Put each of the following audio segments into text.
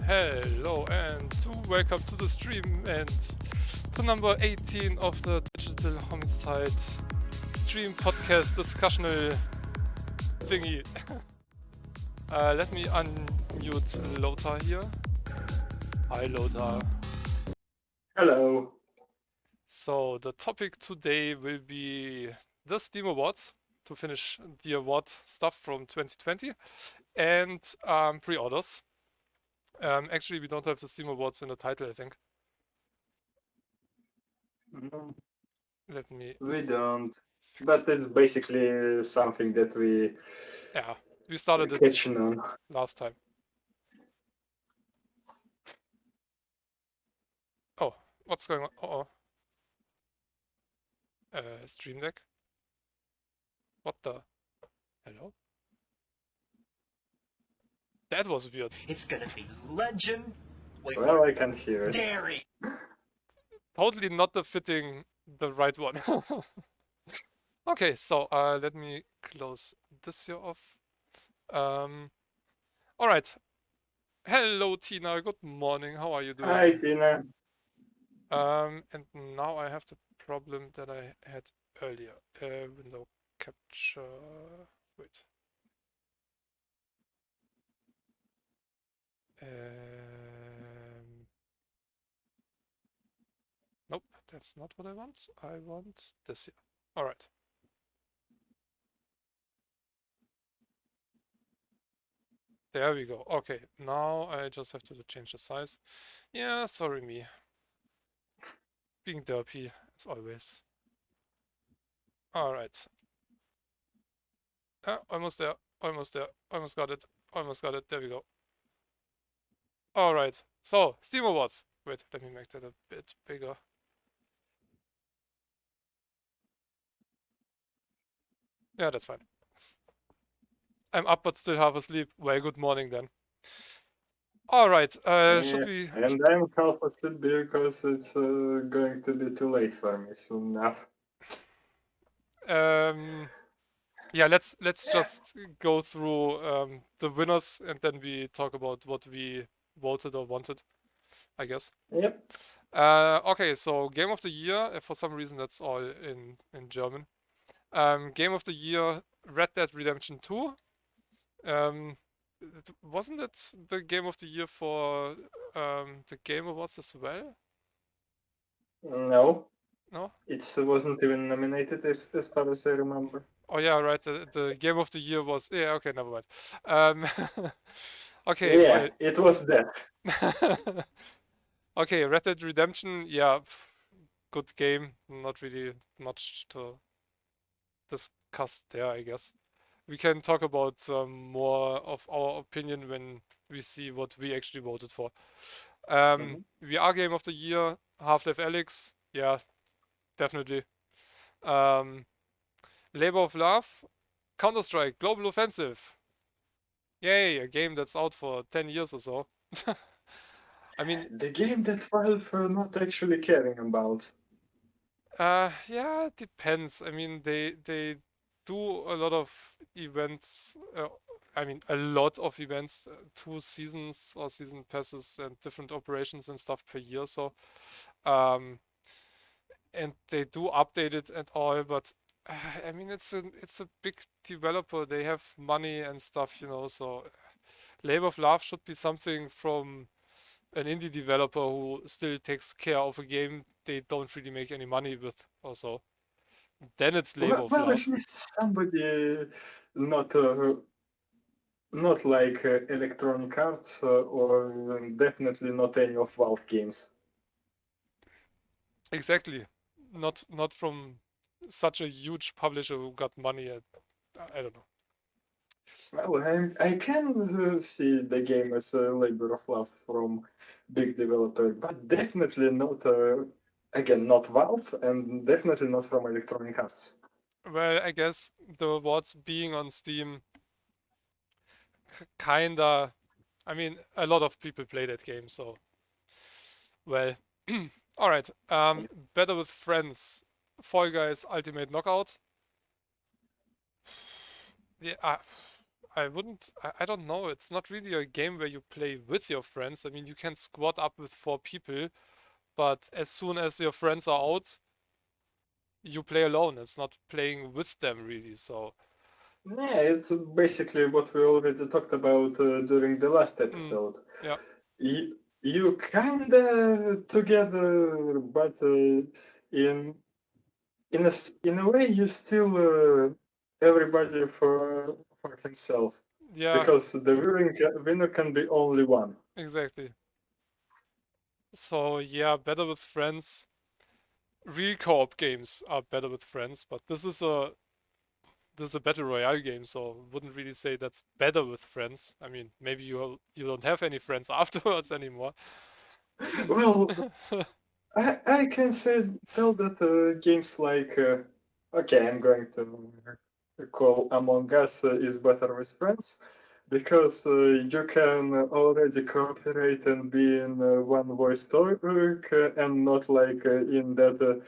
Hello and welcome to the stream and to number 18 of the Digital Homicide stream podcast discussional thingy. Let me unmute Lothar here. Hi Lothar. Hello. So the topic today will be the Steam Awards to finish the award stuff from 2020 and pre-orders. Actually, we don't have the Steam Awards in the title, I think. No, Let me. we don't. Fix. But it's basically something that we started it catching on. last time. Oh, what's going on? Uh-oh. Stream Deck? What the? Hello? That was weird. It's gonna be legend. Well, I can't hear it. Dairy. Totally not the right one. Okay, so let me close this here off. Alright. Hello Tina, good morning. How are you doing? Hi, Tina. And now I have the problem that I had earlier. Window capture. Wait. Nope, that's not what I want. I want this here. Alright. There we go. Okay, now I just have to change the size. Yeah, sorry me. Being derpy, as always. Alright. Almost there, almost there, almost got it, there we go. Alright, so, Steam Awards. Wait, let me make that a bit bigger. Yeah, that's fine. I'm up but still half asleep. Well, good morning then. Alright, should we... And I'm half asleep because it's going to be too late for me soon enough. Yeah, let's just go through the winners and then we talk about what we voted or wanted, I guess. Yep. Okay, so Game of the Year, for some reason that's all in German. Game of the Year, Red Dead Redemption 2. Wasn't it the Game of the Year for the Game Awards as well? No. No? It wasn't even nominated, as far as I remember. Oh yeah, right. The Game of the Year was... Yeah, okay, never mind. Okay, yeah, well... it was that. Okay, Red Dead Redemption, yeah, good game. Not really much to discuss there, I guess. We can talk about more of our opinion when we see what we actually voted for. VR Game of the Year, Half-Life Alyx, yeah, definitely. Labor of Love, Counter-Strike, Global Offensive. Yay, a game that's out for 10 years or so. I mean... The game that Valve are not actually caring about. Yeah, it depends. I mean, they do a lot of events. I mean, a lot of events, 2 seasons or season passes and different operations and stuff per year. So, and they do update it and all, but I mean, it's a big developer. They have money and stuff, you know. So, Labor of Love should be something from an indie developer who still takes care of a game they don't really make any money with also. Then it's Labor of Love. At least somebody not like Electronic Arts or definitely not any of Valve games. Exactly. Not from such a huge publisher who got money at, I don't know. Well, I can see the game as a labor of love from big developer, but definitely not, again, not Valve, and definitely not from Electronic Arts. Well, I guess the awards being on Steam, kinda, I mean, a lot of people play that game, so, well, all right. Better with Friends, Fall Guys Ultimate Knockout. Yeah, I wouldn't. I don't know. It's not really a game where you play with your friends. I mean, you can squad up with 4 people, but as soon as your friends are out, you play alone. It's not playing with them really. So, Yeah, it's basically what we already talked about during the last episode. yeah, You kinda together, but in a way you still everybody for himself yeah, because the winner can be only one. exactly. So yeah, better with friends. Real co-op games are better with friends, but this is a battle royale game, so wouldn't really say that's better with friends. I mean, maybe you don't have any friends afterwards anymore. Well, I can tell that games like okay, I'm going to call Among Us is better with friends because you can already cooperate and be in one voice talk and not like in that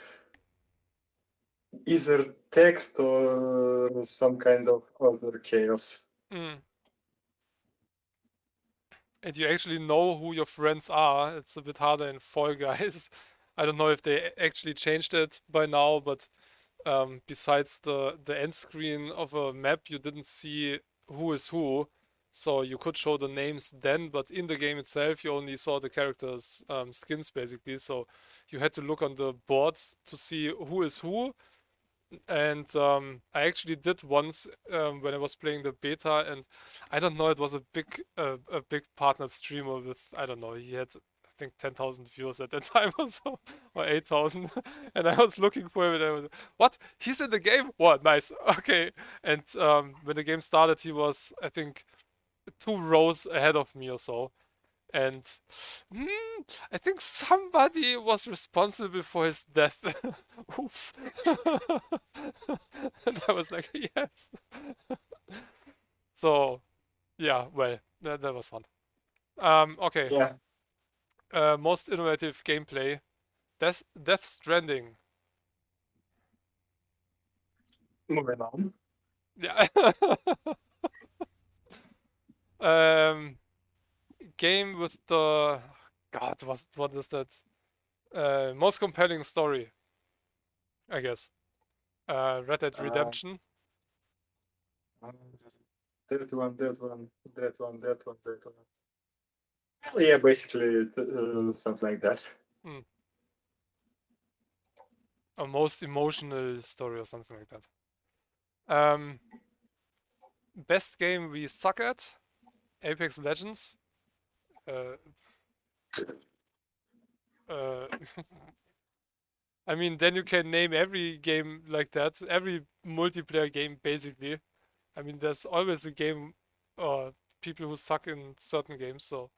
either text or some kind of other chaos. Mm. And you actually know who your friends are. It's a bit harder in Fall Guys. I don't know if they actually changed it by now, but besides the end screen of a map, you didn't see who is who. So you could show the names then, but in the game itself, you only saw the characters' skins basically. So you had to look on the board to see who is who. And I actually did once when I was playing the beta, and I don't know, it was a big partnered streamer with, I don't know, he had I think 10,000 viewers at that time or so, or 8,000, and I was looking for him, and I was, what? He's in the game? What? Nice. Okay. And when the game started, he was, I think, 2 rows ahead of me or so. And I think somebody was responsible for his death. Oops. And I was like, yes. So, yeah, well, that was fun. Okay. Yeah, Most innovative gameplay. Death Stranding. moving on. Yeah. um, Game with the God, what is that? Most compelling story, I guess. Red Dead Uh, Redemption. um, that one, that one, that one, that one, that one. Well, yeah, basically something like that. Hmm. A most emotional story or something like that. Um, Best game we suck at, Apex Legends. Uh, uh, I mean, then you can name every game like that, every multiplayer game basically. I mean, there's always a game or people who suck in certain games. So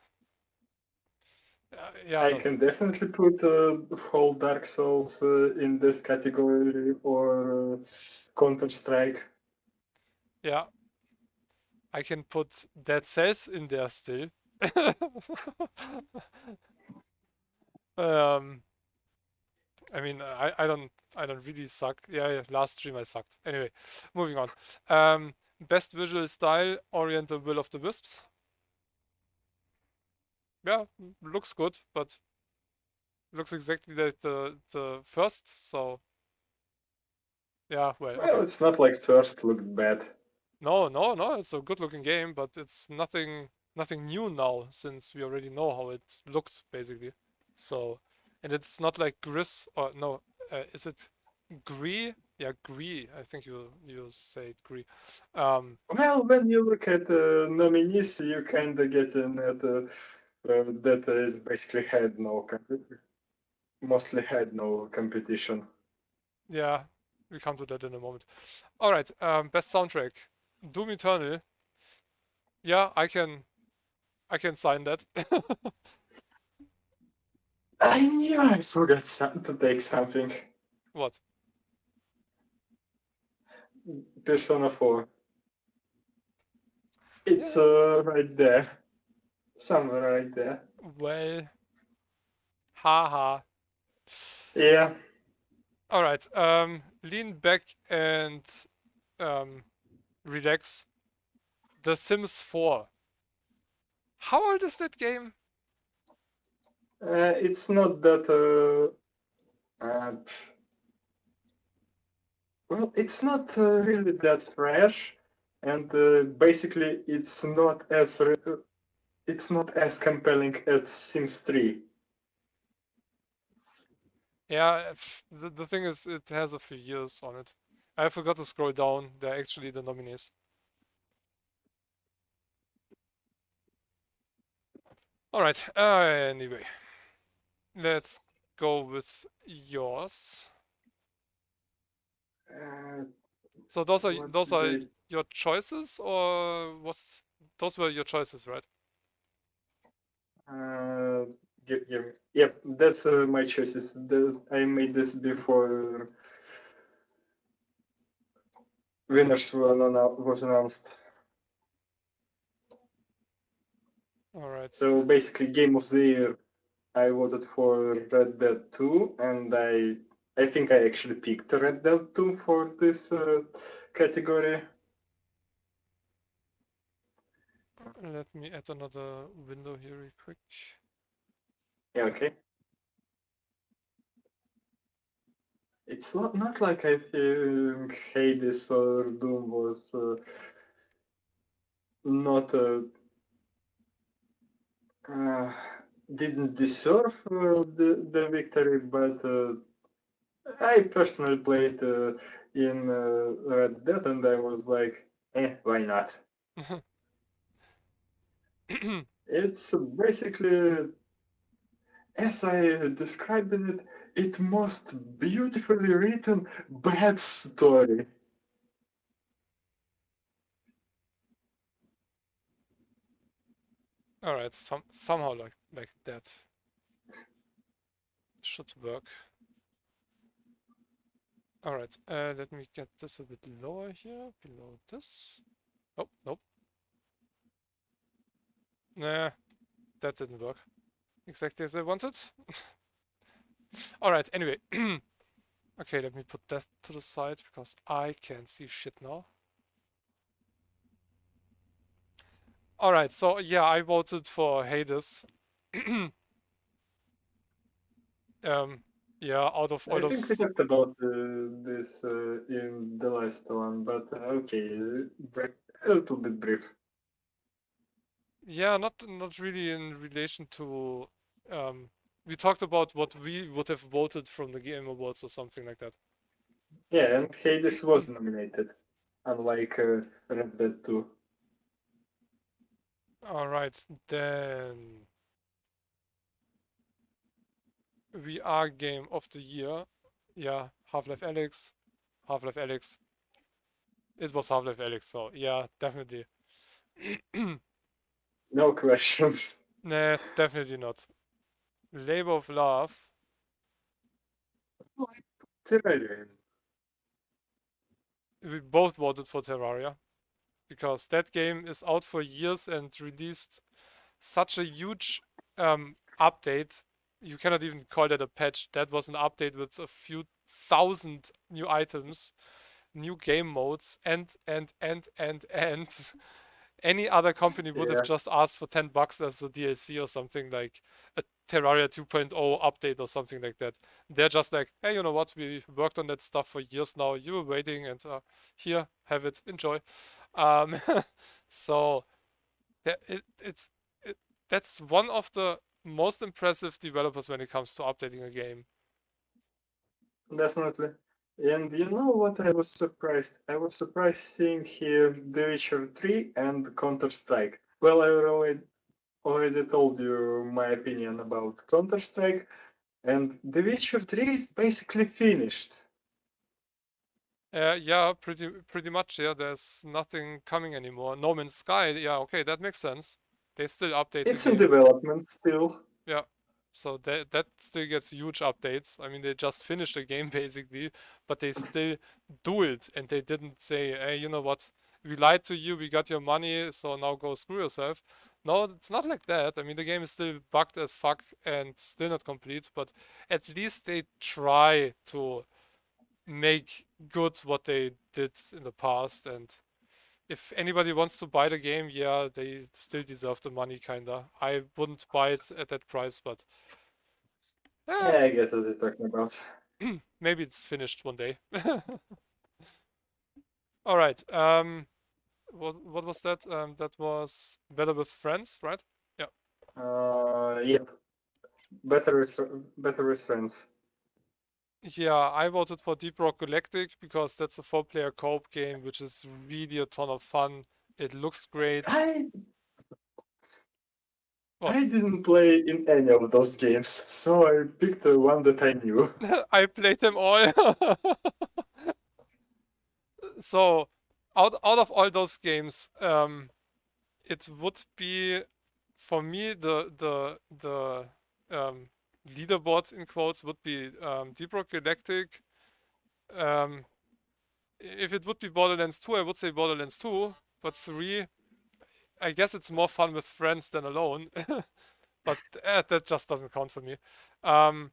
yeah, I I don't know. can definitely put whole Dark Souls in this category or Counter Strike. Yeah, I can put Dead Cells in there still. um, I mean, I don't really suck. Yeah, last stream I sucked. Anyway, moving on. Best visual style, Oriental Will of the Wisps. Yeah, looks good, but looks exactly like the first. So yeah, well, Well, okay. it's not like first looked bad. No, no, no. It's a good looking game, but it's nothing new now since we already know how it looked basically. So, and it's not like Gris or no, is it Gree? Yeah, Gree. I think you say it Gree. Um, Well, when you look at nominees, you kind of get in at that is basically mostly had no competition. yeah, we come to that in a moment. All right. Best soundtrack, Doom Eternal. Yeah, I can sign that. I knew I forgot to take something. What? Persona 4. It's Yeah. right there. Somewhere right there. Well, haha. Yeah. All right. Lean back and um, relax. The Sims 4. How old is that game? It's not that. Well, it's not really that fresh, and basically, it's not as compelling as Sims 3. Yeah, the thing is, it has a few years on it. I forgot to scroll down. They're actually the nominees. Alright, anyway. Let's go with yours. Uh, So those are what those did are I your choices, or was those were your choices, right? Uh, Yep, that's my choices. I made this before winners was announced. Alright. So basically, game of the year, I voted for Red Dead 2, and I think I actually picked Red Dead 2 for this category. Let me add another window here real quick. Yeah, okay. It's not like I think Hades or Doom was not uh, didn't deserve the victory, but I personally played in Red Dead, and I was like, why not? It's basically, as I described in it, it most beautifully written bad story. Alright, somehow like that should work. Alright, let me get this a bit lower here, below this. Oh, nope. Nah, that didn't work exactly as I wanted. Alright, anyway. Okay, let me put that to the side because I can't see shit now. Alright, so yeah, I voted for Hades. Yeah, out of all I think we those. talked about this in the last one, but okay, a little bit brief. Yeah, not really in relation to. We talked about what we would have voted from the Game Awards or something like that. Yeah, and Hades was nominated, unlike Red Dead 2. Alright, then VR Game of the Year. Yeah, Half-Life Alyx. Half-Life Alyx. It was Half-Life Alyx, so yeah, definitely. No questions. Nah, definitely not. Labor of Love. Terraria. We both voted for Terraria because that game is out for years and released such a huge update. You cannot even call that a patch. That was an update with a few thousand new items, new game modes, and any other company would have Yeah, just asked for $10 as a DLC or something like a Terraria 2.0 update or something like that. They're just like, hey, you know what? We worked on that stuff for years now. You were waiting, and here, have it, enjoy. Um, so it's that's one of the most impressive developers when it comes to updating a game. definitely. And you know what? I was surprised. I was surprised seeing here The Witcher 3 and Counter Strike. Well, I already told you my opinion about Counter Strike, and The Witcher 3 is basically finished. Yeah, pretty much. Yeah, there's nothing coming anymore. No Man's Sky. Yeah, okay, that makes sense. They still update the It's in game. development still. Yeah. So that still gets huge updates. I mean, they just finished the game basically, but they still do it, and they didn't say, "Hey, you know what? We lied to you. We got your money, so now go screw yourself." No, it's not like that. I mean, the game is still bugged as fuck and still not complete, but at least they try to make good what they did in the past, and if anybody wants to buy the game, yeah, they still deserve the money, kinda. I wouldn't buy it at that price, but Yeah, I guess what you're talking about. maybe it's finished one day. All right. What was that? That was Better with Friends, right? Yeah. Yep. Better with friends. Yeah, I voted for Deep Rock Galactic because that's a four-player co-op game, which is really a ton of fun. It looks great. I What? I didn't play in any of those games, so I picked one that I knew. I played them all. So, out of all those games, it would be for me the leaderboard in quotes would be Deep Rock Galactic. Um, if it would be Borderlands 2, I would say Borderlands 2, but 3, I guess it's more fun with friends than alone. But that just doesn't count for me. Um,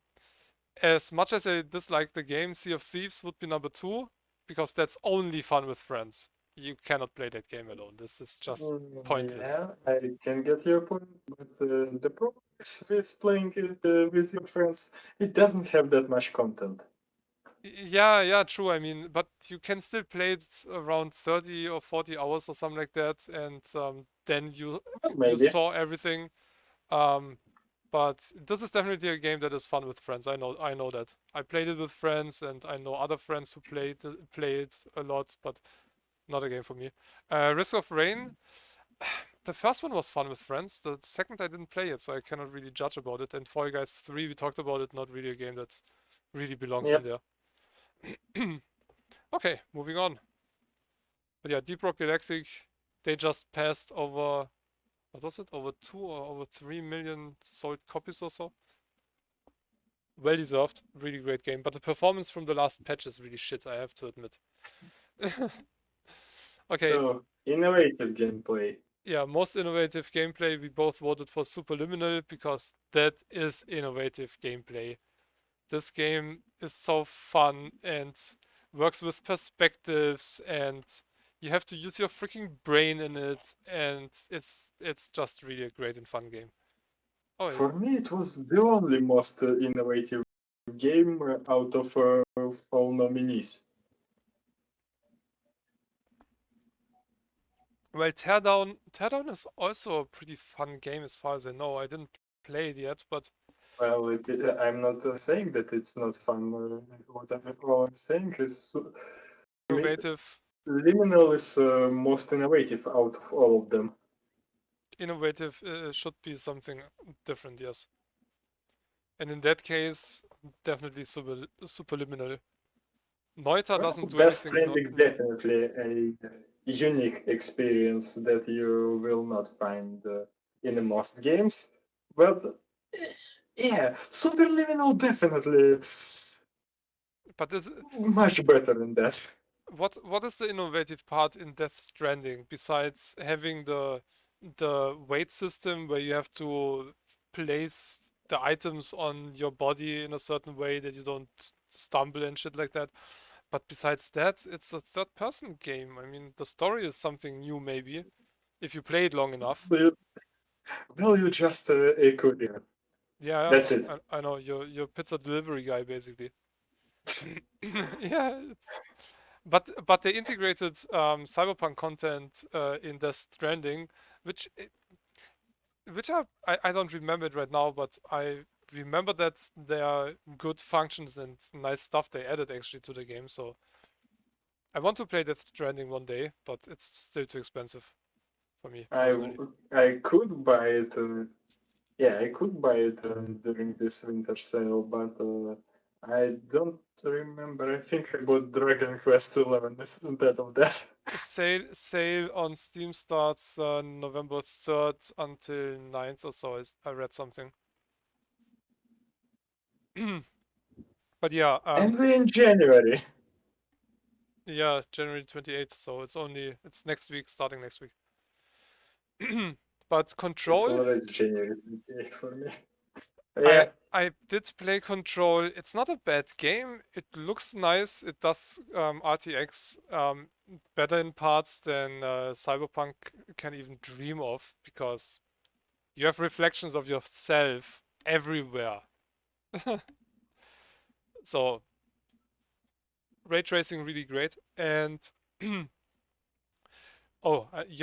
as much as I dislike the game, Sea of Thieves would be number 2 because that's only fun with friends. You cannot play that game alone. This is just pointless. Yeah, I can get your point, but the problem is with playing it with your friends, it doesn't have that much content. Yeah, true. I mean, but you can still play it around 30 or 40 hours or something like that, and then you Maybe. saw everything. Um, but this is definitely a game that is fun with friends. I know that. I played it with friends, and I know other friends who play it a lot, but not a game for me. Risk of Rain. The first one was fun with friends. The second I didn't play it, so I cannot really judge about it. And Fall Guys 3, we talked about it. Not really a game that really belongs in Yep. there. Okay, moving on. But yeah, Deep Rock Galactic, they just passed over, what was it? Over 2 or over 3 million sold copies or so. Well deserved. Really great game. But the performance from the last patch is really shit, I have to admit. Okay, So, innovative gameplay. yeah, most innovative gameplay. We both voted for Superliminal because that is innovative gameplay. This game is so fun and works with perspectives, and you have to use your freaking brain in it, and it's just really a great and fun game. Oh, For me, it was the only most innovative game out of all nominees. well, Teardown is also a pretty fun game as far as I know. I didn't play it yet, but Well, I'm not saying that it's not fun. All I'm saying is innovative. Liminal is most innovative out of all of them. Innovative should be something different, yes. And in that case, definitely Superliminal. Noita Well, doesn't do Death anything Stranding new. definitely a unique experience that you will not find in most games. But yeah, Superliminal definitely But this, much better than that. what is the innovative part in Death Stranding besides having the weight system where you have to place the items on your body in a certain way that you don't stumble and shit like that? But besides that, it's a third person game. I mean, the story is something new maybe if you play it long enough. You- Well, you're just a courier. Yeah, That's it. I know you're a pizza delivery guy basically. Yeah, but they integrated Cyberpunk content in Death Stranding, which I don't remember it right now, but I remember that there are good functions and nice stuff they added actually to the game. So I want to play Death Stranding one day, but it's still too expensive for me I personally. I could buy it. Yeah, I could buy it during this winter sale, but I don't remember. I think I bought Dragon Quest 11 instead of that. Sale on Steam starts November 3rd until 9th or so. I read something. But yeah, And we're in January. yeah, January 28th, so it's next week, starting next week. But It's Control, already January 28th for me. I Yeah, I did play Control. It's not a bad game. It looks nice. It does RTX better in parts than Cyberpunk can even dream of because you have reflections of yourself everywhere. So ray tracing really great. And you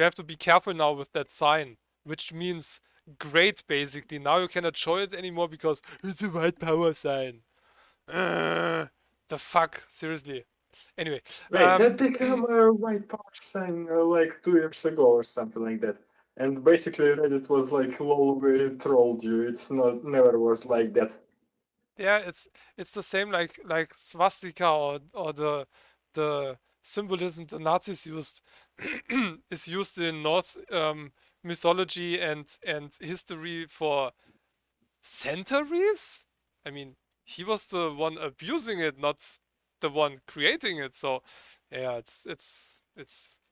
have to be careful now with that sign, which means great basically. Now you cannot show it anymore because it's a white power sign. The fuck, seriously. Anyway, Wait, that became a white power sign like 2 years ago or something like that. And basically Reddit was like, lol, we trolled you. It's not, never was like that. yeah, it's the same like swastika or the symbolism the Nazis used is used in North mythology and history for centuries. I mean, he was the one abusing it, not the one creating it. So, yeah, it's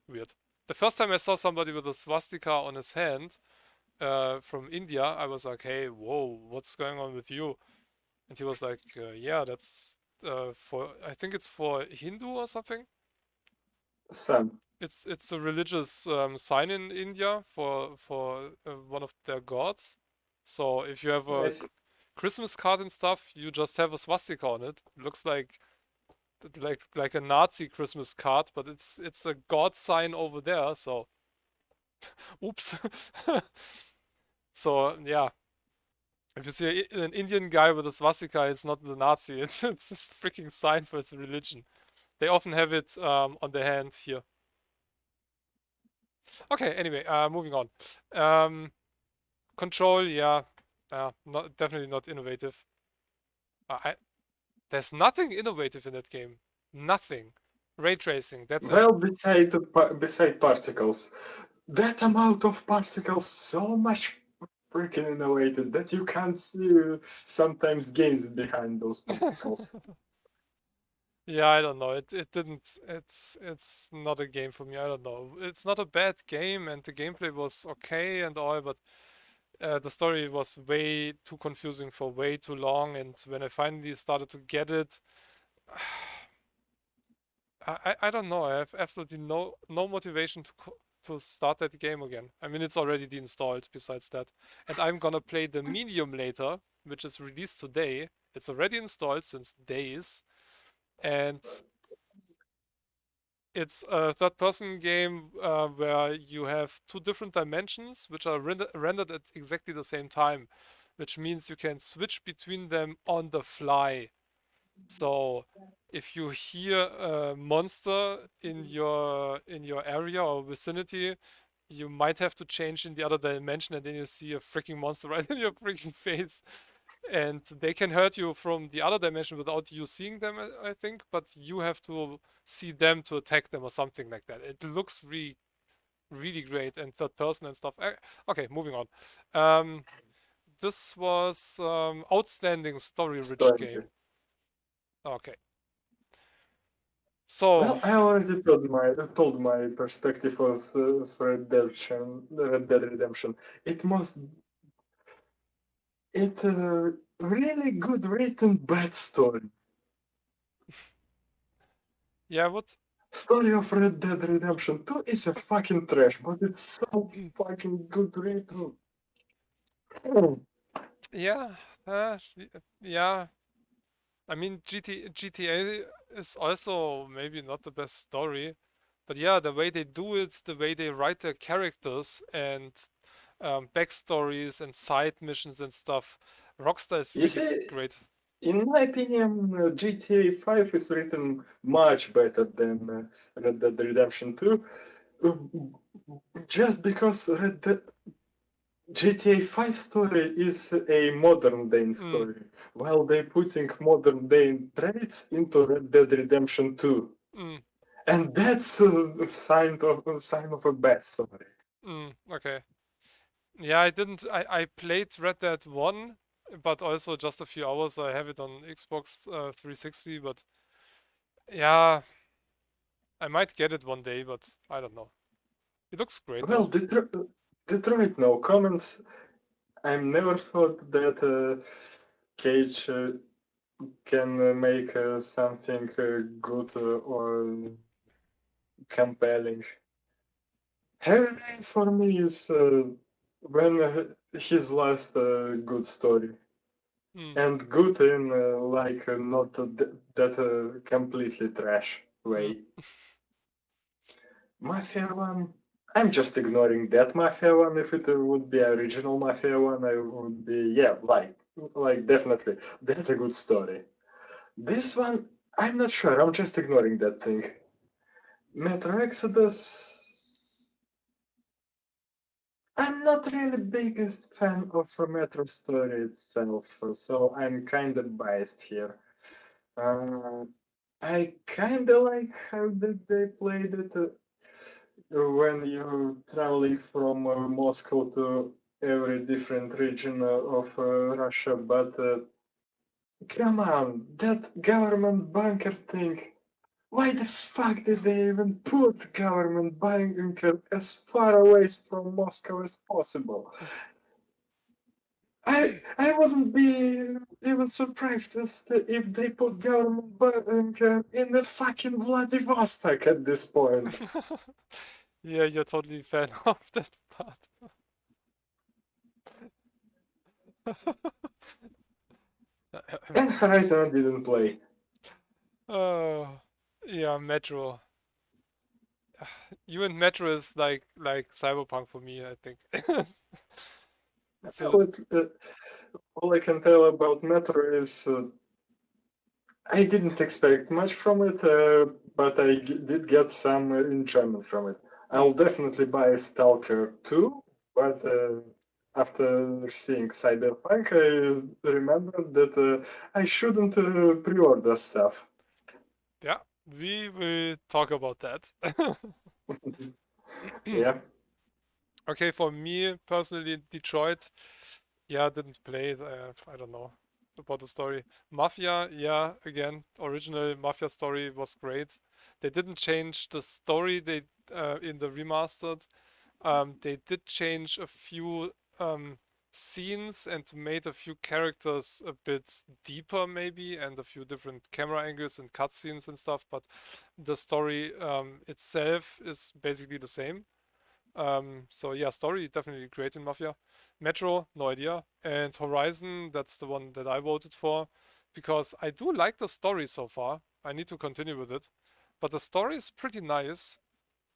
weird. The first time I saw somebody with a swastika on his hand from India, I was like, "Hey, whoa, what's going on with you?" And he was like, "Yeah, that's for I think it's for Hindu or something. Some. It's a religious sign in India for one of their gods. So if you have I a think Christmas card and stuff, you just have a swastika on it. Looks like a Nazi Christmas card, but it's a god sign over there. So, oops. So yeah, if you see an Indian guy with a swastika, it's not the Nazi. It's this freaking sign for his religion. They often have it on their hand here. Okay. Anyway, moving on. Um, Control, yeah, not definitely not innovative. I There's nothing innovative in that game. Nothing. Ray tracing, that's it. well, beside particles, that amount of particles so much freaking innovated that you can't see sometimes games behind those particles. Yeah, I don't know. It didn't. It's not a game for me. I don't know. It's not a bad game, and the gameplay was okay and all, but the story was way too confusing for way too long. And when I finally started to get it, I don't know. I have absolutely no motivation to start that game again. I mean, it's already deinstalled. Besides that, and I'm gonna play the medium later, which is released today. It's already installed since days, and it's a third-person game where you have two different dimensions which are rendered at exactly the same time, which means you can switch between them on the fly. So if you hear a monster in your area or vicinity, you might have to change in the other dimension, and then you see a freaking monster right in your freaking face. And they can hurt you from the other dimension without you seeing them, I think, but you have to see them to attack them or something like that. It looks really great and third person and stuff. Okay, moving on. Um, this was outstanding story-rich Story. game. Okay. So, Well, I already told my perspective was Red Dead Redemption. It must it really good written bad story. yeah, what? Story of Red Dead Redemption 2 is a fucking trash, but it's so fucking good written. Yeah, yeah. I mean, GTA is also maybe not the best story, but yeah, the way they do it, the way they write their characters and backstories and side missions and stuff, Rockstar is You really see, great. in my opinion, GTA 5 is written much better than Red Dead Redemption 2, uh, just because GTA 5 story is a modern day Mm, story, while they putting modern day traits into Red Dead Redemption 2. mm, And that's a sign of a bad story. okay. Yeah, I didn't. I played Red Dead 1, but also just a few hours. I have it on Xbox 360, but yeah, I might get it one day, but I don't know. It looks great Well, though. Detroit, no comments. I never thought that. Cage can make something good or compelling. Heavy Rain for me is when his last good story. Mm, And good in like not that completely trash mm. way. Mafia 1, I'm just ignoring that Mafia 1. If it would be original Mafia 1, I would be, yeah, like definitely. That's a good story. This one, I'm not sure. I'm just ignoring that thing. Metro Exodus, I'm not really biggest fan of a Metro story itself, so I'm kind of biased here. Uh, I kind of like how did they played it when you're traveling from Moscow to every different region of Russia, but come on, that government bunker thing. Why the fuck did they even put government bunker as far away from Moscow as possible? I wouldn't be even surprised if they put government bunker in the fucking Vladivostok at this point. Yeah, you're totally fan of that part. And Horizon didn't play. Oh, yeah, Metro. You and Metro is like Cyberpunk for me, I think. So Well, all I can tell about Metro is I didn't expect much from it, but I did get some enjoyment from it. I'll mm, definitely buy Stalker 2, but after seeing Cyberpunk, I remembered that I shouldn't pre-order stuff. yeah, we will talk about that. Yeah, Okay, for me personally, Detroit, yeah, didn't play it. I don't know about the story. Mafia, yeah, again, original Mafia story was great. They didn't change the story they in the remastered. They did change a few scenes and made a few characters a bit deeper, maybe, and a few different camera angles and cutscenes and stuff. But the story itself is basically the same. So yeah, story definitely great in Mafia. Metro, no idea. And Horizon, that's the one that I voted for because I do like the story so far. I need to continue with it. But the story is pretty nice.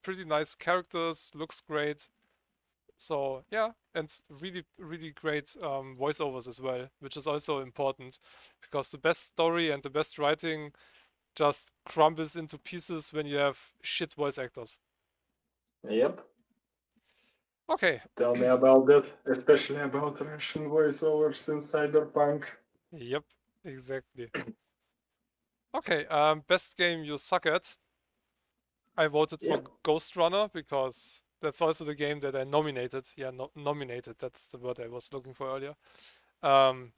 Pretty nice characters, looks great. So yeah, and really, really great voiceovers as well, which is also important because the best story and the best writing just crumbles into pieces when you have shit voice actors. yep. Okay, Tell me about that, especially about Russian voiceovers in Cyberpunk. yep, exactly. Okay, best game you suck at. I voted for Yep, Ghost Runner because that's also the game that I nominated. Yeah, nominated. That's the word I was looking for earlier. Um,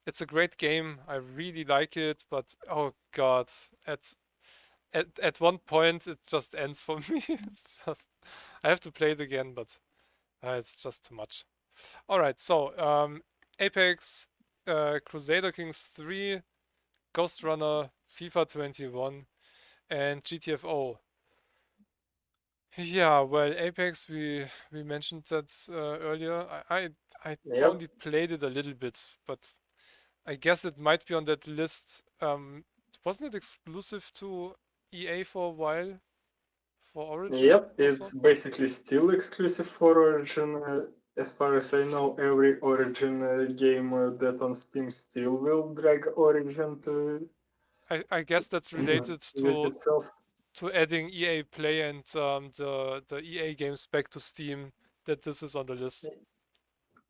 it's a great game. I really like it, but oh god, at one point it just ends for me. It's just I have to play it again, but it's just too much. All right, so Apex, Crusader Kings 3, Ghost Runner, FIFA 21, and GTFO. Yeah, well, Apex, we mentioned that earlier. I yep, only played it a little bit, but I guess it might be on that list. Wasn't it exclusive to EA for a while, for Origin yep. also? It's basically still exclusive for Origin. As far as I know, every Origin game that on Steam still will drag Origin to I guess that's related list itself. to adding EA Play and the EA games back to Steam. That this is on the list.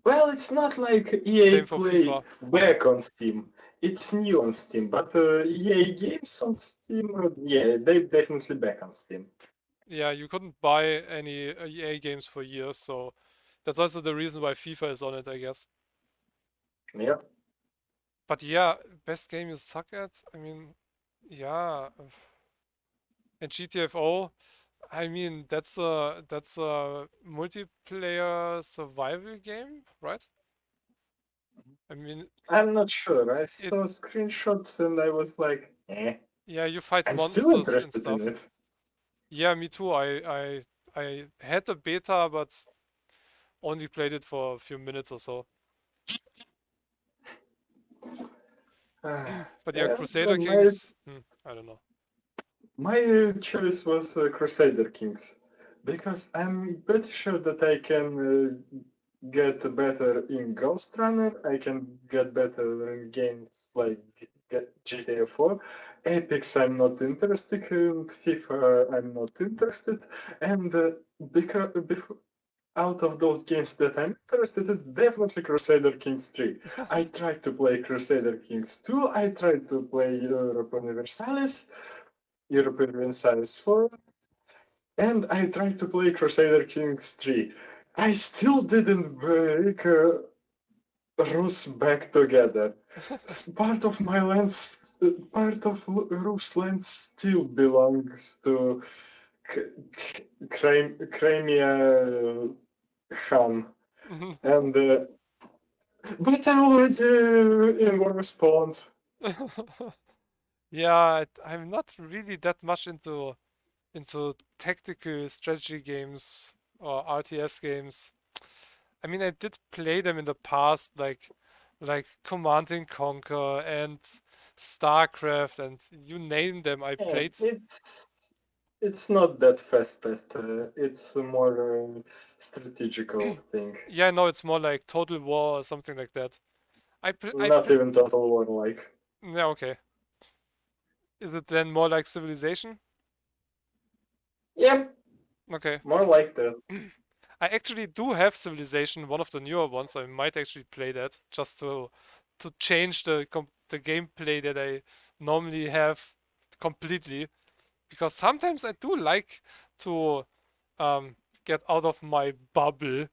Well, it's not like EA Same for Play FIFA. back on Steam. It's new on Steam, but EA games on Steam, yeah, they definitely back on Steam. Yeah, you couldn't buy any EA games for years, so that's also the reason why FIFA is on it, I guess. Yep, But yeah, best game you suck at? I mean, yeah. And GTFO, I mean, that's a multiplayer survival game, right? I mean, I'm not sure. I it. saw screenshots and I was like, eh. Yeah, you fight I'm still monsters and interested in stuff. it. Yeah, me too. I had the beta, but only played it for a few minutes or so. But yeah, And Crusader my Kings. I don't know. my choice was Crusader Kings because I'm pretty sure that I can get better in Ghost Runner. I can get better in games like GTA 4. Apex, I'm not interested in. FIFA, I'm not interested. And because out of those games that I'm interested, it's definitely Crusader Kings 3. I tried to play Crusader Kings 2. I tried to play Europe Universalis 4, and I tried to play Crusader Kings 3. I still didn't break Rus back together. Part of Rus land still belongs to Crimea Khan. And but I already in war spawned. Yeah, I'm not really that much into tactical strategy games or RTS games. I mean, I did play them in the past, like Command and Conquer and StarCraft, and you name them. I Yeah, played. it's not that fast-paced. It's a more strategical thing. Yeah, no, it's more like Total War or something like that. Not even Total War like. Yeah, okay. Is it then more like Civilization? Yep, Okay. more like that. I actually do have Civilization, one of the newer ones. I might actually play that just to change the gameplay that I normally have completely. Because sometimes I do like to get out of my bubble.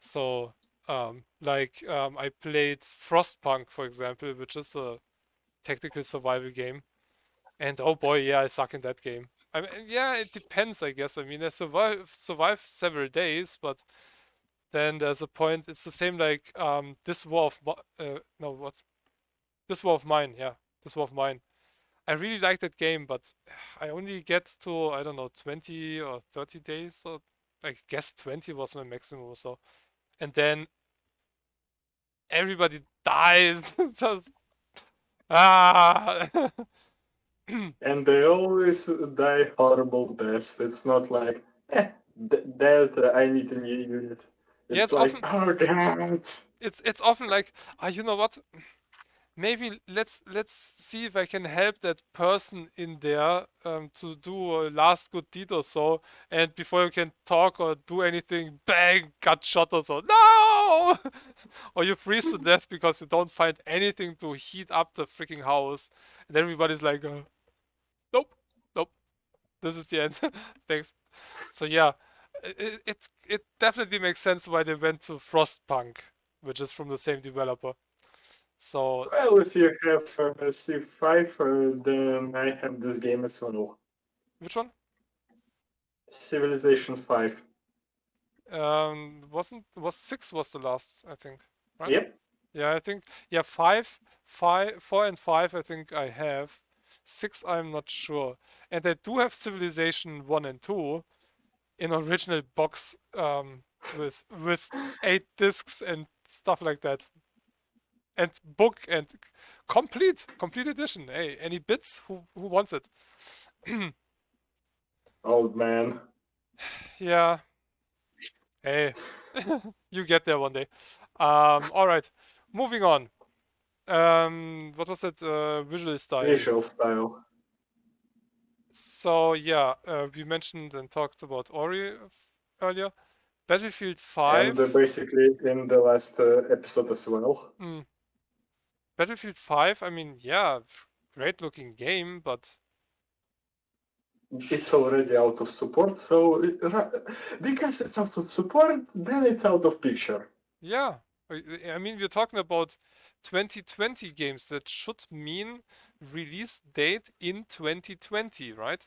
So I played Frostpunk, for example, which is a tactical survival game. And oh boy, yeah, I suck in that game. I mean, yeah, it depends, I guess. I mean, I survived several days, but then there's a point. It's the same like this war of no what this war of mine. Yeah, this war of mine. I really like that game, but I only get to I don't know 20 or 30 days, or I guess 20 was my maximum or so, and then everybody dies. Just ah. And they always die horrible deaths. It's not like, that I need a new unit. Yeah, It's like, oh god. it's often like, you know what? Maybe let's see if I can help that person in there to do a last good deed or so, and before you can talk or do anything, bang, got shot or so. No! Or you freeze to death because you don't find anything to heat up the freaking house, and everybody's like, nope, nope, this is the end. Thanks. So yeah, it definitely makes sense why they went to Frostpunk, which is from the same developer. So Well, if you have C5, then I have this game as well. which one? Civilization 5. Wasn't was six was the last, I think, right? Yep. Yeah, I think yeah, five, 4 and 5. I think I have. Six, I'm not sure, and I do have Civilization 1 and 2 in original box, with 8 discs and stuff like that, and book and complete edition. Hey, any bits? Who wants it? Old man. Yeah. Hey, you get there one day. All right, moving on. What was it? Visual style. Visual style. So yeah, we mentioned and talked about Ori earlier. Battlefield And 5. basically in the last episode as well. Mm, Battlefield 5. I mean, yeah, great looking game, but It's already out of support, so because it's out of support, then it's out of picture. yeah. I mean, we're talking about 2020 games. That should mean release date in 2020, right?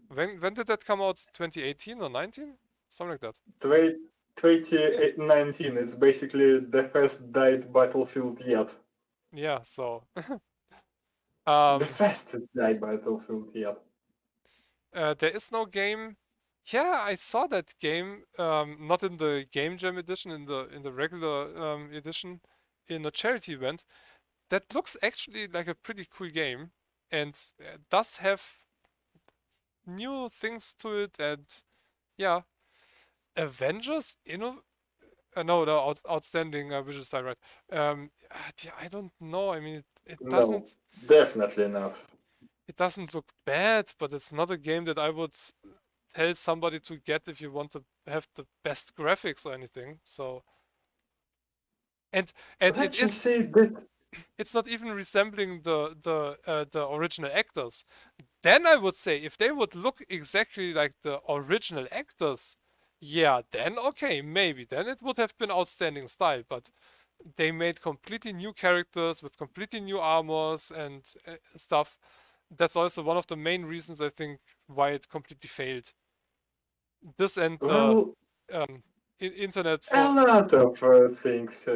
When did that come out? 2018 or 19? Something like that. 2019 is basically the first died battlefield yet. Yeah, so The um, fastest died battlefield yet. there is no game. Yeah, I saw that game, not in the Game Jam edition, in the regular edition, in a charity event. That looks actually like a pretty cool game, and does have new things to it. And yeah, Avengers, no, the outstanding visual style, right? Yeah, I don't know. I mean, No, definitely not. it doesn't look bad, but it's not a game that I would tell somebody to get if you want to have the best graphics or anything. So, and it Let's just is say that. it's not even resembling the original actors. Then I would say if they would look exactly like the original actors, yeah, then okay, maybe then it would have been outstanding style. But they made completely new characters with completely new armors and stuff. That's also one of the main reasons I think why it completely failed. This and the Well, um, internet a for lot of things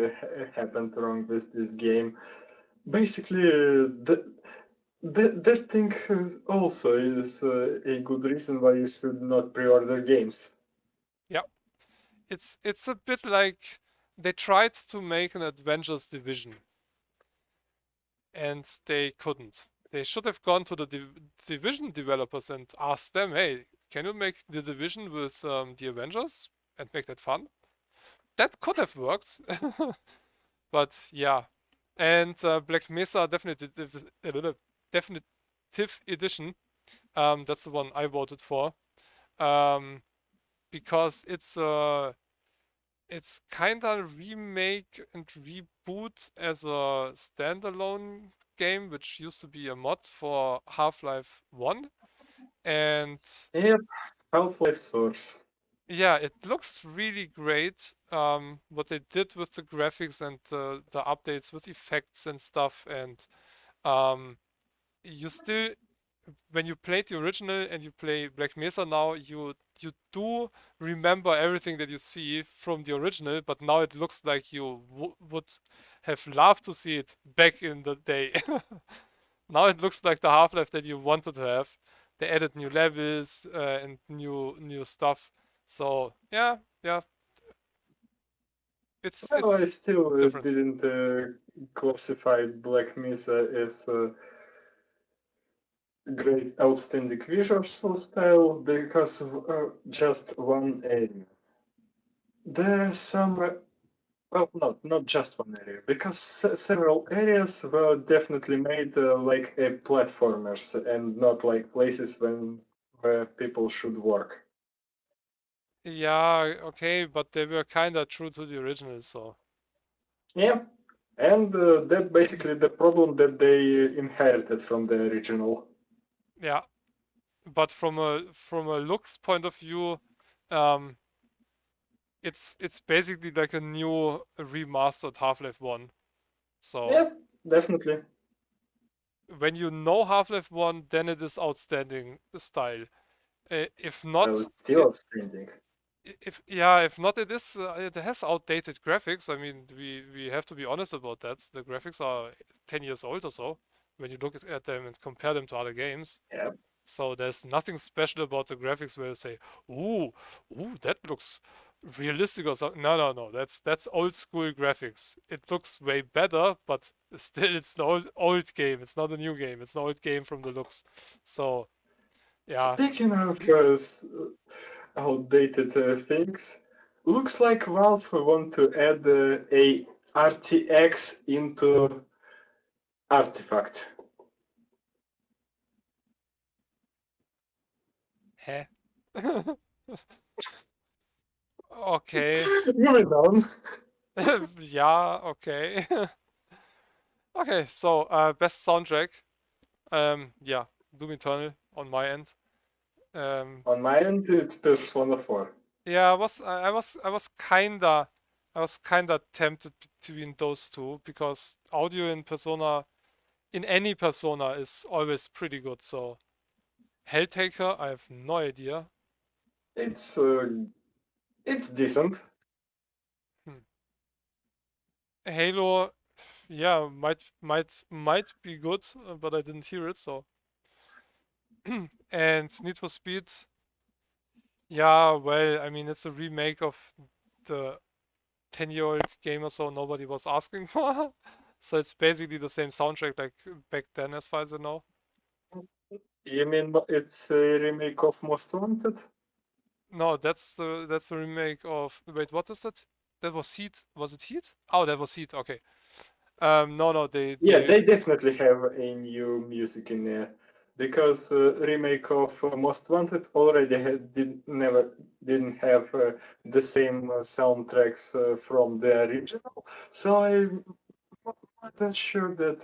happened wrong with this game. Basically, that thing also is a good reason why you should not pre-order games. yeah, it's a bit like they tried to make an Avengers division and they couldn't. They should have gone to the division developers and asked them, "Hey, can you make the division with the Avengers and make that fun?" That could have worked, but yeah. And Black Mesa definitive edition. That's the one I voted for. Um, because it's kind of remake and reboot as a standalone game, which used to be a mod for Half-Life 1. And Yep, Half-Life Source. yeah, it looks really great. What they did with the graphics and the updates with effects and stuff. And um, you still, when you played the original and you play Black Mesa now, you do remember everything that you see from the original, but now it looks like you would have loved to see it back in the day. Now it looks like the Half-Life that you wanted to have. They added new levels and new stuff. So yeah, yeah, Well, I it's still different. didn't classify Black Mesa as great, outstanding visual style because of just one area. There are some, well, not just one area, because several areas were definitely made like platformers and not like places where people should work. Yeah, okay, but they were kinda true to the original, so Yeah, and that's basically the problem that they inherited from the original. yeah. But from a looks point of view, um, it's basically like a new remastered Half-Life 1. So Yeah, definitely. when you know Half-Life 1, then it is outstanding style. If Well, not, it's still outstanding. if not, it has outdated graphics. I mean, we have to be honest about that. The graphics are 10 years old or so when you look at them and compare them to other games. Yeah. So there's nothing special about the graphics where you say, "Ooh, ooh, that looks realistic" or something. No, no, no. That's old school graphics. It looks way better, but still, it's an old game. It's not a new game. It's an old game from the looks. So yeah, Speaking of outdated things, looks like Valve want to add a RTX into Artifact. heh. Okay. Moving on. Yeah, okay. Okay, so best soundtrack. Yeah, Doom Eternal on my end. Um, On my end, it's Persona 4. yeah, I was kinda tempted between those two because audio in Persona, in any Persona, is always pretty good. So Helltaker, I have no idea. It's it's decent. Halo, yeah, might be good, but I didn't hear it. So, and Need for Speed, yeah, well, I mean, it's a remake of the 10-year-old game or so nobody was asking for. So it's basically the same soundtrack like back then, as far as I know. You mean it's a remake of Most Wanted? No, that's the remake of. Wait, what is it? That was Heat. Was it Heat? Oh, that was Heat. Okay. No, Yeah, they they definitely have a new music in there because remake of Most Wanted already didn't have the same soundtracks from the original. So I'm not sure that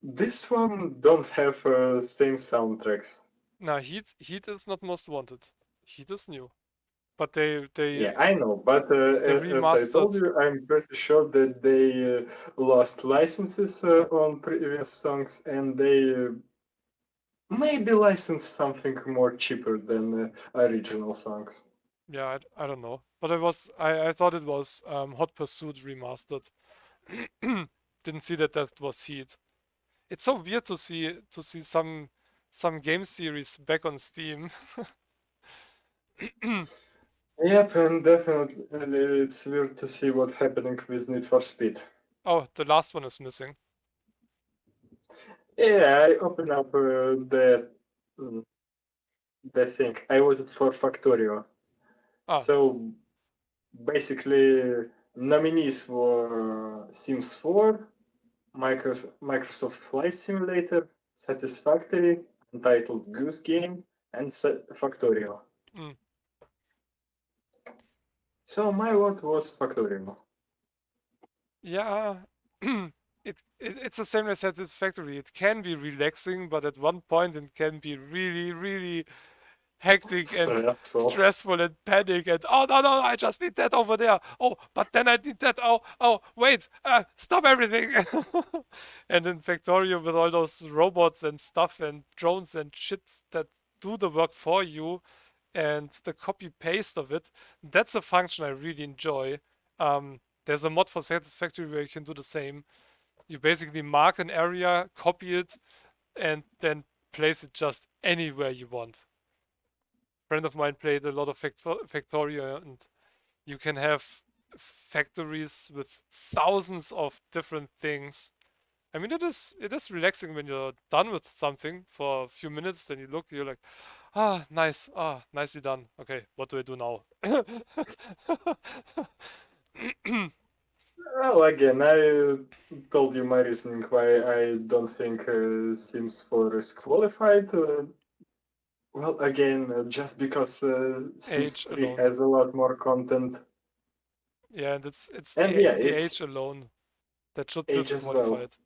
this one don't have same soundtracks. now Heat is not Most Wanted. Heat is new, but they Yeah, I know, but they as I told remastered. you, I'm pretty sure that they lost licenses on previous songs and they maybe license something more cheaper than original songs. Yeah, I don't know, but I thought it was Hot Pursuit remastered. Didn't see that was Heat. It's so weird to see some game series back on Steam. Yep, and definitely it's weird to see what's happening with Need for Speed. Oh, the last one is missing. Yeah, I open up mm, the thing. I voted for Factorio. Ah, So basically, nominees were Sims 4, Microsoft Flight Simulator, Satisfactory, Untitled Goose Game, and Factorio. mm. So my vote was Factorio. Yeah. It's the same as Satisfactory. It can be relaxing, but at one point it can be really, really hectic and Stressful. stressful and panic and oh no, I just need that over there. Oh, but then I need that. Oh wait, stop everything. And in Factorio with all those robots and stuff and drones and shit that do the work for you and the copy paste of it, that's a function I really enjoy. There's a mod for Satisfactory where you can do the same. You basically mark an area, copy it, and then place it just anywhere you want. A friend of mine played a lot of Factorio, and you can have factories with thousands of different things. I mean, it is relaxing when you're done with something for a few minutes. Then you look, you're like, nice, nicely done. Okay, what do I do now? Well, again, I told you my reasoning why I don't think Sims 4 is qualified. Well, again, just because Sims Age 3 alone. has a lot more content, Yeah, and it's and the yeah, the it's age alone that should age as well. disqualify it.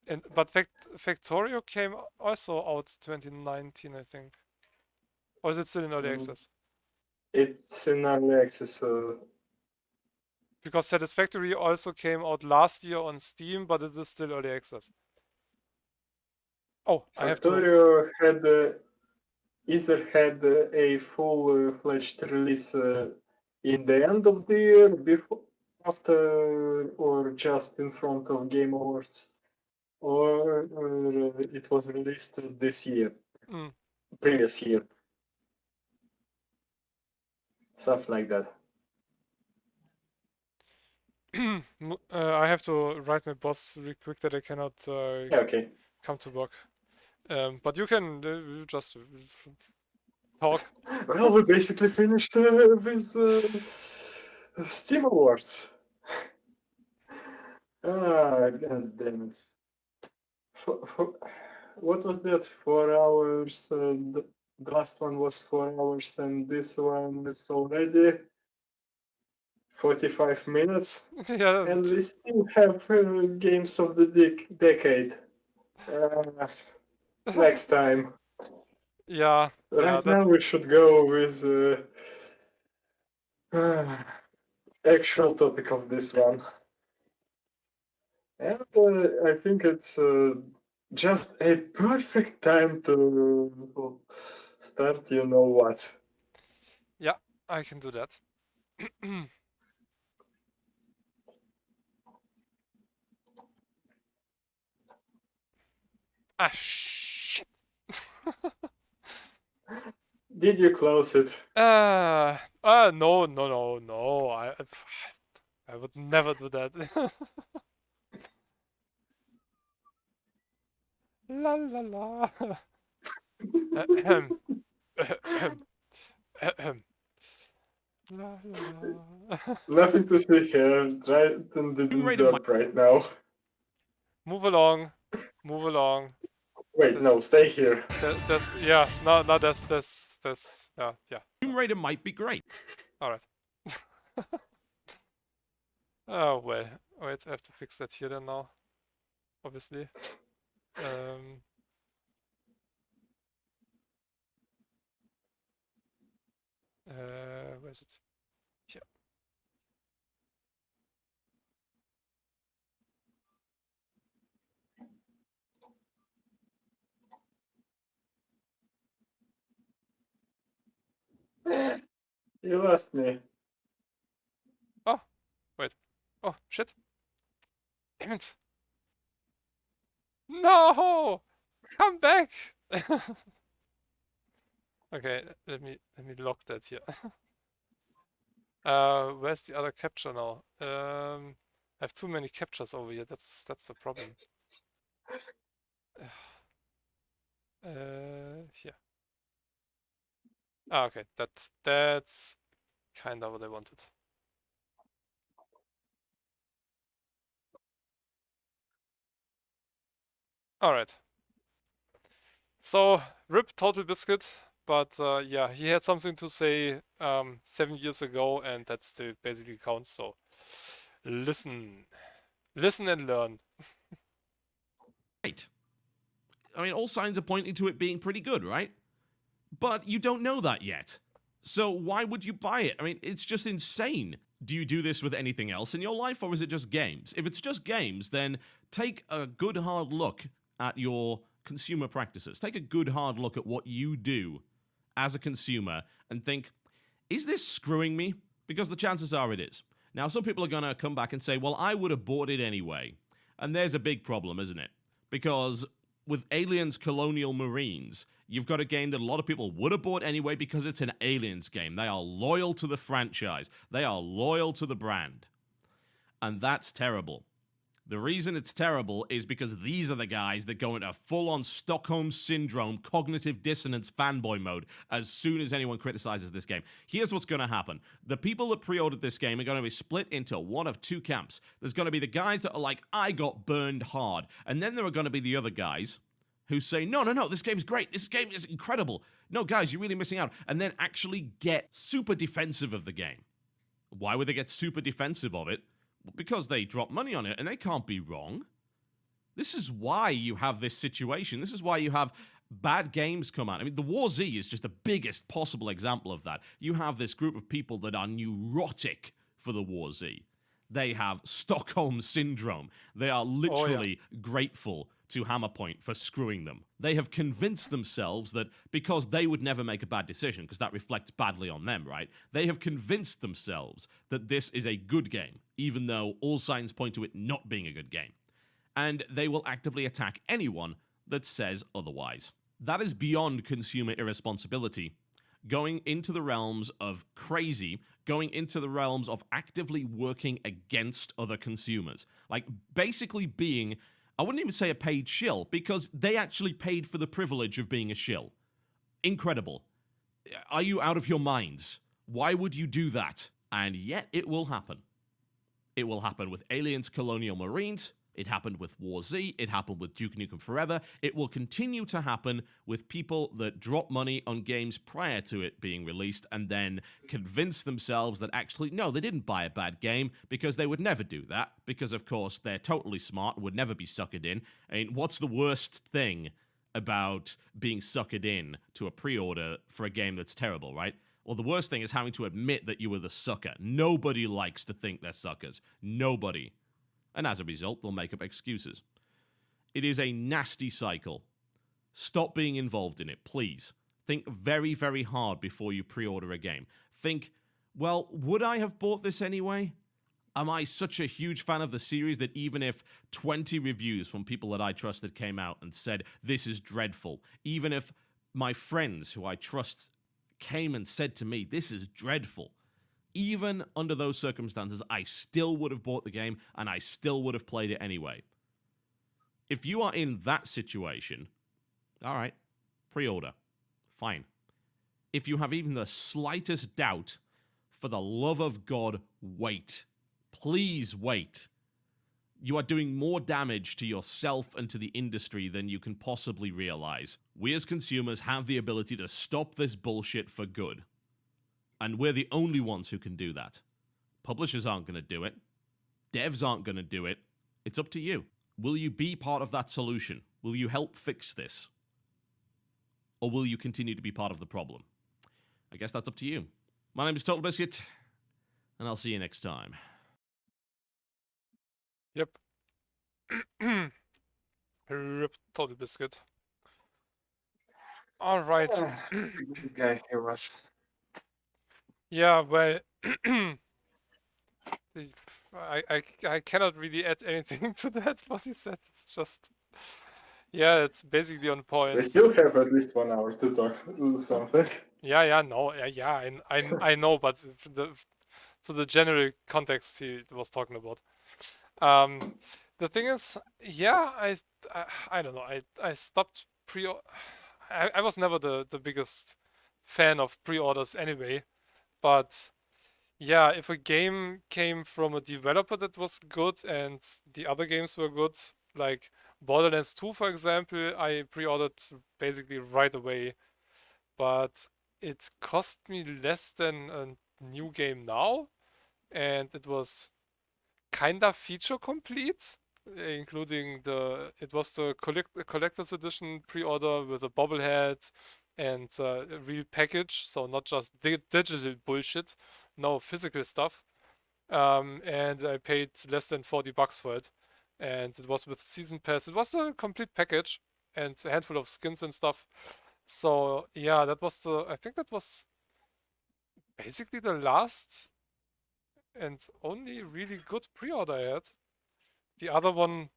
And but Factorio came also out 2019, I think. Or is it still in early Mm, access? It's in early access. Because Satisfactory also came out last year on Steam, but it is still early access. Oh, I have to. Factorio had either had a full-fledged release in the end of the year, before, after, or just in front of Game Awards, or it was released this year, Mm. previous year, stuff like that. I have to write my boss real quick that I cannot Yeah, okay. come to work. But you can just talk. Well, we basically finished with Steam Awards. God damn it. For, what was that? 4 hours. The last one was 4 hours, and this one is already 45 minutes. Yeah, And we still have games of the decade. Uh, next time. yeah, Right now, that's we should go with actual topic of this one. And I think it's just a perfect time to start, you know what. yeah, I can do that. Ah, shit. Did you close it? No, no, no, no. I would never do that. La la la. Ahem. Ahem. Ahem. La la. Nothing to see here. Try and do Tomb the Raider job right now. Move along. Move along. Wait, There's- no, stay here. There's yeah. No, no. There's yeah. Tomb Raider might be great. All right. Oh well. Wait, I have to fix that here then now. Obviously. Um. Where is it? Here. You lost me. Oh, wait. Oh shit. Damn it. No! Come back! Okay, let me lock that here. Where's the other capture now? I have too many captures over here. That's the problem. Here. Ah, okay. That's kind of what I wanted. All right. So, rip Total Biscuit, but yeah, he had something to say 7 years ago, and that still basically counts. So, listen and learn. Great. I mean, all signs are pointing to it being pretty good, right? But you don't know that yet. So why would you buy it? I mean, it's just insane. Do you do this with anything else in your life, or is it just games? If it's just games, then take a good hard look at your consumer practices. Take a good hard look at what you do as a consumer and think, is this screwing me? Because the chances are it is. Now, some people are going to come back and say, well, I would have bought it anyway. And there's a big problem, isn't it? Because with Aliens Colonial Marines, you've got a game that a lot of people would have bought anyway because it's an Aliens game. They are loyal to the franchise. They are loyal to the brand. And that's terrible. The reason it's terrible is because these are the guys that go into full-on Stockholm Syndrome, cognitive dissonance fanboy mode as soon as anyone criticizes this game. Here's what's going to happen. The people that pre-ordered this game are going to be split into one of two camps. There's going to be the guys that are like, I got burned hard. And then there are going to be the other guys who say, no, this game's great. This game is incredible. No, guys, you're really missing out. And then actually get super defensive of the game. Why would they get super defensive of it? Because they drop money on it, and they can't be wrong. This is why you have this situation. This is why you have bad games come out. I mean, the War Z is just the biggest possible example of that. You have this group of people that are neurotic for the War Z. They have Stockholm Syndrome. They are literally grateful to Hammerpoint for screwing them. They have convinced themselves that because they would never make a bad decision, because that reflects badly on them, right? They have convinced themselves that this is a good game, even though all signs point to it not being a good game. And they will actively attack anyone that says otherwise. That is beyond consumer irresponsibility. Going into the realms of crazy, going into the realms of actively working against other consumers. Like, basically being, I wouldn't even say a paid shill, because they actually paid for the privilege of being a shill. Incredible. Are you out of your minds? Why would you do that? And yet it will happen. It will happen with Aliens Colonial Marines. It happened with War Z. It happened with Duke Nukem Forever. It will continue to happen with people that drop money on games prior to it being released and then convince themselves that actually, no, they didn't buy a bad game because they would never do that because, of course, they're totally smart and would never be suckered in. I mean, what's the worst thing about being suckered in to a pre-order for a game that's terrible, right? Well, the worst thing is having to admit that you were the sucker. Nobody likes to think they're suckers. Nobody. And as a result, they'll make up excuses. It is a nasty cycle. Stop being involved in it, please. Think very, very hard before you pre-order a game. Think, Well, would I have bought this anyway? Am I such a huge fan of the series that even if 20 reviews from people that I trusted came out and said, this is dreadful, even if my friends who I trust came and said to me, this is dreadful, even under those circumstances, I still would have bought the game and I still would have played it anyway. If you are in that situation, all right, pre-order, fine. If you have even the slightest doubt, for the love of God, wait. Please wait. You are doing more damage to yourself and to the industry than you can possibly realize. We as consumers have the ability to stop this bullshit for good. And we're the only ones who can do that. Publishers aren't going to do it. Devs aren't going to do it. It's up to you. Will you be part of that solution? Will you help fix this? Or will you continue to be part of the problem? I guess that's up to you. My name is Total Biscuit, and I'll see you next time. Yep. Rip Total Biscuit. All right. Good guy he was. Yeah, well, I cannot really add anything to that, what he said. It's just, yeah, it's basically on We point. still have at least 1 hour to talk something. Yeah, no, yeah, I know, but to the general context he was talking about. The thing is, yeah, I don't know, I stopped I was never the biggest fan of pre-orders anyway, but yeah, if a game came from a developer that was good and the other games were good, like Borderlands 2, for example, I pre-ordered basically right away, but it cost me less than a new game now, and it was kinda feature complete, including it was the collector's edition pre-order with a bobblehead and a real package, so not just digital bullshit, no physical stuff. And I paid less than $40 for it, and it was with season pass. It was a complete package and a handful of skins and stuff. So yeah, I think that was basically the last and only really good pre-order I had. The other one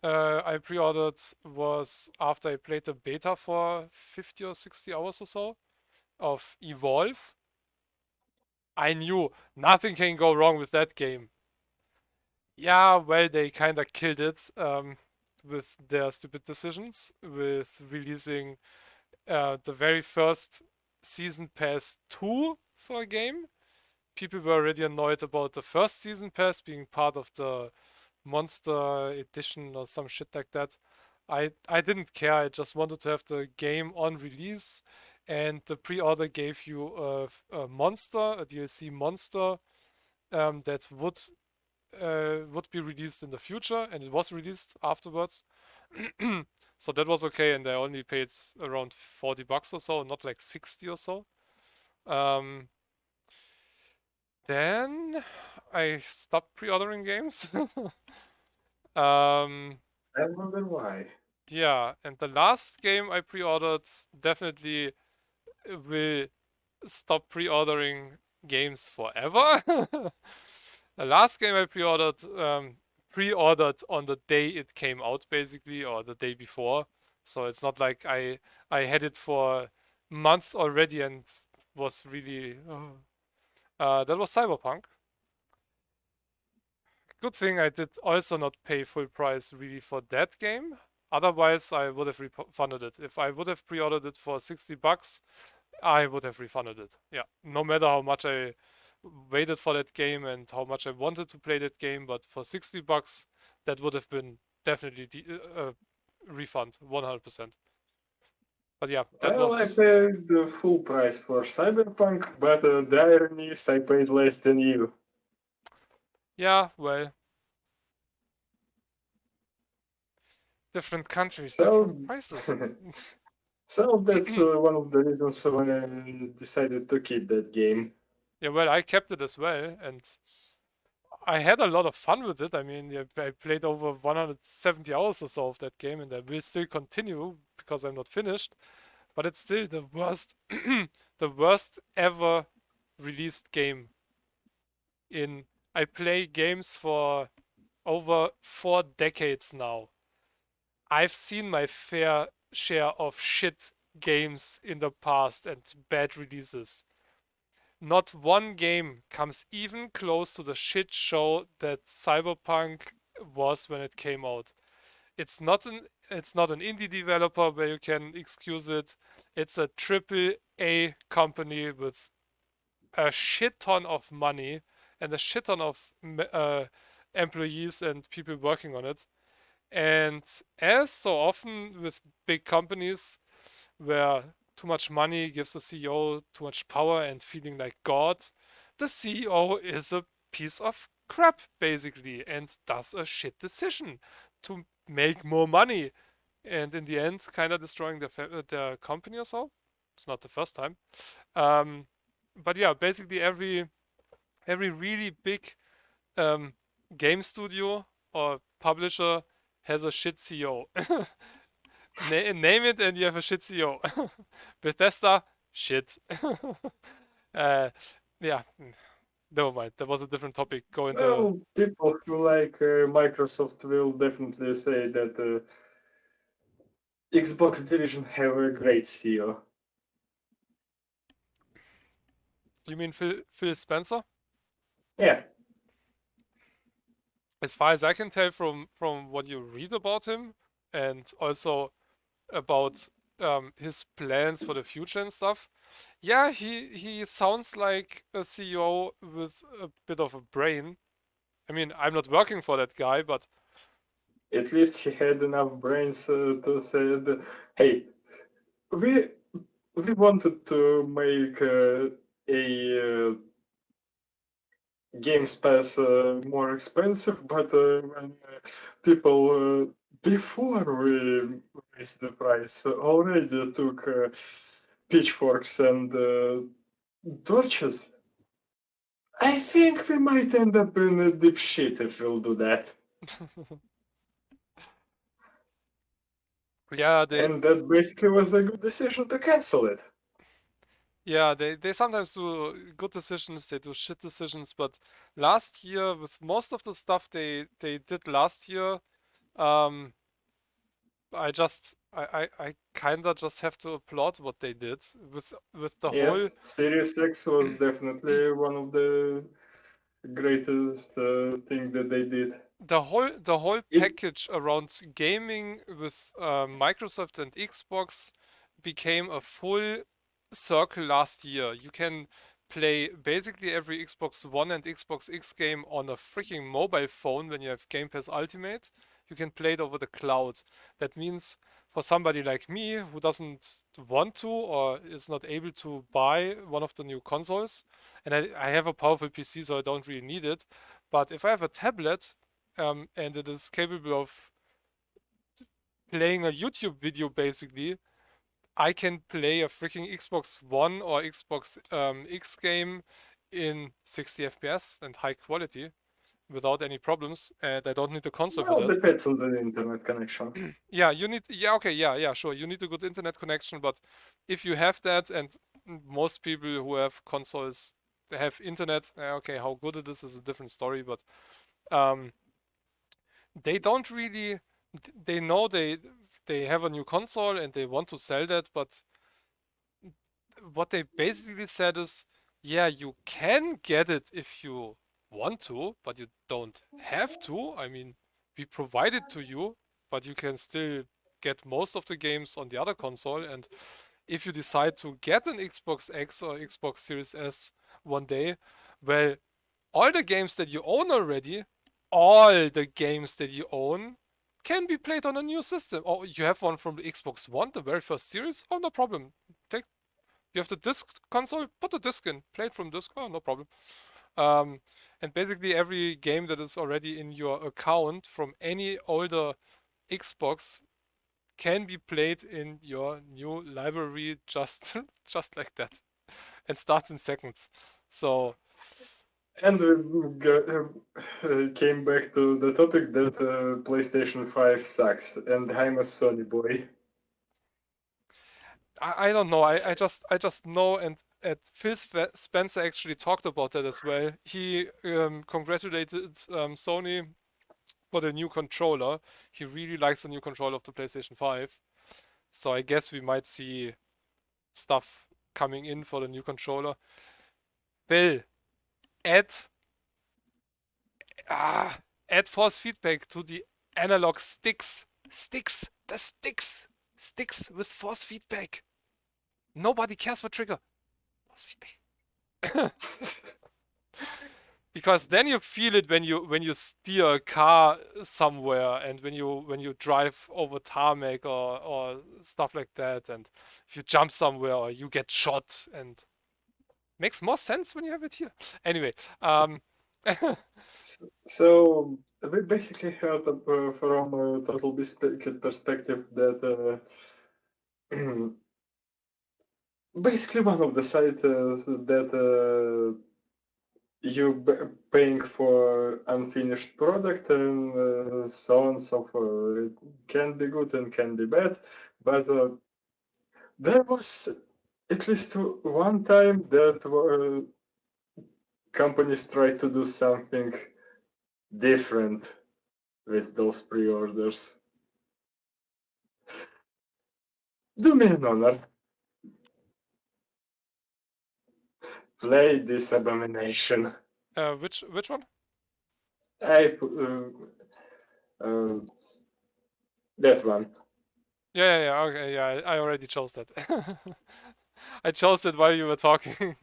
I pre-ordered was after I played the beta for 50 or 60 hours or so of Evolve. I knew nothing can go wrong with that game. Yeah, well, they kind of killed it with their stupid decisions, with releasing the very first Season Pass 2 for a game. People were already annoyed about the first Season Pass being part of the Monster Edition or some shit like that. I didn't care. I just wanted to have the game on release, and the pre-order gave you a monster, a DLC monster that would be released in the future, and it was released afterwards. So that was okay, and I only paid around $40 or so, not like 60 or so. Then I stopped pre-ordering games. I wonder why. Yeah, and the last game I pre-ordered definitely will stop pre-ordering games forever. The last game I pre-ordered on the day it came out, basically, or the day before. So it's not like I had it for months already and was really. That was Cyberpunk. Good thing I did also not pay full price really for that game. Otherwise, I would have refunded it. If I would have pre-ordered it for $60, I would have refunded it. Yeah, no matter how much I waited for that game and how much I wanted to play that game, but for $60, that would have been definitely the refund, 100%. But yeah, that Well, was. I paid the full price for Cyberpunk, but the irony is I paid less than you. Yeah, well. Different countries, So, different prices. so that's one of the reasons why I decided to keep that game. Yeah, well, I kept it as well, and I had a lot of fun with it. I mean, yeah, I played over 170 hours or so of that game, and I will still continue because I'm not finished. But it's still the worst, the worst ever released game I play games for over 4 decades now. I've seen my fair share of shit games in the past and bad releases. Not one game comes even close to the shit show that Cyberpunk was when it came out. It's not an indie developer where you can excuse it. It's a triple A company with a shit ton of money and a shit ton of employees and people working on it. And as so often with big companies, where too much money gives the CEO too much power and feeling like God, the CEO is a piece of crap basically and does a shit decision to make more money and in the end kind of destroying their company or so. It's not the first time. Um, but yeah, basically every really big um, game studio or publisher has a shit CEO. Name it and you have a shit CEO. Bethesda, shit. uh, yeah, never mind. That was a different topic. Go into. Well, people who like Microsoft will definitely say that Xbox division have a great CEO. You mean Phil Spencer? Yeah, As far as I can tell from what you read about him, and also about his plans for the future and stuff. Yeah, he sounds like a CEO with a bit of a brain. I mean, I'm not working for that guy, but at least he had enough brains to say that, hey, we we wanted to make a Games Pass more expensive, but when people before we raised the price already took pitchforks and torches, I think we might end up in a deep shit if we'll do that. yeah, And that basically was a good decision to cancel it. they sometimes do good decisions, they do shit decisions, but last year with most of the stuff they did last year, um, I kinda just have to applaud what they did with the whole Yes, Series X was definitely one of the greatest thing that they did. the whole It package around gaming with Microsoft and Xbox became a full circle last year. You can play basically every Xbox One and Xbox X game on a freaking mobile phone when you have Game Pass Ultimate. You can play it over the cloud. That means for somebody like me who doesn't want to or is not able to buy one of the new consoles, and I have a powerful PC, so I don't really need it. But if I have a tablet and it is capable of playing a YouTube video basically, I can play a freaking Xbox One or Xbox X game in 60 FPS and high quality without any problems, and I don't need a console for well that. depends on the internet connection. Yeah, okay, yeah, sure. You need a good internet connection, but if you have that, and most people who have consoles they have internet, okay, how good it is a different story, but um, they don't really they know they have a new console and they want to sell that, but what they basically said is, yeah, you can get it if you want to, but you don't have to. I mean, we provide it to you, but you can still get most of the games on the other console. And if you decide to get an Xbox X or Xbox Series S one day, well, all the games that you own already, all the games that you own can be played on a new system. Oh, you have one from the Xbox One, the very first series? Oh, no problem. Take You have the disc console, put the disc in, play it from disc, oh, no problem. Um, and basically every game that is already in your account from any older Xbox can be played in your new library just just like that, and starts in seconds. So And came back to the topic that PlayStation 5 sucks, and I'm a Sony boy. I don't know. I just know, and Phil Spencer actually talked about that as well. He congratulated Sony for the new controller. He really likes the new controller of the PlayStation 5. So I guess we might see stuff coming in for the new controller. Phil, add add force feedback to the analog sticks. The sticks with force feedback. Nobody cares for trigger. Force feedback. Because then you feel it when you steer a car somewhere and when you drive over tarmac or stuff like that, and if you jump somewhere or you get shot, and makes more sense when you have it here. Anyway, So we basically heard from a Total Biscuit perspective that basically one of the sites that you paying for unfinished product and so on and so forth. It can be good and can be bad, but there was at least one time that companies tried to do something different with those pre-orders. Do me an honor. Play this abomination. which one? I that one. Yeah. Okay, yeah. I already chose that. I chose it while you were talking.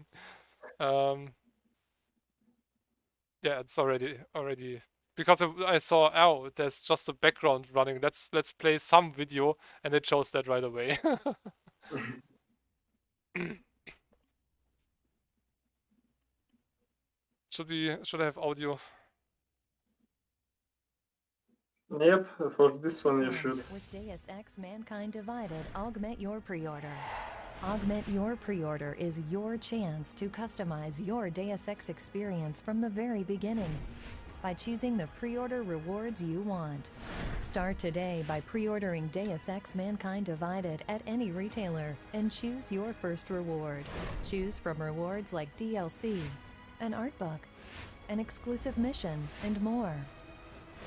Yeah, it's already because I saw, oh, there's just a background running. Let's play some video, and it shows that right away. Should I have audio? Yep, for this one you Come, should. with Deus Ex Mankind Divided, augment your pre-order. Augment your pre-order is your chance to customize your Deus Ex experience from the very beginning by choosing the pre-order rewards you want. Start today by pre-ordering Deus Ex Mankind Divided at any retailer and choose your first reward. Choose from rewards like DLC, an art book, an exclusive mission, and more.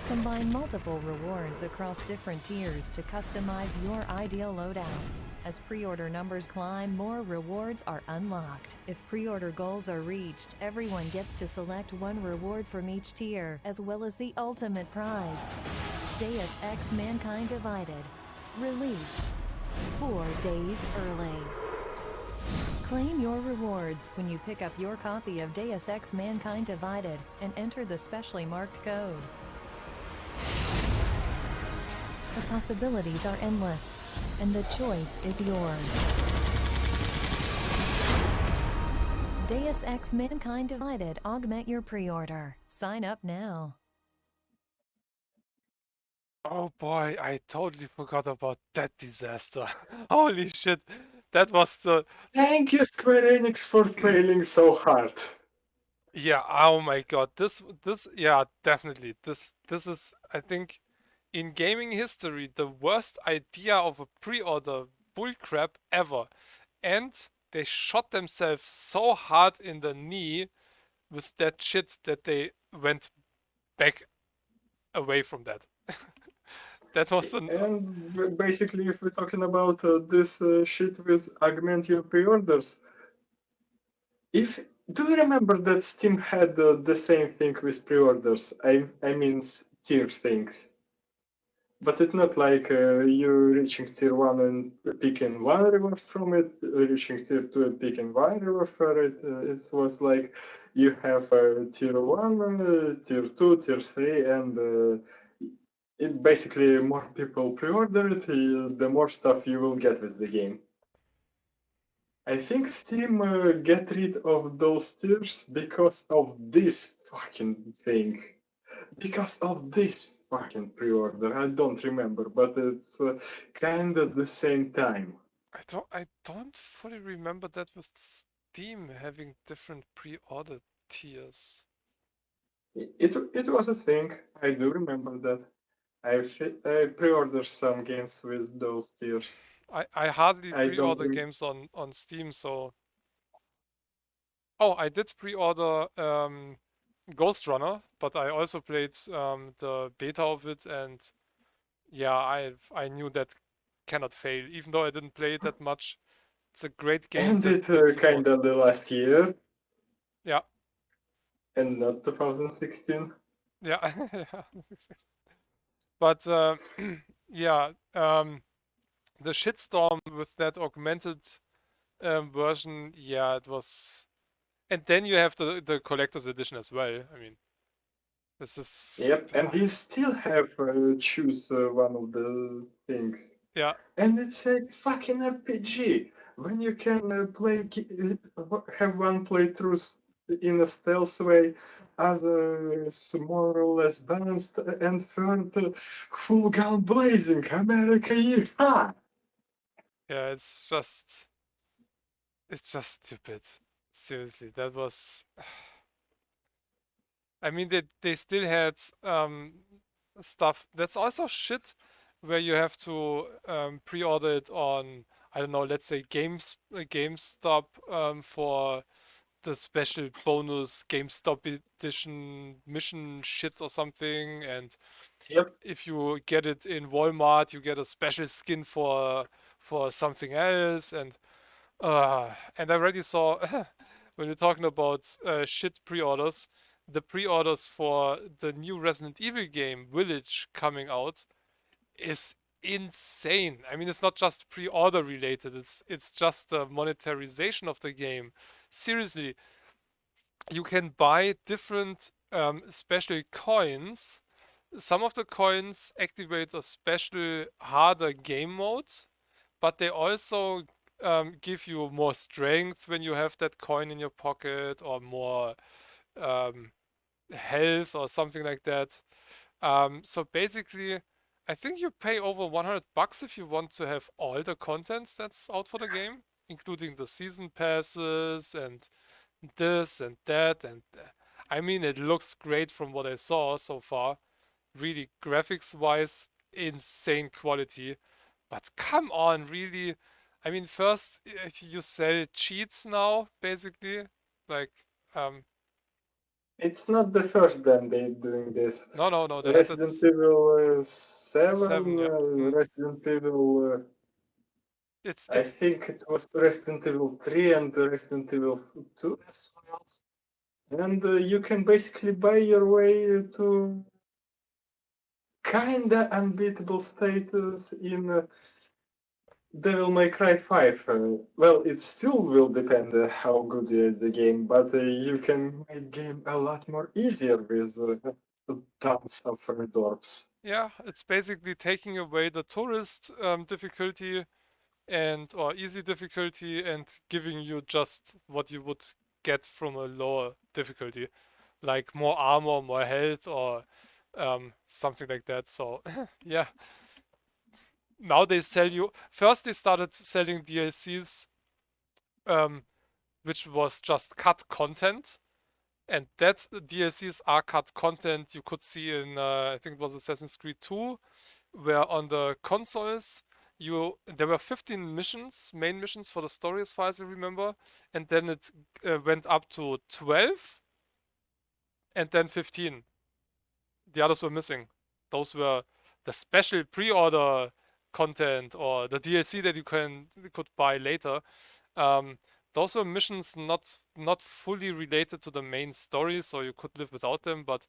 Combine multiple rewards across different tiers to customize your ideal loadout. As pre-order numbers climb, more rewards are unlocked. If pre-order goals are reached, everyone gets to select one reward from each tier, as well as the ultimate prize. Deus Ex Mankind Divided. Released 4 days early. Claim your rewards when you pick up your copy of Deus Ex Mankind Divided and enter the specially marked code. The possibilities are endless, and the choice is yours. Deus Ex Mankind Divided. Augment your pre-order. Sign up now. Oh boy, I totally forgot about that disaster. Holy shit, that was the Thank you, Square Enix, for failing so hard. yeah. Oh my god, yeah, definitely this is, I think, in gaming history, the worst idea of a pre-order bullcrap ever. And they shot themselves so hard in the knee with that shit that they went back away from that. That was an And basically, if we're talking about this shit with augment your pre-orders, do you remember that Steam had the same thing with pre-orders? I mean tier things. But it's not like you're reaching tier 1 and picking one reward from it, reaching tier 2 and picking one reward for it. It was like you have tier 1, tier 2, tier 3, and it basically more people pre-order it, the more stuff you will get with the game. I think Steam get rid of those tiers because of this fucking thing. Because of this fucking pre-order. I don't remember, but it's kind of the same time. I don't fully remember that with Steam having different pre-order tiers. It was a thing. I do remember that. I pre-ordered some games with those tiers. I hardly I don't pre-order games on Steam, so I did pre-order Ghost Runner, but I also played the beta of it, and yeah, I knew that cannot fail. Even though I didn't play it that much, it's a great game And that it needs kind support. of the last year Yeah, and not 2016. yeah, yeah. But yeah, the shitstorm with that augmented version, yeah, it was. And then you have the collector's edition as well. I mean, this is Yep, and you still have choose one of the things. yeah, And it's a fucking RPG. When you can have one playthrough in a stealth way, others more or less balanced, and third, full gun blazing, America, yeehaw! yeah, it's just stupid. Seriously, that was. I mean, they still had stuff that's also shit where you have to pre-order it on, I don't know, let's say GameStop for the special bonus GameStop edition mission shit or something, and Yep. if you get it in Walmart, you get a special skin for something else, and I already saw when you're talking about shit pre-orders, the pre-orders for the new Resident Evil game Village coming out is insane. I mean, it's not just pre-order related; it's just the monetarization of the game. Seriously, you can buy different special coins. Some of the coins activate a special harder game mode, but they also give you more strength when you have that coin in your pocket, or more um, health or something like that. So basically, I think you pay over $100 if you want to have all the content that's out for the game, including the season passes and this and that. And I mean, it looks great from what I saw so far. Really, graphics wise, insane quality. But come on, really? I mean, first you sell cheats now, basically. Like, um, It's not the first time they're doing this. no, they had Resident it Evil 7, 7, yeah. Mm. Resident Evil, I It's think it was Resident Evil 3 and Resident Evil 2 as well. And you can basically buy your way to kinda unbeatable status in Devil May Cry 5. Well, it still will depend how good the game, but you can make game a lot more easier with tons of red orbs. yeah, it's basically taking away the tourist difficulty and or easy difficulty and giving you just what you would get from a lower difficulty, like more armor, more health, or something like that. So yeah, now they sell you. First, they started selling DLCs, um, which was just cut content, and that DLCs are cut content you could see in I think it was Assassin's Creed 2, where on the consoles there were 15 missions, main missions for the story as far as I remember, and then it went up to 12 and then 15. The others were missing. Those were the special pre-order content or the DLC that you could buy later. Um, those were missions not fully related to the main story, so you could live without them, but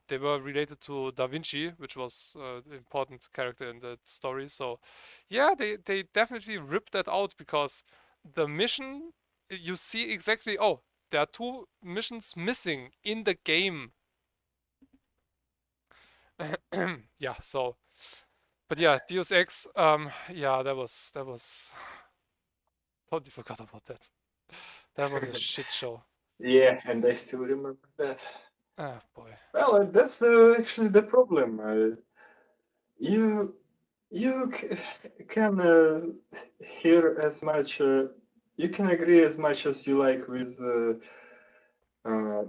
they were related to Da Vinci, which was an important character in the story. So yeah, they definitely ripped that out, because the mission, you see exactly, oh, there are two missions missing in the game. Yeah, so but yeah, Deus Ex, yeah, that was totally forgot about that. That was a shit show. Yeah, and I still remember that. Ah, boy. Well, that's actually the problem. You can hear as much, you can agree as much as you like with uh,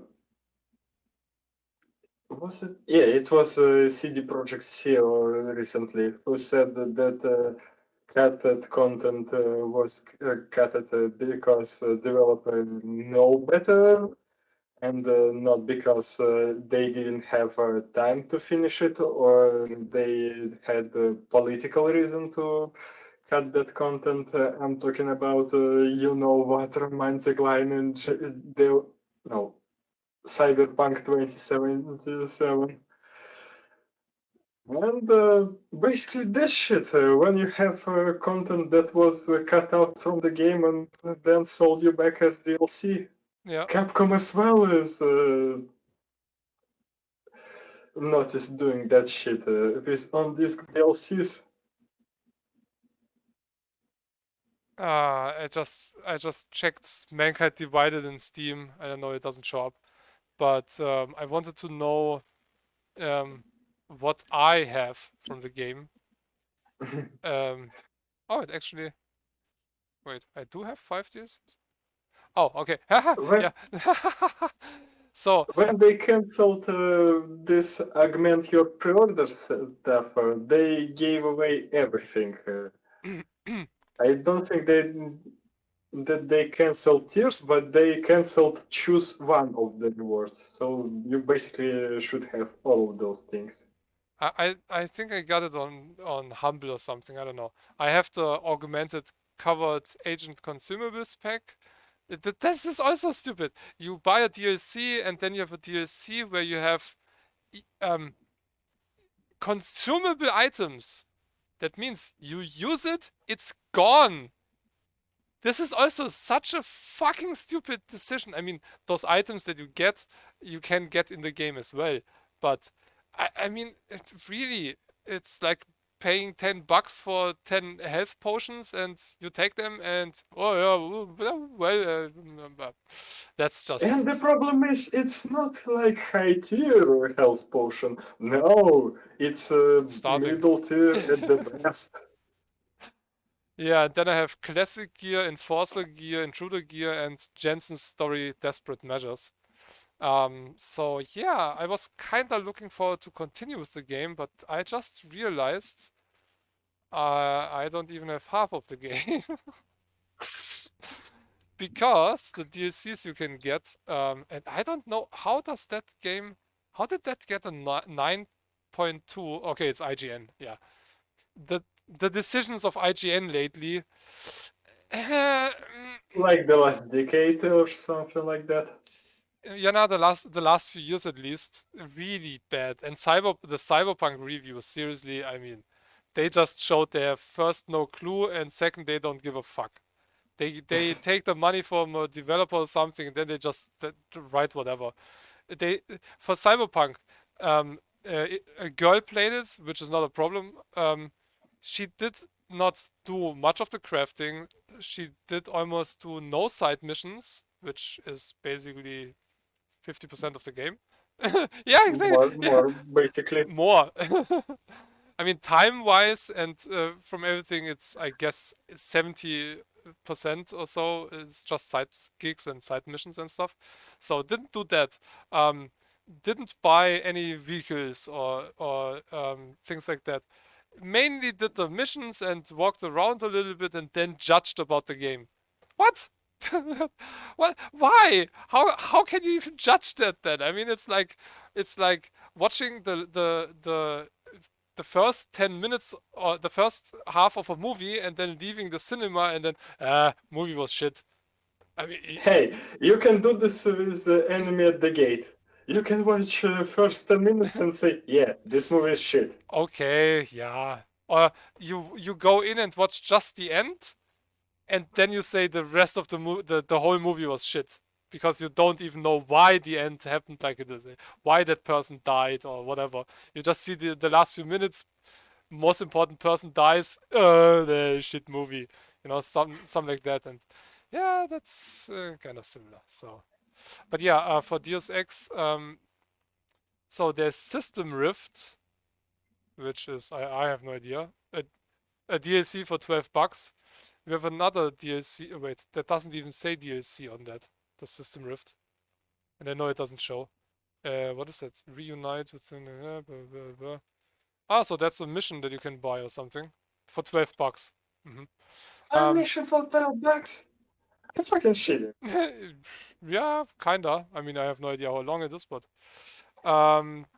was it? Yeah, it was CD Projekt CEO recently who said that cutted content was cutted because developer know better and not because they didn't have time to finish it or they had a political reason to cut that content. I'm talking about you know what romantic line in the no Cyberpunk 2077. And basically this shit, when you have content that was cut out from the game and then sold you back as DLC. Yeah. Capcom as well is noticed doing that shit with on-disc DLCs. I just checked Mankind Divided in Steam. I don't know, it doesn't show up. But I wanted to know what I have from the game. Oh, it actually. Wait, I do have 5 DLCs? Oh, okay. When, Yeah. So, when they canceled this augment your pre-order stuff, they gave away everything. I don't think that they canceled tiers, but they canceled choose one of the rewards. So you basically should have all of those things. I think I got it on Humble or something. I don't know. I have the augmented covered agent consumables pack. This is also stupid. You buy a DLC and then you have a DLC where you have consumable items. That means you use it, it's gone. This is also such a fucking stupid decision. I mean, those items that you can get in the game as well. But I mean, it's like paying $10 for 10 health potions and you take them and oh yeah, well, that's And the just problem is, it's not like high tier health potion. No, it's starting. middle tier at the best. Yeah, and then I have classic gear, enforcer gear, intruder gear, and Jensen's story desperate measures. So yeah, I was kinda looking forward to continue with the game, but I just realized I don't even have half of the game because the DLCs you can get, and I don't know how did that get a 9.2? Okay, it's IGN. Yeah, the decisions of IGN lately. Uh, Like the last decade or something like that. Yeah, no, the last few years at least, really bad. And the Cyberpunk reviews, seriously, I mean, they just showed they have first no clue and second they don't give a fuck. They take the money from a developer or something and then they just write whatever. They for Cyberpunk, a girl played it, which is not a problem. She did not do much of the crafting. She did almost do no side missions, which is basically 50% of the game. Yeah, exactly. Yeah, More basically. more. I mean, time-wise and from everything, it's I guess 70% or so. It's just side gigs and side missions and stuff. So didn't do that. Didn't buy any vehicles or things like that. Mainly did the missions and walked around a little bit and then judged about the game. What? What? Why? How can you even judge that then? I mean, it's like watching the first 10 minutes or the first half of a movie and then leaving the cinema and then movie was shit. I mean, Hey, you can do this with the enemy at the gate. You can watch first 10 minutes and say, yeah, this movie is shit. okay, yeah. Or you go in and watch just the end and then you say the rest of the whole movie was shit because you don't even know why the end happened like it is, why that person died or whatever. You just see the last few minutes, most important person dies, the shit movie, something like that. And yeah, that's kind of similar. So, but yeah, for Deus Ex, so there's System Rift, which is I have no idea, a DLC for $12. We have another DLC. Wait, that doesn't even say DLC on that. The System Rift, and I know it doesn't show. What is that? Reunite with blah, blah, blah. Ah, so that's a mission that you can buy or something for $12. Mhm. One mission for $12? I'm fucking shitting. Yeah, kinda. I mean, I have no idea how long it is, but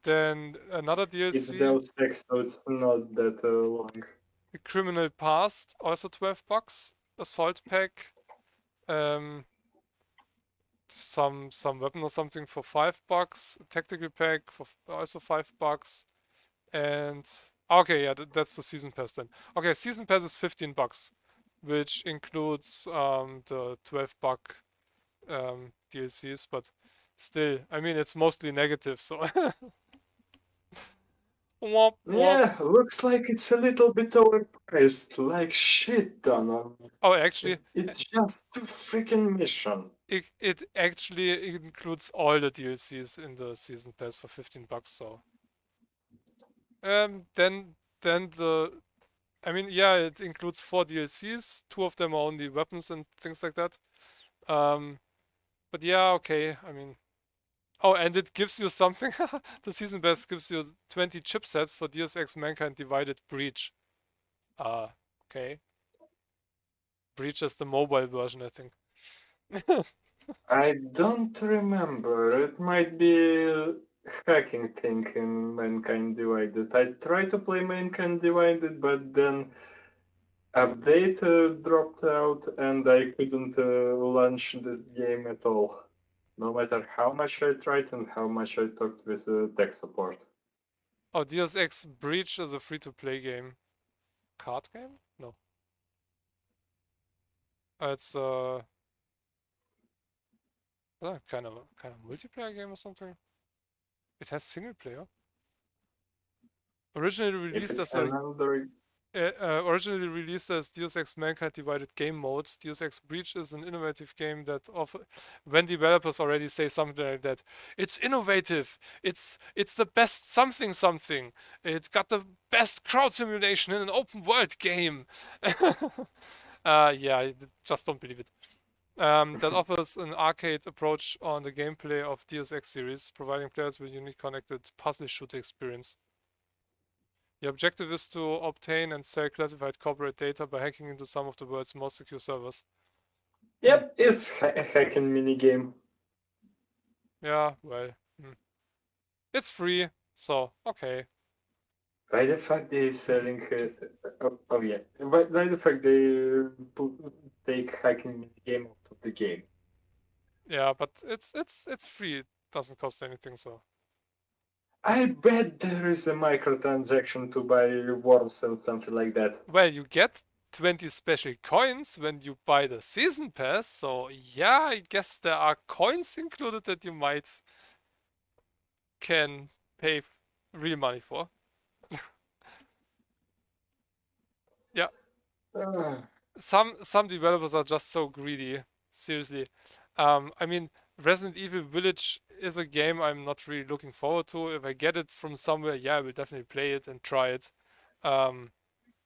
then another It's DLC, Deus Ex, so it's not that long. Criminal Past, also $12. Assault pack, um, some weapon or something for $5. Tactical pack for also $5. And okay, yeah, that's the season pass then. Okay, season pass is $15, which includes the $12 DLCs, but still, I mean, it's mostly negative, so womp womp. Yeah, looks like it's a little bit overpriced, like shit ton of Oh, it. actually, It's just two freaking mission. it actually includes all the DLCs in the season pass for $15. So then I mean, yeah, it includes 4 DLCs. 2 of them are only weapons and things like that. But yeah, okay. I mean, oh, and it gives you something. The season pass gives you 20 chipsets for Deus Ex Mankind Divided Breach. Okay. Breach is the mobile version, I think. I don't remember. It might be a hacking thing in Mankind Divided. I tried to play Mankind Divided, but then update dropped out and I couldn't launch the game at all. No matter how much I tried and how much I talked with tech support. Oh, Deus Ex Breach is a free-to-play game. Card game? No. It's kind of multiplayer game or something. It has single player. Originally If released it's as a another. originally released as Deus Ex Mankind Divided game mode, Deus Ex Breach is an innovative game that when developers already say something like that, it's innovative, it's the best something something, it got the best crowd simulation in an open world game. Yeah, I just don't believe it. That offers an arcade approach on the gameplay of Deus Ex series, providing players with unique connected puzzle shooter experience. The objective is to obtain and sell classified corporate data by hacking into some of the world's most secure servers. Yep, it's a hacking minigame. Yeah, well, it's free, so okay. Why the fuck they selling? Oh yeah. Why the fuck they take hacking minigame out of the game? Yeah, but it's free. It doesn't cost anything, so. I bet there is a microtransaction to buy worms and something like that. Well, you get 20 special coins when you buy the season pass, so yeah, I guess there are coins included that you might can pay real money for. Yeah. Some developers are just so greedy. Seriously. I mean, Resident Evil Village is a game I'm not really looking forward to. If I get it from somewhere, yeah, I will definitely play it and try it.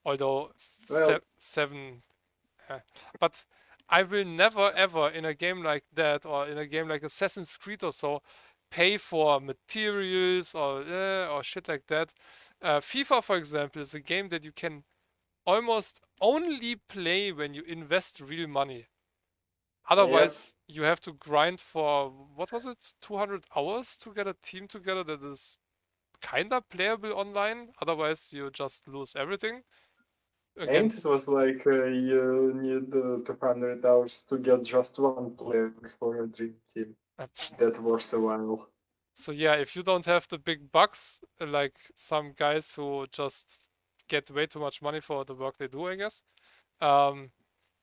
Although Well, 7, but I will never ever in a game like that or in a game like Assassin's Creed or so pay for materials or shit like that. FIFA, for example, is a game that you can almost only play when you invest real money. Otherwise, you have to grind for, what was it, 200 hours to get a team together that is kinda playable online. Otherwise, you just lose everything and it against. was like you need 200 hours to get just one player for a dream team. That was a while. So yeah, if you don't have the big bucks, like some guys who just get way too much money for the work they do, I guess. Um,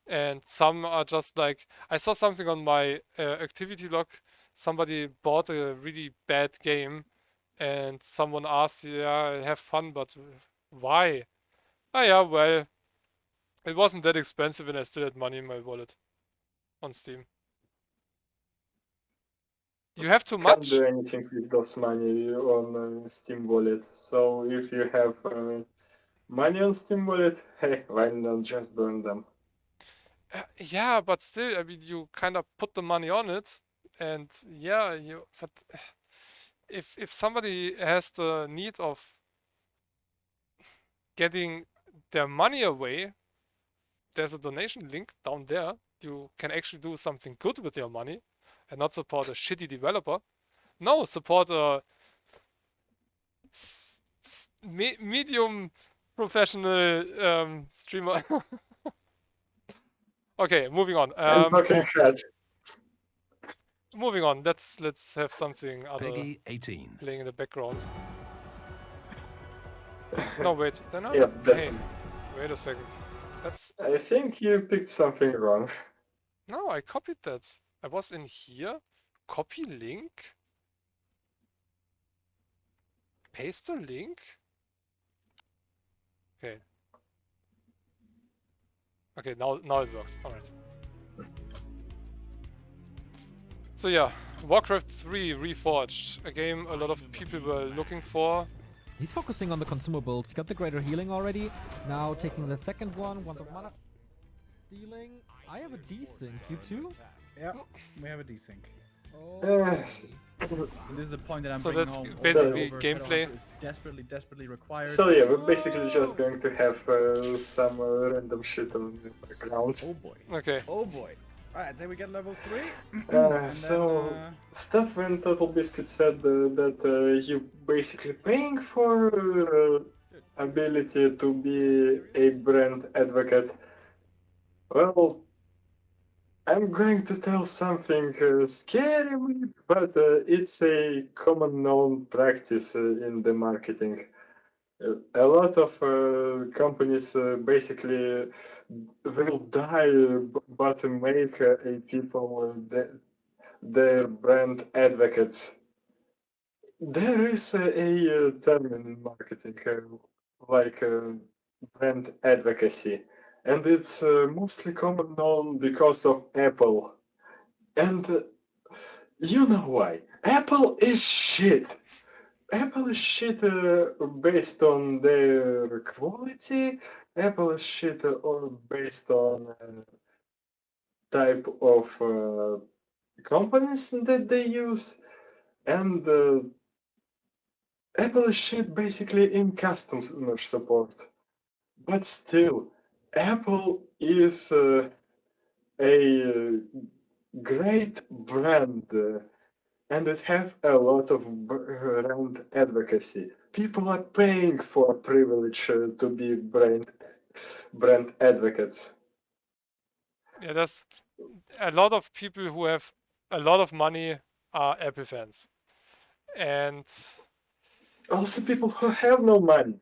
and some are just like, I saw something on my activity log. Somebody bought a really bad game, and someone asked, "Yeah, have fun, but why?" Ah, yeah, well, it wasn't that expensive, and I still had money in my wallet on Steam. You have too Can't do much? anything with those money on Steam Wallet. So if you have money on Steam Wallet, hey, why not just burn them? Yeah, but still, I mean, you kind of put the money on it, and yeah, but if somebody has the need of getting their money away, there's a donation link down there. You can actually do something good with your money and not support a shitty developer. No, support a medium professional streamer. Okay, moving on. I'm talking head. Moving on. Let's have something other Peggy 18. playing in the background. No, wait. Then Yeah, hey, definitely. wait a second. That's I think you picked something wrong. no, I copied that. I was in here. Copy link. Paste the link. Okay. Okay, now it worked. All right. So yeah, Warcraft 3 Reforged, a game a lot of people were looking for. He's focusing on the consumables. He got the greater healing already. Now taking the second one. Wand of Mana. Stealing. I have a desync. You too? Yeah, we have a desync. Oh. Yes. And this is the point that I'm So bringing that's home. basically Over gameplay. Shadowhunter is desperately required. So yeah, we're basically just going to have some random shit on the background. Oh boy. Okay. Oh boy. Alright, so we get level 3. So stuff when Total Biscuit said that you basically paying for ability to be a brand advocate. Well, I'm going to tell something scary, but it's a common known practice in the marketing. A lot of companies basically will die, but make a people their brand advocates. There is a term in marketing like brand advocacy, and it's mostly common known because of Apple. And you know why? Apple is shit. Apple is shit based on their quality. Apple is shit based on type of companies that they use. And Apple is shit basically in customer support. But still, Apple is a great brand. And it have a lot of brand advocacy. People are paying for privilege to be brand advocates. Yeah, there's a lot of people who have a lot of money are Apple fans. And Also, people who have no money.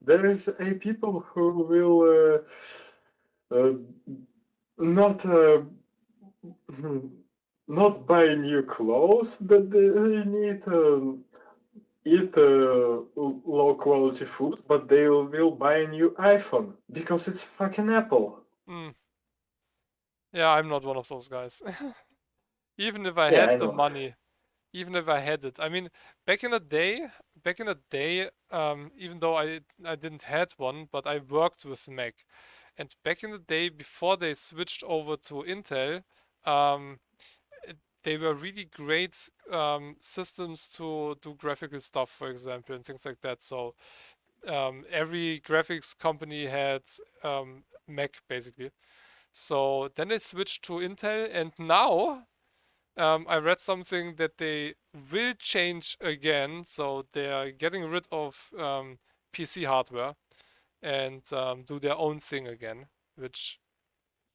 There is a people who will not not buy new clothes that they need. Eat low quality food, but they will buy a new iPhone because it's fucking Apple. yeah, I'm not one of those guys. Even if I Yeah, I had the know. money, even if I had it. I mean, back in the day, even though I didn't had one, but I worked with Mac. And back in the day, before they switched over to Intel, they were really great systems to do graphical stuff, for example, and things like that. So every graphics company had Mac basically. So then they switched to Intel, and now I read something that they will change again. So they are getting rid of PC hardware and do their own thing again, which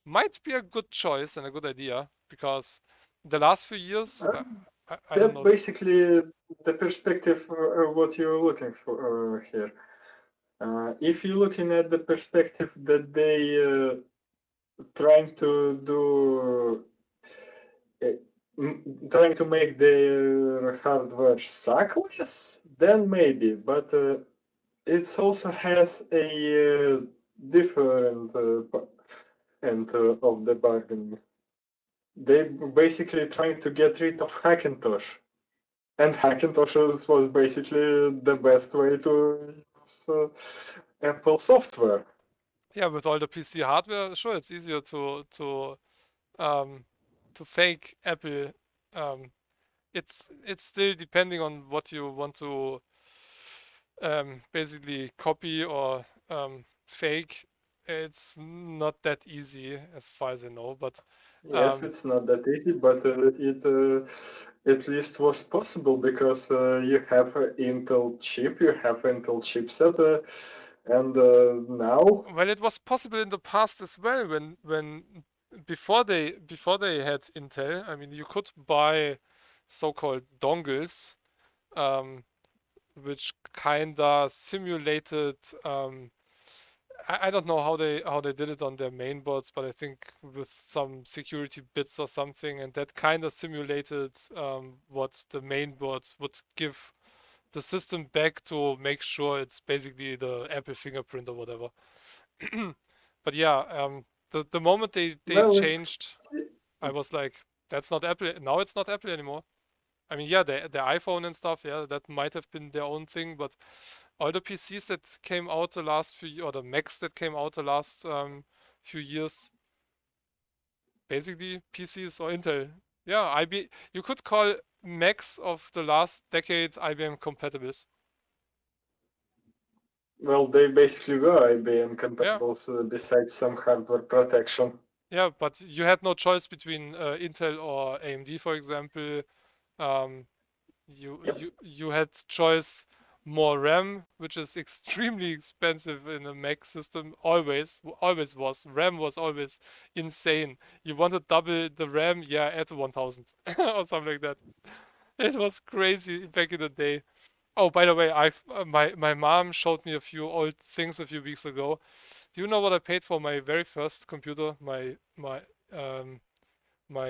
might be a good choice and a good idea because the last few years, I don't That's know. basically the perspective what you're looking for here. If you're looking at the perspective that they trying to do, trying to make their hardware suck less, then maybe. But it also has a different end of the bargain. They basically trying to get rid of Hackintosh. And Hackintosh was basically the best way to use Apple software. Yeah, with all the PC hardware, sure, it's easier to fake Apple. It's still depending on what you want to basically copy or fake. it's not that easy as far as I know, but Yes, it's not that easy, but it at least was possible because you have an Intel chip, you have Intel chipset, and now, well, it was possible in the past as well when before they had Intel. I mean, you could buy so-called dongles, um, which kinda simulated. I don't know how they did it on their main boards, but I think with some security bits or something, and that kind of simulated what the main boards would give the system back to make sure it's basically the Apple fingerprint or whatever. But yeah, the moment they well, changed, I was like, that's not Apple. Now it's not Apple anymore. I mean, yeah, the iPhone and stuff, yeah, that might have been their own thing, but all the PCs that came out the last or the Macs that came out the last few years, basically PCs or Intel. Yeah, you could call Macs of the last decade IBM compatibles. well, they basically were IBM Yeah, compatible besides some hardware protection. yeah, but you had no choice between Intel or AMD, for example. Um, Yep. you had choice more RAM, which is extremely expensive in a Mac system. Always was. RAM was always insane. You wanted double the RAM, yeah, add 1000 or something like that. It was crazy back in the day. Oh, by the way, my mom showed me a few old things a few weeks ago. Do you know what I paid for my very first computer? My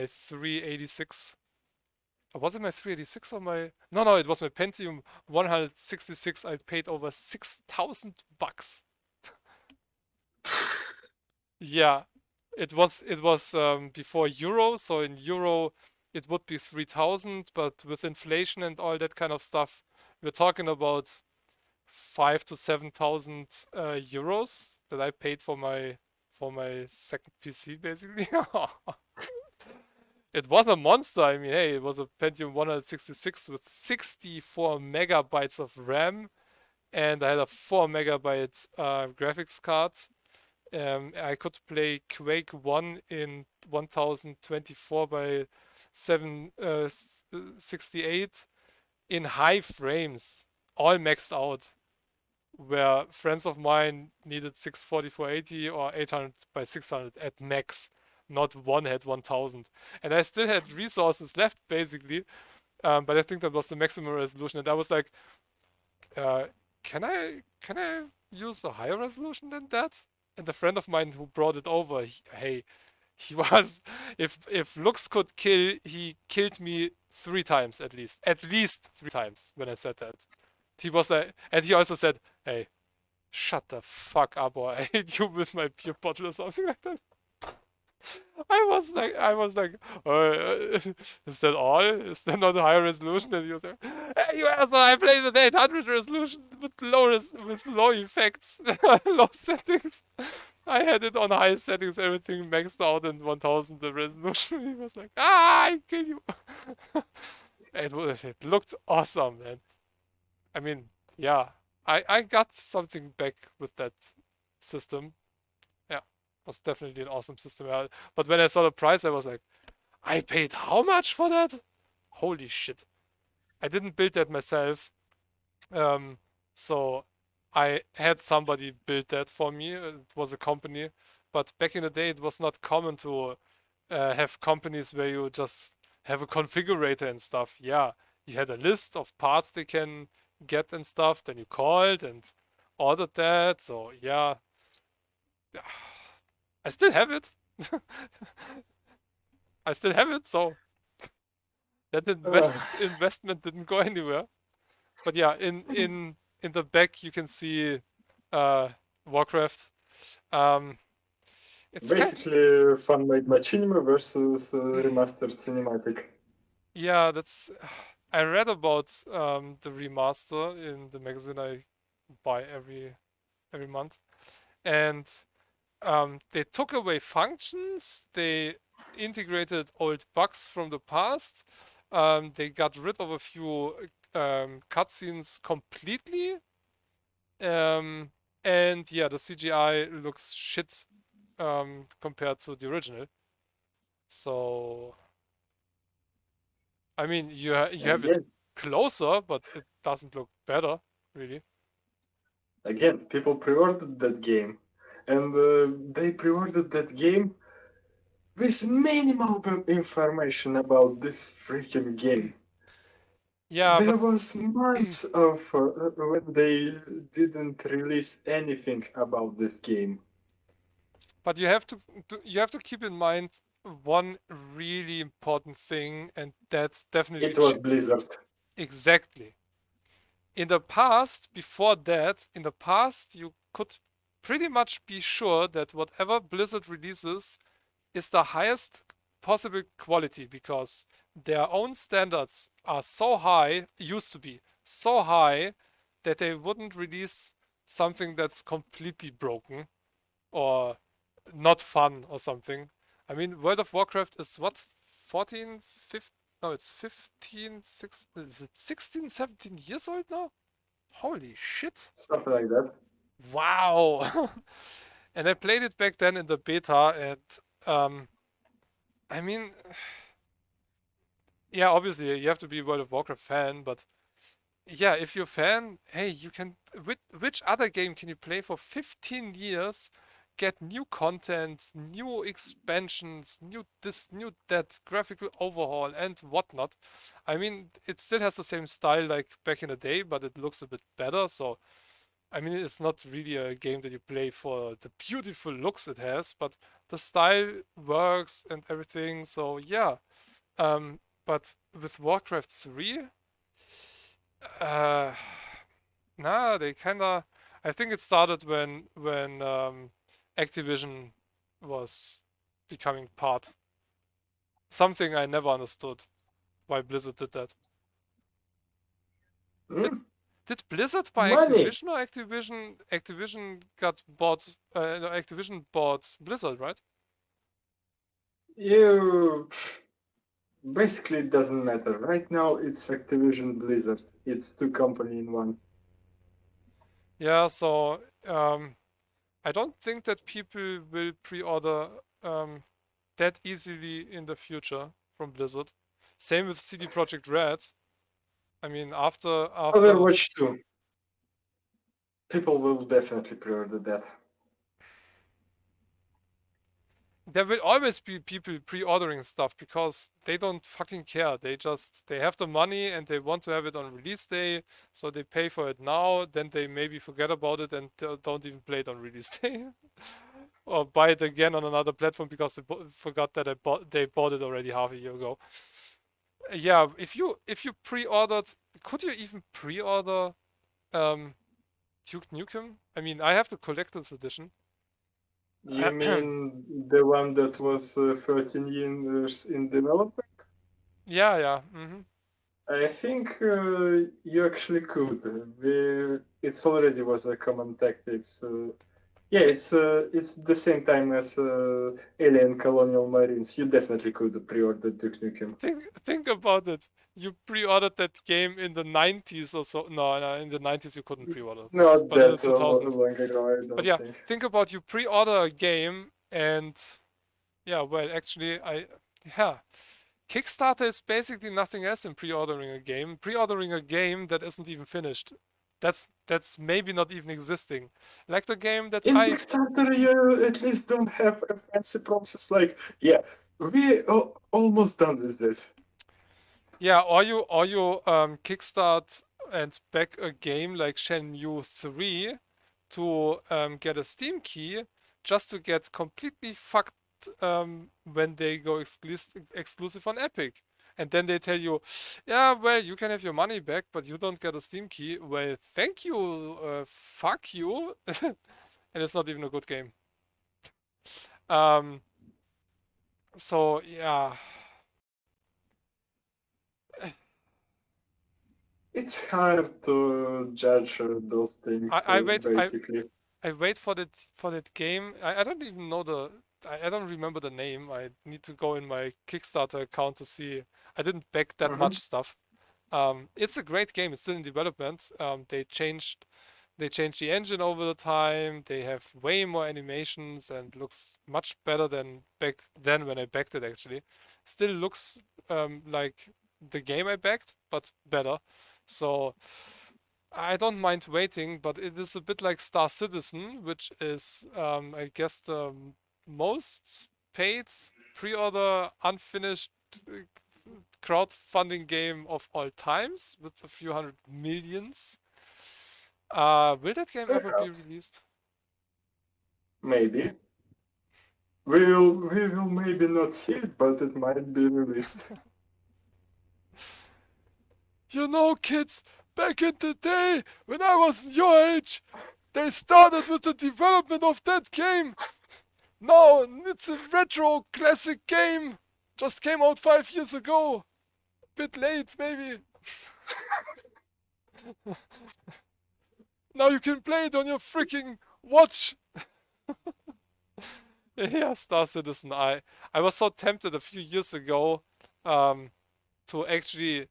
386. Was it my 386 or my? No, it was my Pentium 166. I paid over 6,000 bucks. Yeah, it was before euro, so in euro it would be 3,000, but with inflation and all that kind of stuff, we're talking about 5 to 7,000 euros that I paid for my second PC basically. It was a monster. I mean, hey, it was a Pentium 166 with 64 megabytes of RAM, and I had a 4 megabyte graphics card. I could play Quake 1 in 1024 by 768 in high frames, all maxed out. Where friends of mine needed 640 480 or 800 by 600 at max, not one had 1000. And I still had resources left basically, but I think that was the maximum resolution. And I was like, uh, can I use a higher resolution than that? And a friend of mine who brought it over, he was, if looks could kill, he killed me 3 times at least 3 times when I said that. He was like, and he also said, "Hey, shut the fuck up, or I hit you with my beer bottle," or something like that. I was like, is that all? Is that not a higher resolution? And he was like, "Hey, you asshole! I play with 800 resolution with with low effects, low settings. I had it on high settings, everything maxed out in 1000 the resolution." He was like, I kill you. It looked awesome, and I mean, yeah, I got something back with that system. Yeah, was definitely an awesome system. But when I saw the price, I was like, I paid how much for that? Holy shit! I didn't build that myself, um, so I had somebody build that for me. It was a company, but back in the day, it was not common to have companies where you just have a configurator and stuff. Yeah, you had a list of parts they can get and stuff. Then you called and ordered that. So yeah, I still have it. I still have it. So that investment didn't go anywhere. But yeah, in the back you can see Warcraft. Um, it's kind Basically, fan-made machinima versus remastered cinematic. Yeah, that's. I read about the remaster in the magazine I buy every month, and they took away functions. They integrated old bugs from the past. They got rid of a few cutscenes completely, um, And yeah, the CGI looks shit compared to the original. So I mean, you have it Again, closer, but it doesn't look better, really. again, people pre-ordered that game, and they pre-ordered that game with minimal information about this freaking game. Yeah, There but was months of when they didn't release anything about this game. you have to keep in mind one really important thing, and that's definitely It was Blizzard. exactly. In the past, before that, in the past, you could pretty much be sure that whatever Blizzard releases is the highest possible quality because their own standards are so high, used to be so high, that they wouldn't release something that's completely broken or not fun or something. I mean, World of Warcraft is what, 14, 15, no, it's 15, 6, is it 16, 17 years old now? Holy shit. Something like that. Wow. And I played it back then in the beta, and I mean, yeah, obviously you have to be a World of Warcraft fan, but yeah, if you're a fan, hey, you can. Which other game can you play for 15 years, get new content, new expansions, new this, new that, graphical overhaul, and whatnot? I mean, it still has the same style like back in the day, but it looks a bit better. So, I mean, it's not really a game that you play for the beautiful looks it has, but the style works and everything. So, yeah. But with Warcraft 3, uh, nah, they kinda. I think it started when Activision was becoming part. Something I never understood why Blizzard did that. Did Hmm? did Blizzard buy Money. Activision or Activision got bought? No, Activision bought Blizzard, right? You basically it doesn't matter. Right now it's Activision Blizzard. It's two company in one. Yeah. So I don't think that people will pre-order that easily in the future from Blizzard. Same with CD Projekt Red. I mean, after Overwatch 2. People will definitely pre-order that. there will always be people pre-ordering stuff because they don't fucking care. They have the money and they want to have it on release day, so they pay for it now. Then they maybe forget about it and don't even play it on release day, or buy it again on another platform because they forgot that they bought it already half a year ago. Yeah, if you pre-ordered, could you even pre-order Duke Nukem? I mean, I have the collector's edition. You mean the one that was 13 years in development? Yeah, yeah. Mm-hmm. I think you actually could. It's already was a common tactics. Yeah, it's the same time as Alien Colonial Marines. You definitely could pre-order Duke Nukem. Think about it. You pre-ordered that game in the 90s or so. No, no, in the 90s you couldn't pre-order, Not but in the that 2000s. long ago, I But don't yeah, think. think about you pre-order a game and yeah, well, actually, yeah, Kickstarter is basically nothing else than pre-ordering a game. Pre-ordering a game that isn't even finished. That's maybe not even existing. Like the game that In Kickstarter, you at least don't have a fancy process like, yeah, we almost done with it. yeah, or you kickstart and back a game like Shenmue 3 to get a Steam key just to get completely fucked when they go exclusive on Epic. And then they tell you, yeah, well, you can have your money back, but you don't get a Steam key. Well, thank you, fuck you. And it's not even a good game. Um, so yeah, It's hard to judge those things, I wait. basically. I wait for that game. I don't even know I don't remember the name. I need to go in my Kickstarter account to see. I didn't back that much stuff. It's a great game. It's still in development. They changed They changed the engine over the time. They have way more animations and looks much better than back then when I backed it actually. Still looks like the game I backed, but better. So I don't mind waiting, but it is a bit like Star Citizen, which is I guess the most paid pre-order unfinished crowdfunding game of all times with a few hundred millions. Will that game ever be Perhaps. released? Maybe. We will maybe not see it, but it might be released. You know, kids, back in the day when I was your age, they started with the development of that game. Now it's a retro classic game. Just came out 5 years ago. Bit late, maybe. Now you can play it on your freaking watch. Yeah, Star Citizen. I was so tempted a few years ago to actually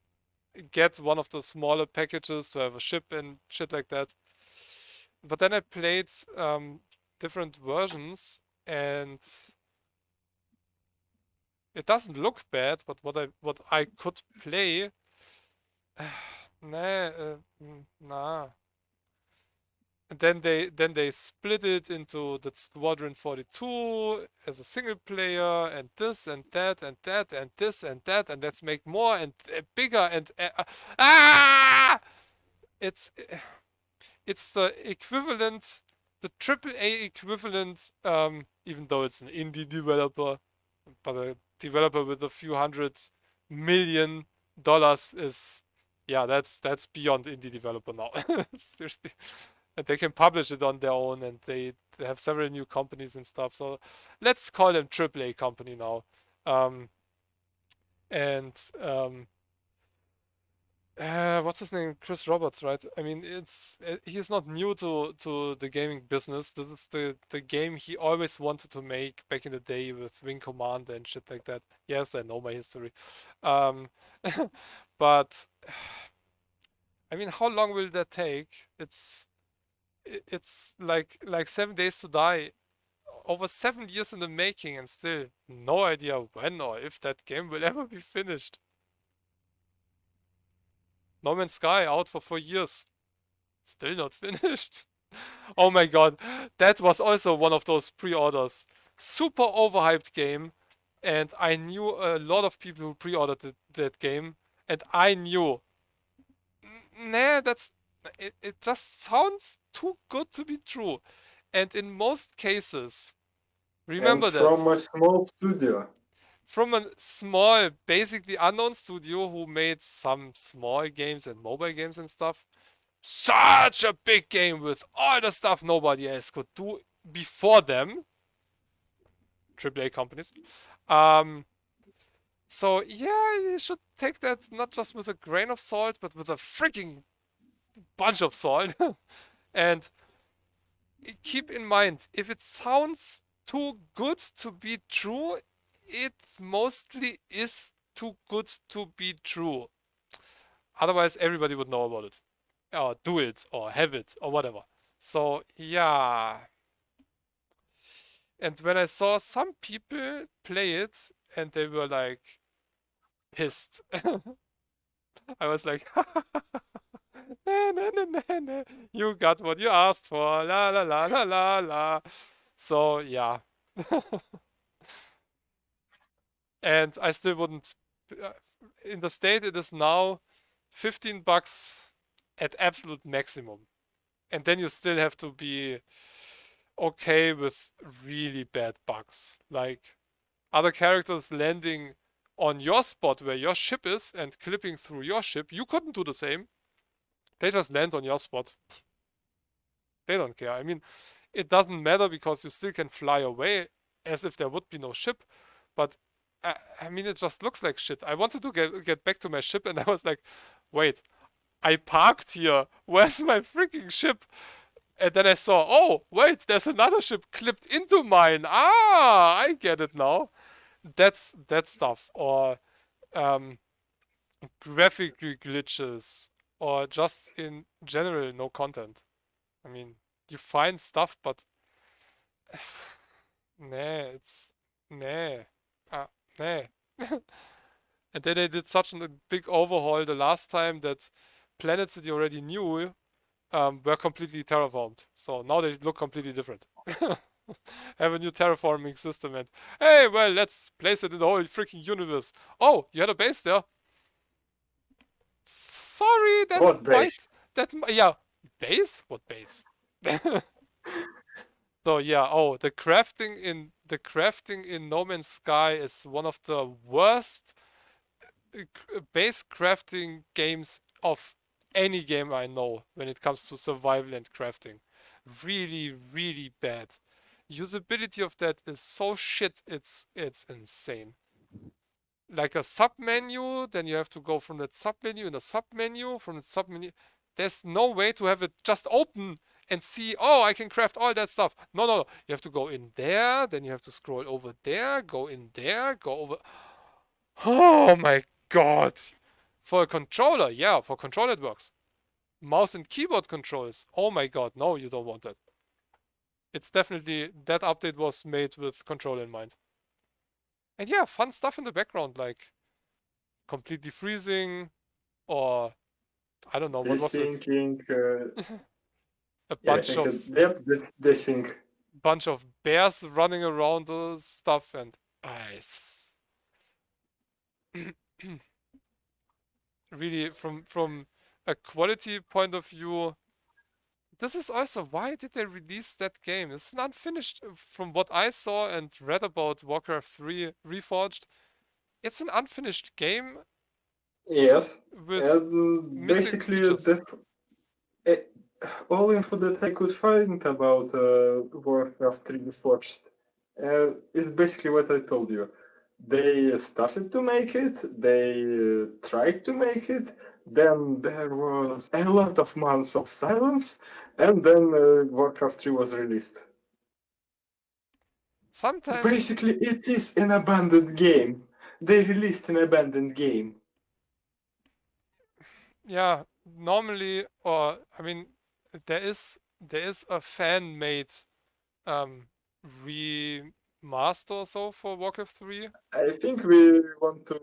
get one of the smaller packages to have a ship and shit like that. But then I played different versions and it doesn't look bad, but what I could play, nah. And then they split it into the Squadron 42 as a single player, and this and that and that and this and that, and let's make more and bigger and ah! It's the equivalent, the AAA equivalent, even though it's an indie developer, but a developer with a few $100 million is, yeah, that's beyond indie developer now. Seriously. And they can publish it on their own, and they have several new companies and stuff. So let's call them AAA company now. What's his name? Chris Roberts, right? I mean, he's not new to the gaming business. This is the game he always wanted to make back in the day with Wing Commander and shit like that. Yes, I know my history. But I mean, how long will that take? It's like 7 days to die. Over 7 years in the making, and still no idea when or if that game will ever be finished. No Man's Sky out for 4 years. Still not finished. Oh my god. That was also one of those pre-orders. Super overhyped game. And I knew a lot of people who pre-ordered that game. And I knew, nah, it just sounds too good to be true. And in most cases, remember And from that. a small studio. From a small, basically unknown studio who made some small games and mobile games and stuff. Such a big game with all the stuff nobody else could do before them. AAA companies. So yeah, you should take that not just with a grain of salt, but with a freaking bunch of salt. And keep in mind, if it sounds too good to be true, it mostly is too good to be true. Otherwise, everybody would know about it, or do it, or have it, or whatever. So, yeah. And when I saw some people play it and they were like pissed, I was like, nah, nah, nah, nah, nah. You got what you asked for, la la la la la la. So, yeah. And I still wouldn't. In the state it is now, $15 at absolute maximum, and then you still have to be okay with really bad bugs, like other characters landing on your spot where your ship is and clipping through your ship. You couldn't do the same. They just land on your spot. They don't care. I mean, it doesn't matter because you still can fly away as if there would be no ship, but I mean, it just looks like shit. I wanted to get back to my ship, and I was like, wait, I parked here. Where's my freaking ship? And then I saw, oh, wait, there's another ship clipped into mine. Ah, I get it now. That's that stuff. Or graphic glitches, or just in general, no content. I mean, you find stuff, but nah, it's nah, nah. And then they did such a big overhaul the last time that planets that you already knew were completely terraformed. So now they look completely different. Have a new terraforming system and hey, well, let's place it in the whole freaking universe. Oh, you had a base there. Sorry, that What might base? yeah, base? What base? So yeah, oh, the crafting in No Man's Sky is one of the worst base crafting games of any game I know when it comes to survival and crafting. Really, really bad. Usability of that is so shit, it's insane. Like a sub menu, then you have to go from that sub menu in a sub menu, from the sub menu. There's no way to have it just open and see, oh, I can craft all that stuff. No, no, no. You have to go in there, then you have to scroll over there, go in there, go over. Oh my god. For a controller, yeah, for controller it works. Mouse and keyboard controls, oh my god, no, you don't want that. It's definitely, that update was made with controller in mind. And yeah, fun stuff in the background, like completely freezing, or I don't know, what was it? Desynking. A Yeah, I bunch think of yep, this desync. bears running around the stuff and it's really from a quality point of view. This is also why did they release that game? It's an unfinished from what I saw and read about Warcraft 3 Reforged. It's an unfinished game Yes, with and missing basically features. eh, all info that I could find about Warcraft 3 Forged is basically what I told you. They started to make it, they tried to make it, then there was a lot of months of silence, and then Warcraft 3 was released. Sometimes, Basically, it is an abandoned game. They released an abandoned game. yeah, normally, or I mean, there is a fan-made um, remaster or so for Warcraft 3. I think we want to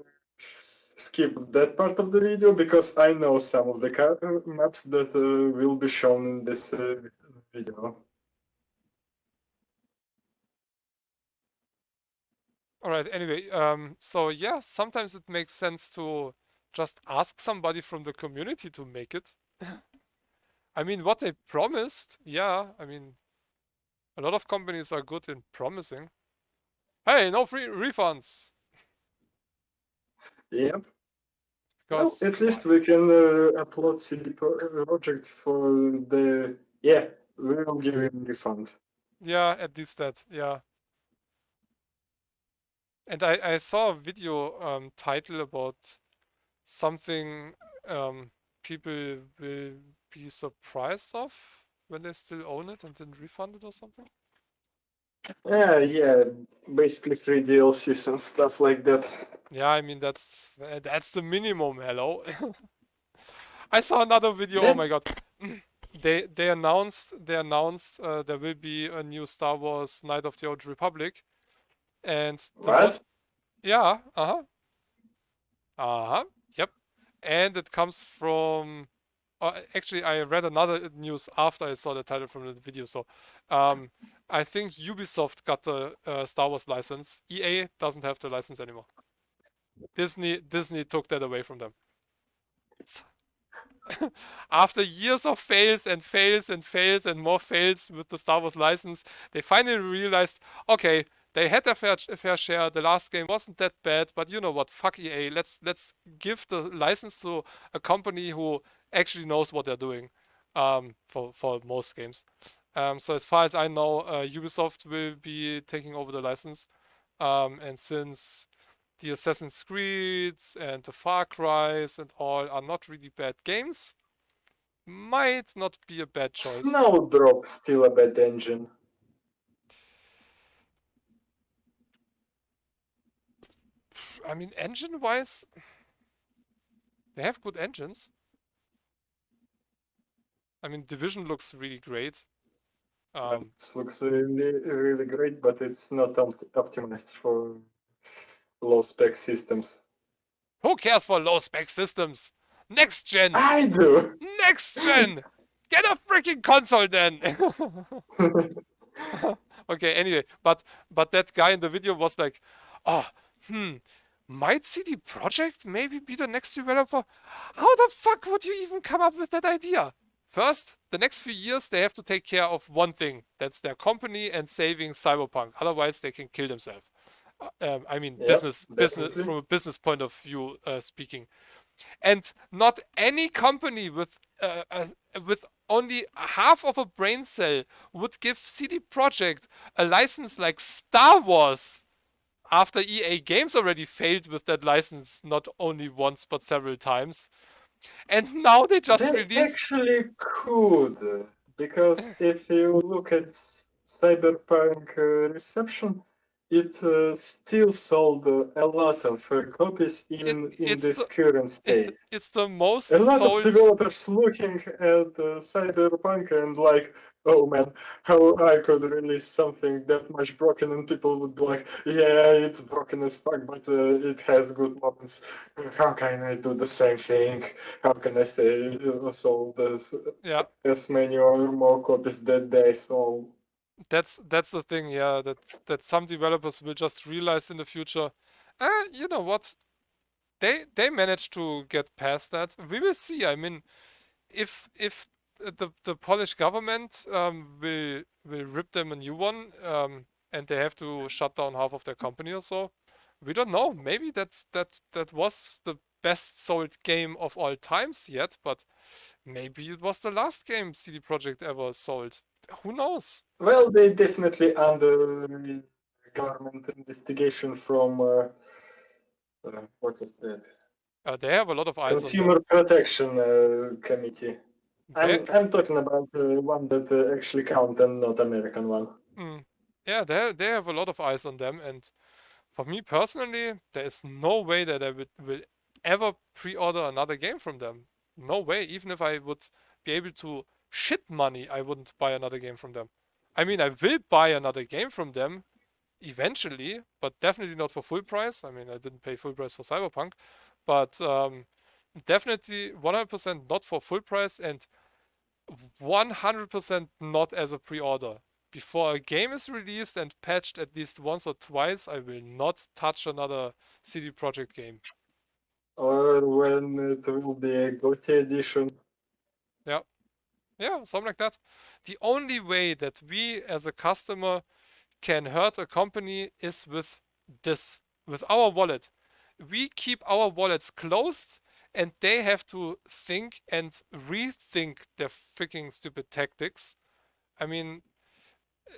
skip that part of the video because I know some of the maps that will be shown in this video. All right, anyway, so yeah, sometimes it makes sense to just ask somebody from the community to make it. I mean, what they promised, yeah, I mean, a lot of companies are good in promising. Hey, no free refunds! Yep. Well, Because, at least we can upload CD project for the. Yeah, we will give you a refund. yeah, at least that, yeah. And I saw a video title about something people will be surprised of when they still own it and then refund it or something. Yeah, basically free DLCs and stuff like that. Yeah, I mean that's the minimum. Hello. I saw another video. Oh That my god. They announced there will be a new Star Wars Knight of the Old Republic, and the one, what? yeah, yep, and it comes from. Actually, I read another news after I saw the title from the video. So, I think Ubisoft got the Star Wars license. EA doesn't have the license anymore. Disney took that away from them. After years of fails and fails and fails and more fails with the Star Wars license, they finally realized, okay, they had their fair share. The last game wasn't that bad, but you know what? Fuck EA. Let's give the license to a company who actually knows what they're doing. For most games. So as far as I know, Ubisoft will be taking over the license. And since the Assassin's Creeds and the Far Cries and all are not really bad games, might not be a bad choice. Snowdrop still a bad engine. I mean, engine-wise, they have good engines. I mean, Division looks really great. It looks really, really great, but it's not optimized for low spec systems. Who cares for low spec systems? Next gen! I do! Next gen! Get a freaking console then! Okay, anyway, but that guy in the video was like, oh, might CD Projekt maybe be the next developer? How the fuck would you even come up with that idea? First, the next few years they have to take care of one thing. That's their company and saving Cyberpunk. Otherwise, they can kill themselves. I mean, Yep, business definitely. from a business point of view speaking. And not any company with only half of a brain cell would give CD Projekt a license like Star Wars after EA Games already failed with that license not only once but several times. And now they just They released. actually could, because if you look at Cyberpunk reception, it still sold a lot of copies even in It's this the current state. it's the most A lot of sold. developers looking at Cyberpunk and like, oh man, how I could release something that much broken, and people would be like, yeah, it's broken as fuck, but it has good moments. How can I do the same thing? How can I say sold Yeah, as many or more copies that they sold? that's the thing. Yeah, that some developers will just realize in the future. You know what? They managed to get past that. We will see. I mean, if the Polish government will rip them a new one, and they have to shut down half of their company or so, we don't know. Maybe that was the best sold game of all times yet, but maybe it was the last game CD Projekt ever sold. Who knows? Well, they definitely under government investigation from what is that? They have a lot of eyes on them. Consumer Protection Committee. They, I'm talking about one that actually count and not American one. yeah, they have a lot of eyes on them, and for me personally, there is no way that I will ever pre-order another game from them. No way. Even if I would be able to shit money, I wouldn't buy another game from them. I mean, I will buy another game from them eventually, but definitely not for full price. I mean, I didn't pay full price for Cyberpunk, but definitely 100% not for full price and 100% not as a pre-order. Before a game is released and patched at least once or twice, I will not touch another CD Projekt game. Or when it will be a GOTY edition. Yeah. Yeah, something like that. The only way that we as a customer can hurt a company is with this, with our wallet. We keep our wallets closed and they have to think and rethink their freaking stupid tactics. I mean,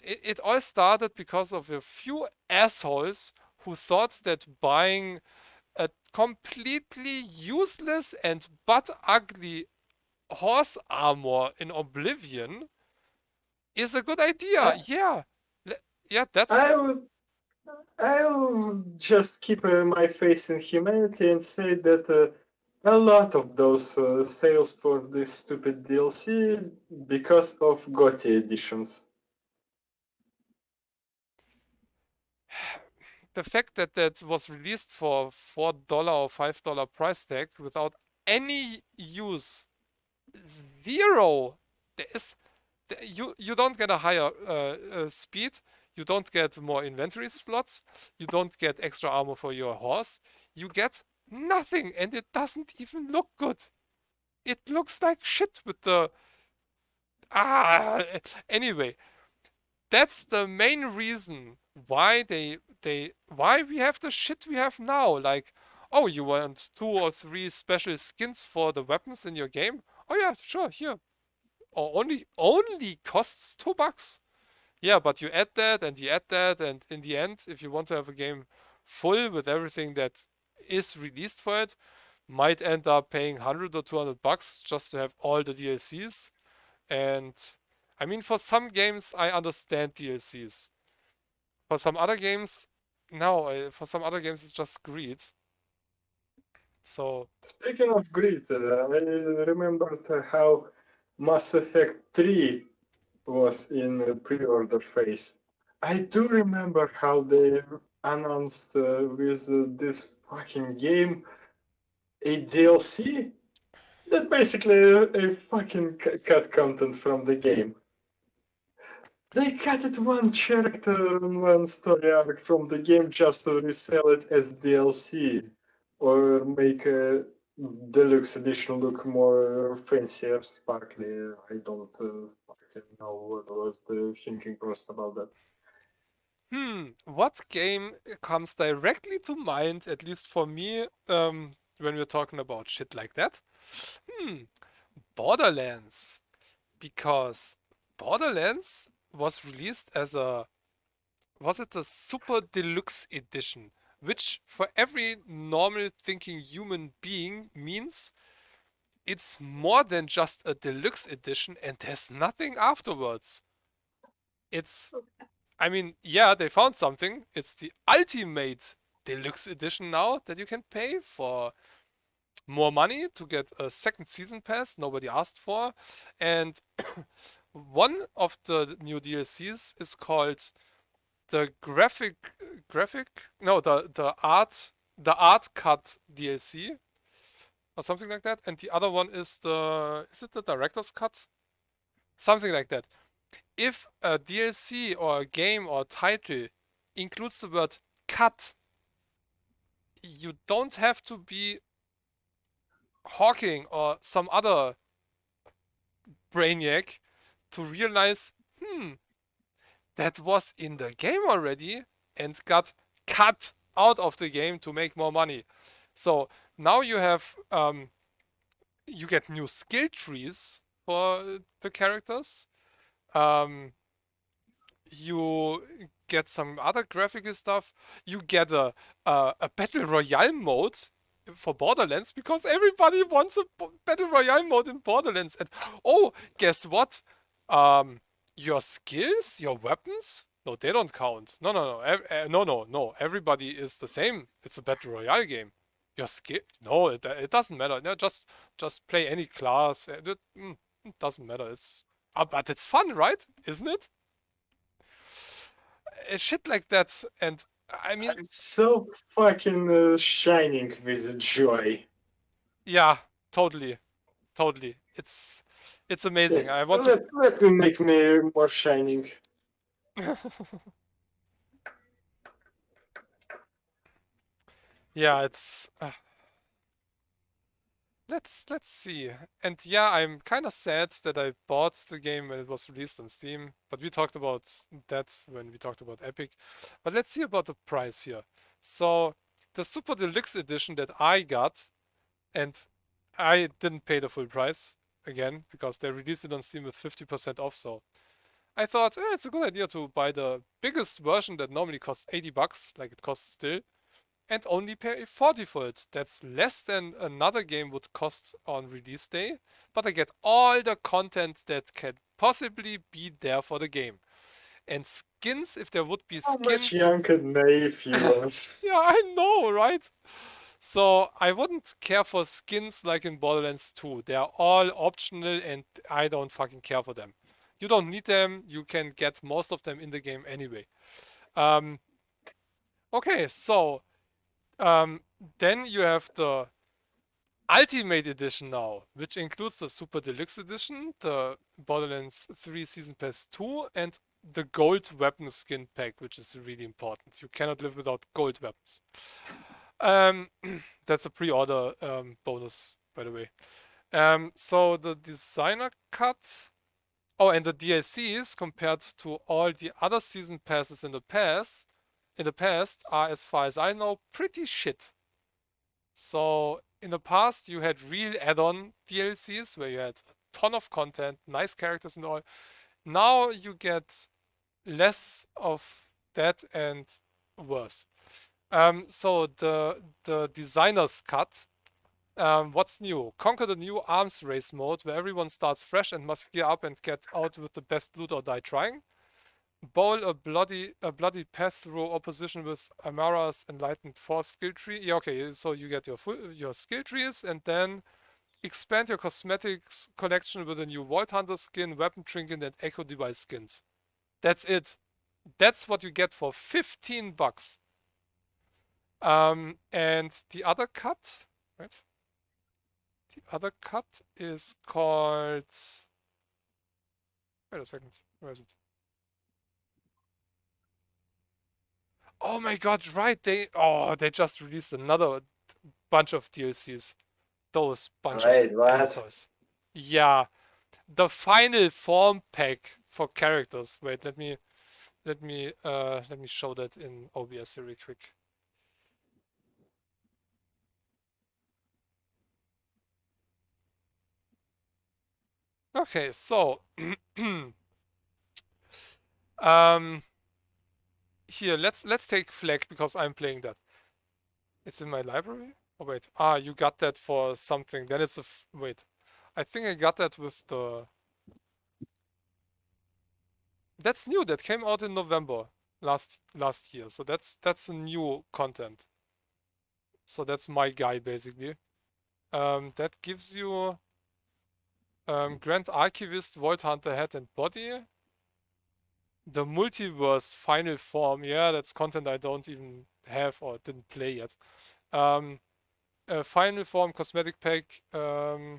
it all started because of a few assholes who thought that buying a completely useless and butt ugly horse armor in Oblivion is a good idea. I, Yeah. Yeah, that's I would I'll just keep my faith in humanity and say that a lot of those sales for this stupid DLC because of GOTY editions. the fact that that was released for $4 or $5 price tag without any use. Zero. There is you don't get a higher speed. You don't get more inventory slots. You don't get extra armor for your horse. You get nothing, and it doesn't even look good. It looks like shit with the Anyway, that's the main reason why why we have the shit we have now. Like, oh, you want 2 or 3 special skins for the weapons in your game? Oh yeah, sure, here. Or only costs $2. Yeah, but you add that and you add that, and in the end, if you want to have a game full with everything that is released for it, might end up paying 100 or $200 just to have all the DLCs. And I mean, for some games, I understand DLCs. For some other games, no. For some other games, it's just greed. So Speaking of greed, I remembered how Mass Effect 3 was in the pre-order phase. I do remember how they announced with this fucking game a DLC that basically a fucking cut content from the game. They cut it one character and one story arc from the game just to resell it as DLC or make a deluxe edition look more fancier, sparkly. I don't fucking know what was the thinking process about that. What game comes directly to mind, at least for me, when we're talking about shit like that? Borderlands. Because Borderlands was released as was it the Super Deluxe Edition? Which for every normal thinking human being means it's more than just a deluxe edition and there's nothing afterwards. I mean, yeah, they found something. It's the ultimate deluxe edition now that you can pay for more money to get a second season pass nobody asked for. And one of the new DLCs is called the the art cut DLC or something like that. And the other one is the director's cut? Something like that. If a DLC or a game or a title includes the word cut, you don't have to be Hawking or some other brainiac to realize, that was in the game already and got cut out of the game to make more money. So now you have you get new skill trees for the characters. You get some other graphical stuff. You get a battle royale mode for Borderlands because everybody wants a battle royale mode in Borderlands. And oh, guess what? Your skills, your weapons, no, they don't count. No. Everybody is the same. It's a battle royale game. Your skill, no, it doesn't matter. No, just play any class. It doesn't matter. But it's fun, right? Isn't it? Shit like that. And I mean, I'm so fucking shining with joy. yeah, totally. It's amazing. I want to. Let me make me more shining. Yeah, it's. Let's see. And yeah, I'm kind of sad that I bought the game when it was released on Steam, but we talked about that when we talked about Epic. But let's see about the price here. So the Super Deluxe Edition that I got, and I didn't pay the full price again because they released it on Steam with 50% off. So I thought it's a good idea to buy the biggest version that normally costs 80 bucks, like it costs still, and only pay 40 for it. That's less than another game would cost on release day, but I get all the content that can possibly be there for the game. And skins, if there would be How much skins. young and naive he was. Yeah, I know, right? So I wouldn't care for skins like in Borderlands 2. They are all optional and I don't fucking care for them. You don't need them. You can get most of them in the game anyway. Okay, so then you have the Ultimate Edition now, which includes the Super Deluxe Edition, the Borderlands 3 Season Pass 2, and the gold weapon skin pack, which is really important. You cannot live without gold weapons. That's a pre-order bonus, by the way. So the designer cut, oh, and the DLCs compared to all the other season passes in the past, are, as far as I know, pretty shit. So in the past, you had real add-on DLCs where you had a ton of content, nice characters and all. Now you get less of that and worse. So the designer's cut. What's new? Conquer the new arms race mode where everyone starts fresh and must gear up and get out with the best loot or die trying. Bowl a bloody path through opposition with Amara's Enlightened Force skill tree. Yeah, okay, so you get your skill trees, and then expand your cosmetics collection with a new Vault Hunter skin, weapon trinket, and Echo device skins. That's it. That's what you get for $15. And the other cut, right? The other cut is called. Wait a second. Where is it? Oh my god, right. They just released another bunch of DLCs. Those bunch Wait, of what? assholes. Yeah. The final form pack for characters. Wait, let me show that in OBS here real quick. Okay, so here let's take Flag because I'm playing that. It's in my library. Oh wait, you got that for something. Then it's wait. I think I got that with the. That's new. That came out in November last year. So that's a new content. So that's my guy basically. That gives you Grand Archivist, Vault Hunter head and body. The Multiverse final form. Yeah, that's content I don't even have or didn't play yet. Final form cosmetic pack. Yeah,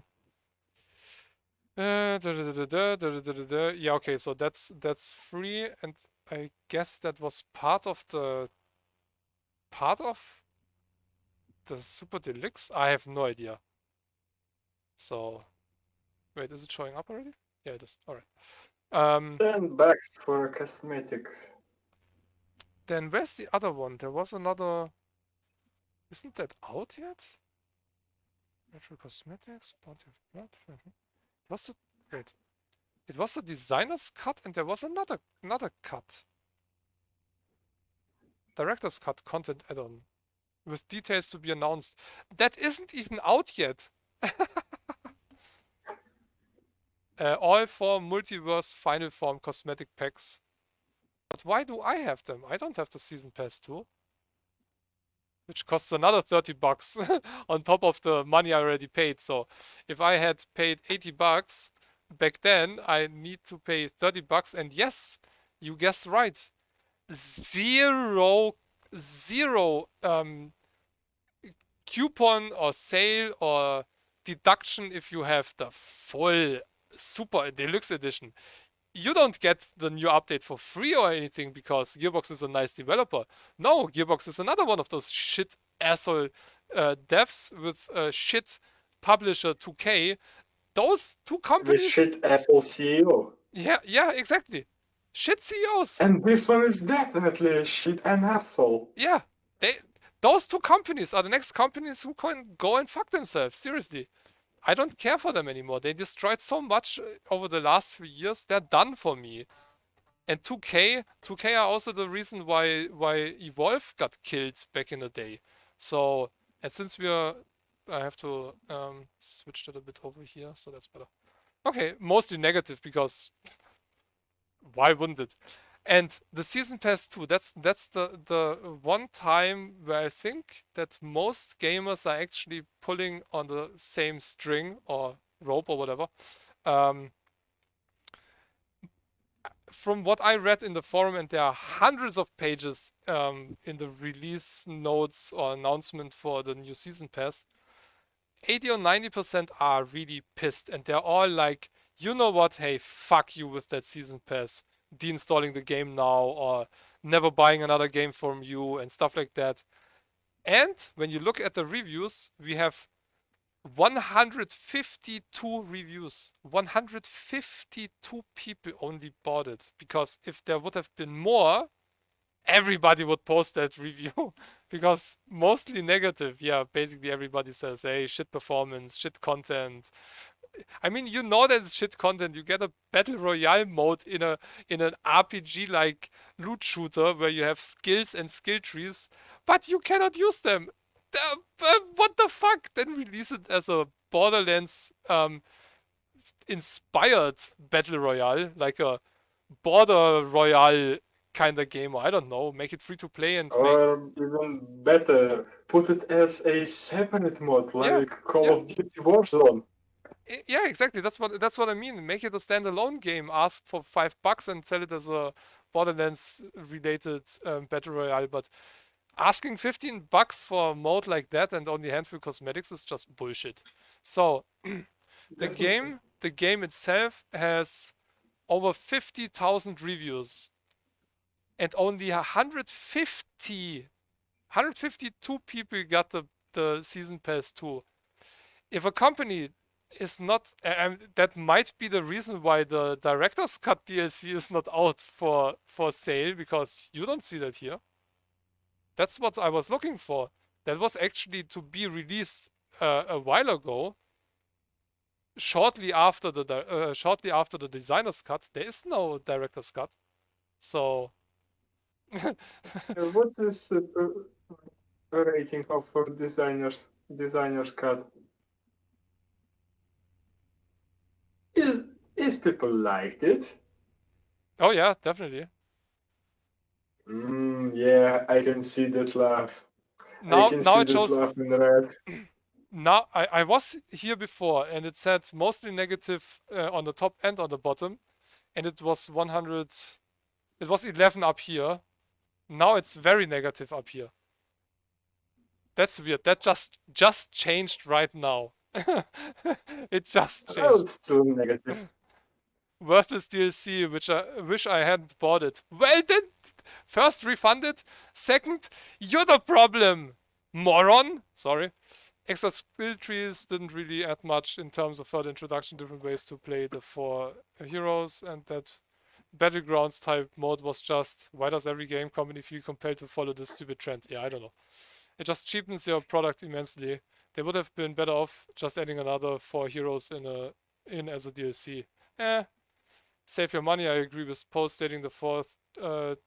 okay, so that's free, and I guess that was part of the Super Deluxe. I have no idea. So, wait, is it showing up already? Yeah, it is. All right. $10 for cosmetics. Then where's the other one? There was another. Isn't that out yet? Retro cosmetics, bounty of blood. Was it? Wait. It was a designer's cut, and there was another cut. Director's cut content add-on with details to be announced. That isn't even out yet. All 4 multiverse final form cosmetic packs. But why do I have them? I don't have the season pass too. Which costs another $30 on top of the money I already paid. So if I had paid $80 back then, I need to pay $30. And yes, you guessed right. Zero coupon or sale or deduction if you have the full super deluxe edition. You don't get the new update for free or anything because Gearbox is a nice developer. No, Gearbox is another one of those shit asshole devs with shit publisher 2K. Those two With companies. shit asshole CEO. Yeah, exactly. Shit CEOs. And this one is definitely a shit and asshole. Yeah, those two companies are the next companies who can go and fuck themselves. Seriously. I don't care for them anymore. They destroyed so much over the last few years. They're done for me. And 2K are also the reason why Evolve got killed back in the day. So, and since I have to switch that a bit over here, so that's better. Okay, mostly negative because why wouldn't it? And the season pass too. That's the one time where I think that most gamers are actually pulling on the same string or rope or whatever. From what I read in the forum, and there are hundreds of pages in the release notes or announcement for the new season pass, 80 or 90% are really pissed, and they're all like, you know what? Hey, fuck you with that season pass. Deinstalling the game now or never buying another game from you and stuff like that. And when you look at the reviews, we have 152 reviews. 152 people only bought it. Because if there would have been more, everybody would post that review. Because mostly negative. Yeah, basically everybody says, hey, shit performance, shit content. I mean, you know that it's shit content. You get a battle royale mode in an RPG like loot shooter where you have skills and skill trees, but you cannot use them. What the fuck? Then release it as a Borderlands inspired battle royale, like a border royale kind of game. Or I don't know. Make it free to play and Or even better, put it as a separate mode, like Call of Duty Warzone. Yeah, exactly. That's what I mean. Make it a standalone game. Ask for $5 and sell it as a Borderlands related battle royale. But asking $15 for a mode like that and only a handful cosmetics is just bullshit. So Definitely. the game itself has over 50,000 reviews and only 152 people got the season pass too. If a company is not, that might be the reason why the director's cut DLC is not out for sale, because you don't see that here. That's what I was looking for. That was actually to be released a while ago, shortly after the designer's cut. There is no director's cut, so What is rating of for designers cut? Is people liked it? oh yeah, definitely. Yeah, I can see that laugh. I Now can now see it that shows. laugh in red. Now I was here before and it said mostly negative on the top and on the bottom, and it was 100. It was 11 up here. Now it's very negative up here. That's weird. That just changed right now. It just Oh, changed. it's still negative. Worthless DLC, which I wish I hadn't bought it. Well then, first refund it. Second, you're the problem, moron. Sorry. Extra skill trees didn't really add much in terms of further introduction, different ways to play the 4 heroes, and that Battlegrounds type mode was just, why does every game company feel compelled to follow this stupid trend? Yeah, I don't know. It just cheapens your product immensely. They would have been better off just adding another 4 heroes in as a DLC. Save your money. I agree with Post stating the fourth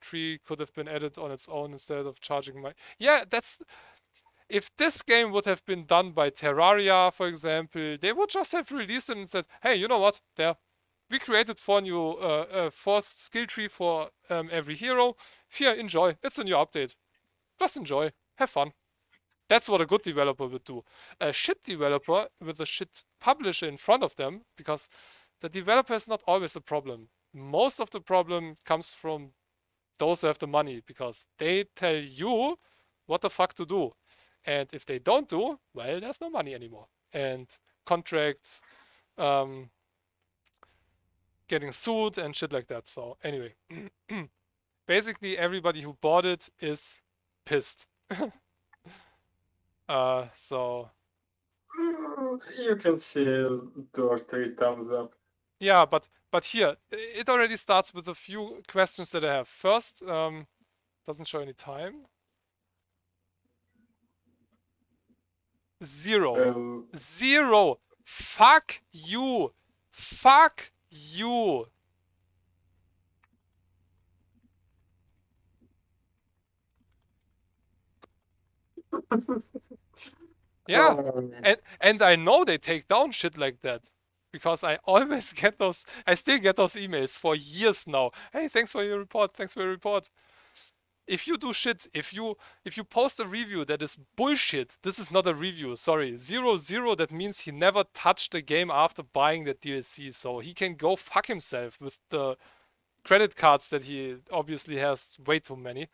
tree could have been added on its own instead of charging money. Yeah, that's, if this game would have been done by Terraria, for example, they would just have released it and said, hey, you know what? There, we created 4 new fourth skill tree for every hero. Here, enjoy. It's a new update. Just enjoy. Have fun. That's what a good developer would do. A shit developer with a shit publisher in front of them, because the developer is not always a problem. Most of the problem comes from those who have the money, because they tell you what the fuck to do. And if they don't do, well, there's no money anymore. And contracts, um, getting sued and shit like that. So anyway, basically everybody who bought it is pissed. So You can see 2 or 3 thumbs up. yeah, but here it already starts with a few questions that I have. First, doesn't show any time. 0. 0. Fuck you. Fuck you. Yeah, and I know they take down shit like that, because I always get those. I still get those emails for years now. Hey, thanks for your report. Thanks for your report. If you do shit, if you post a review that is bullshit, this is not a review. Sorry, 0, that means he never touched the game after buying the DLC, so he can go fuck himself with the credit cards that he obviously has way too many.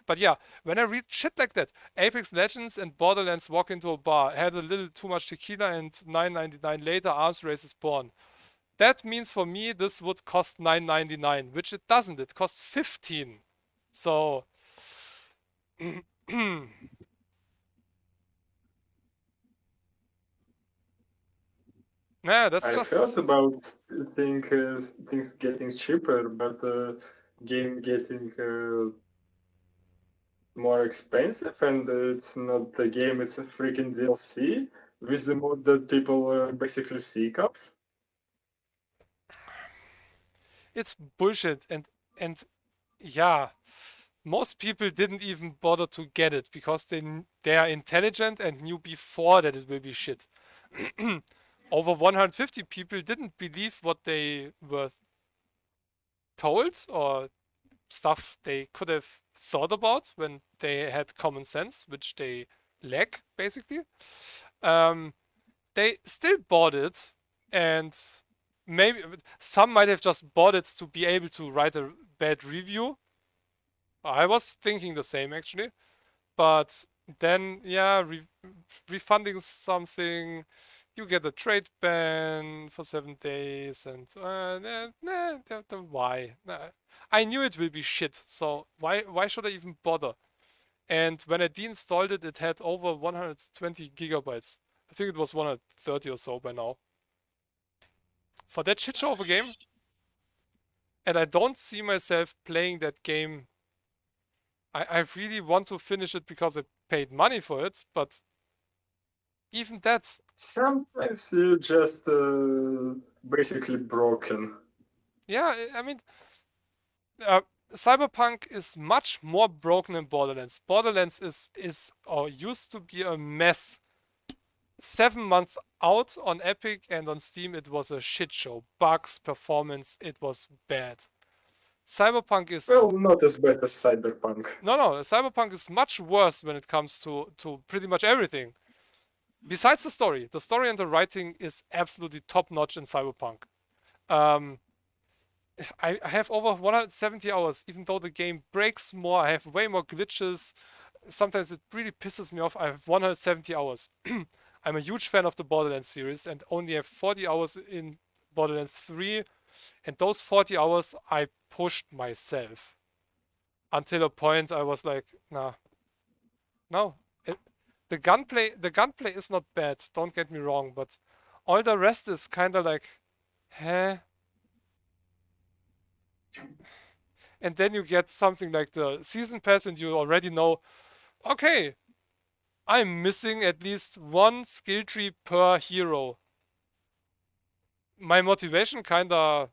But yeah, when I read shit like that, Apex Legends and Borderlands walk into a bar, had a little too much tequila, and $9.99 later, arms race is born. That means for me this would cost $9.99, which it doesn't. It costs 15. So yeah, that's I just. heard about things getting cheaper, but game getting more expensive, and it's not the game; it's a freaking DLC with the mode that people basically seek of. It's bullshit, and yeah, most people didn't even bother to get it because they are intelligent and knew before that it will be shit. Over 150 people didn't believe what they were told, or stuff they could have thought about when they had common sense, which they lack basically. They still bought it And maybe some might have just bought it to be able to write a bad review. I was thinking the same actually, but then yeah, refunding something, you get a trade ban for 7 days, and why? Nah, I knew it will be shit, so why should I even bother? And when I deinstalled it, it had over 120 gigabytes. I think it was 130 or so by now. For that shit show of a game, and I don't see myself playing that game. I really want to finish it because I paid money for it, but even that, Sometimes you're just basically broken. yeah, I mean, Cyberpunk is much more broken than Borderlands. Borderlands is or used to be a mess. 7 months out on Epic and on Steam, it was a shit show. Bugs, performance, it was bad. Cyberpunk is Well, not as bad as Cyberpunk. no. Cyberpunk is much worse when it comes to pretty much everything. Besides the story and the writing is absolutely top notch in Cyberpunk. Um, I have over 170 hours, even though the game breaks more. I have way more glitches. Sometimes it really pisses me off. I have 170 hours. I'm a huge fan of the Borderlands series and only have 40 hours in Borderlands 3. And those 40 hours I pushed myself until a point I was like, nah, no. The gunplay is not bad, don't get me wrong, but all the rest is kind of like, huh? And then you get something like the season pass and you already know, okay, I'm missing at least one skill tree per hero. My motivation kinda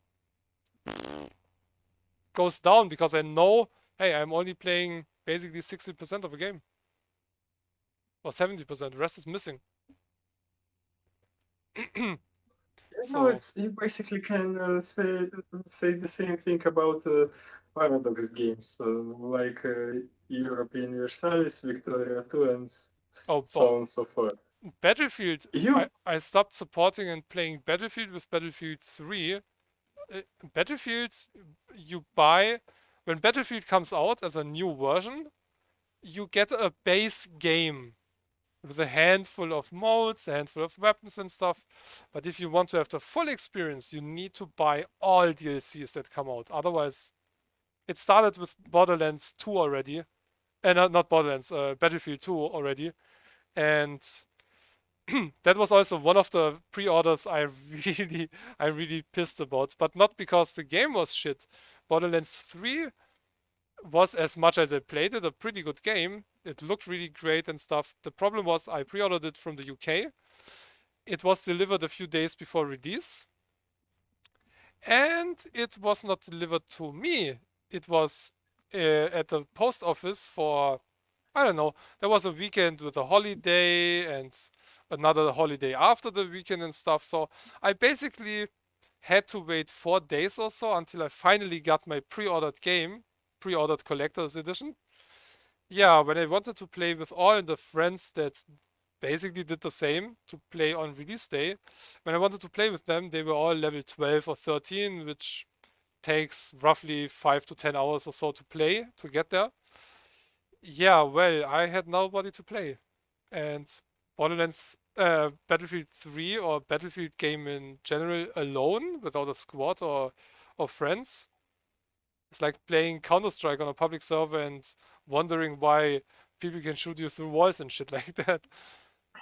goes down because I know, hey, I'm only playing basically 60% of a game. Or 70%, the rest is missing. No, it's you basically can say the same thing about Paradox games, like European Universalis, Victoria 2, and so on and so forth. Battlefield, You I stopped supporting and playing Battlefield with Battlefield 3. Battlefield, you buy, when Battlefield comes out as a new version, you get a base game with a handful of modes, a handful of weapons and stuff. But if you want to have the full experience, you need to buy all DLCs that come out. Otherwise, it started with Borderlands 2 already. And not Borderlands, Battlefield 2 already. And that was also one of the pre-orders I really pissed about. But not because the game was shit. Borderlands 3 was, as much as I played it, a pretty good game. It looked really great and stuff. The problem was I pre-ordered it from the UK. It was delivered a few days before release. And it was not delivered to me. It was at the post office for, I don't know, there was a weekend with a holiday and another holiday after the weekend and stuff. So I basically had to wait 4 days or so until I finally got my pre-ordered game, pre-ordered collector's edition. Yeah, when I wanted to play with all the friends that basically did the same to play on release day, when I wanted to play with them, they were all level 12 or 13, which takes roughly 5 to 10 hours or so to play to get there. Yeah, well, I had nobody to play. And Borderlands, Battlefield 3 or Battlefield game in general alone without a squad or friends. It's like playing Counter-Strike on a public server and wondering why people can shoot you through walls and shit like that.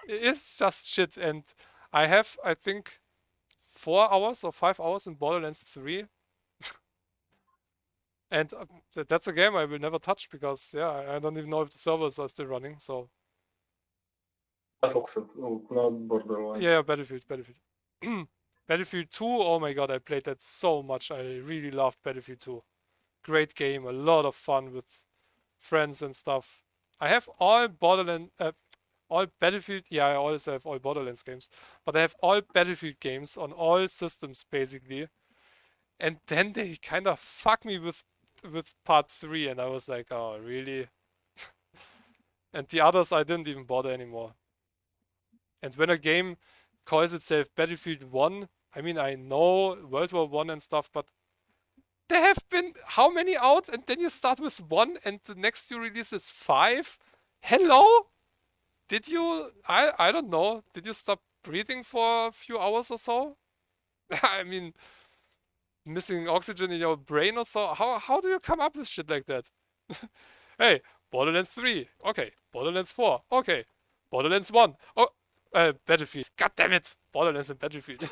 It's just shit. And I have, I think, 4 hours or 5 hours in Borderlands 3. And that's a game I will never touch because, yeah, I don't even know if the servers are still running. So, Battlefield, not Borderlands. yeah, Battlefield. Battlefield 2, oh my god, I played that so much. I really loved Battlefield 2. Great game, a lot of fun with friends and stuff. I have all all Battlefield, yeah, I always have all Borderlands games, but I have all Battlefield games on all systems basically. And then they kind of fuck me with part 3 and I was like, oh, really? And the others I didn't even bother anymore. And when a game calls itself Battlefield 1, I mean, I know World War One and stuff, but there have been how many out? And then you start with 1 and the next you release is 5? Hello? Did you, I don't know, did you stop breathing for a few hours or so? I mean, missing oxygen in your brain or so? How do you come up with shit like that? Hey, Borderlands 3, okay. Borderlands 4, okay. Borderlands 1, oh, Battlefield, god damn it! Borderlands and Battlefield.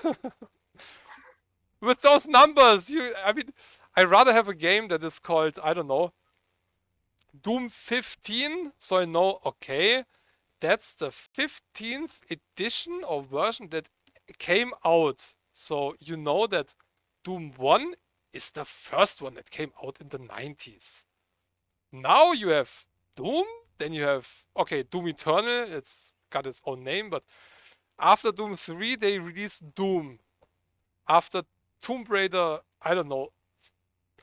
With those numbers, I mean, I'd rather have a game that is called, I don't know, Doom 15, so I know, okay, that's the 15th edition or version that came out. So you know that Doom 1 is the first one that came out in the 90s. Now you have Doom, then you have, okay, Doom Eternal, it's got its own name, but after Doom 3, they released Doom. After Tomb Raider, I don't know.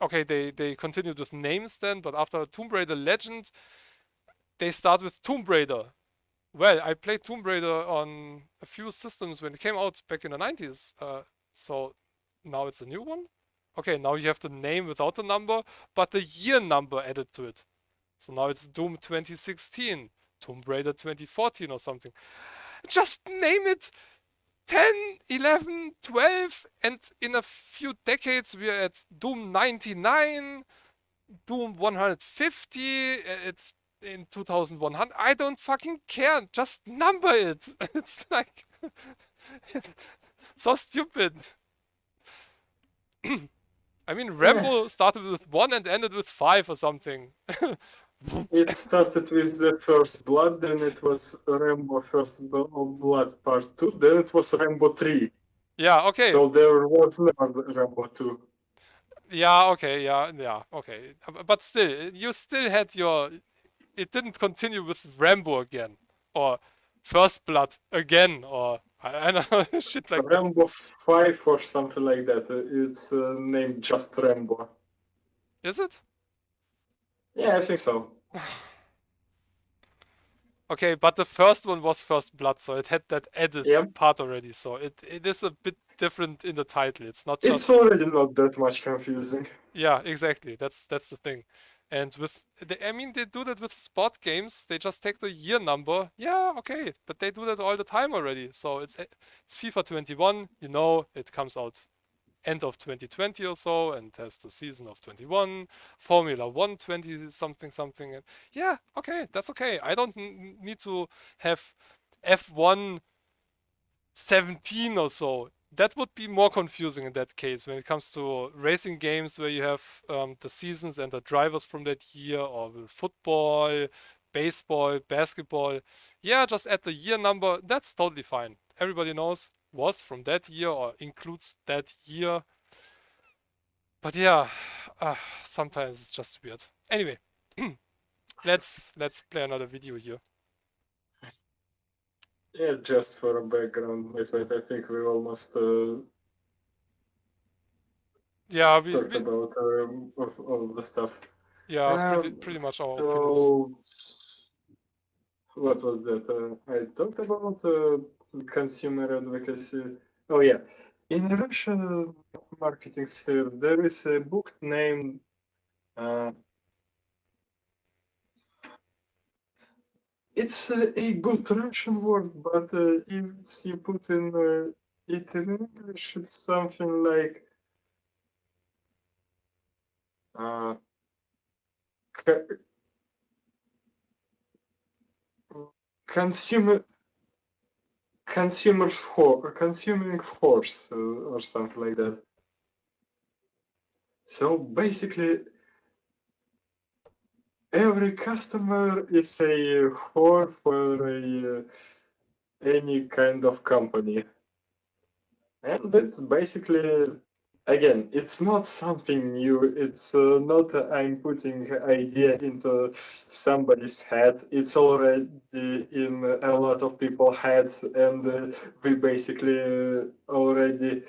Okay, they continued with names then, but after Tomb Raider Legend, they start with Tomb Raider. Well, I played Tomb Raider on a few systems when it came out back in the 90s. So now it's a new one? Okay, now you have the name without the number, but the year number added to it. So now it's Doom 2016, Tomb Raider 2014 or something. Just name it 10, 11, 12, and in a few decades we're at Doom 99, Doom 150, it's in 2100. I don't fucking care. Just number it. It's like so stupid. I mean, Rambo started with 1 and ended with 5 or something. It started with the First Blood, then it was Rambo First Blood Part 2, then it was Rambo 3. Yeah, okay. So there was never Rambo 2. Yeah, okay, yeah, okay. But still, you still had your... It didn't continue with Rambo again. Or First Blood again, or... I don't know, shit like that. Rambo 5 or something like that. It's named just Rambo. Is it? Yeah, I think so. Okay, but the first one was First Blood, so it had that added Yep. part already. So it is a bit different in the title. It's not just... It's already not that much confusing. Yeah, exactly. That's the thing. And with, I mean, they do that with sport games. They just take the year number. Yeah, okay, but they do that all the time already. So it's FIFA 21. You know, it comes out end of 2020 or so, and has the season of 21. Formula 1 20 something something. And yeah, okay, that's okay. I don't need to have F1 17 or so. That would be more confusing in that case when it comes to racing games where you have the seasons and the drivers from that year, or football, baseball, basketball. Yeah, just add the year number. That's totally fine. Everybody knows was from that year or includes that year. But yeah, sometimes it's just weird. Anyway, let's play another video here. Yeah, just for a background, but I think we almost Yeah, talked about all the stuff. Yeah, pretty much our opinions. So, what was that? I talked about consumer advocacy. Oh yeah, in Russian marketing sphere, there is a book named it's a good Russian word, but if you put in it in English, it's something like consuming force or something like that. So basically, every customer is a whore for any kind of company. And that's basically, again, it's not something new. It's not I'm putting idea into somebody's head. It's already in a lot of people's heads, and we basically already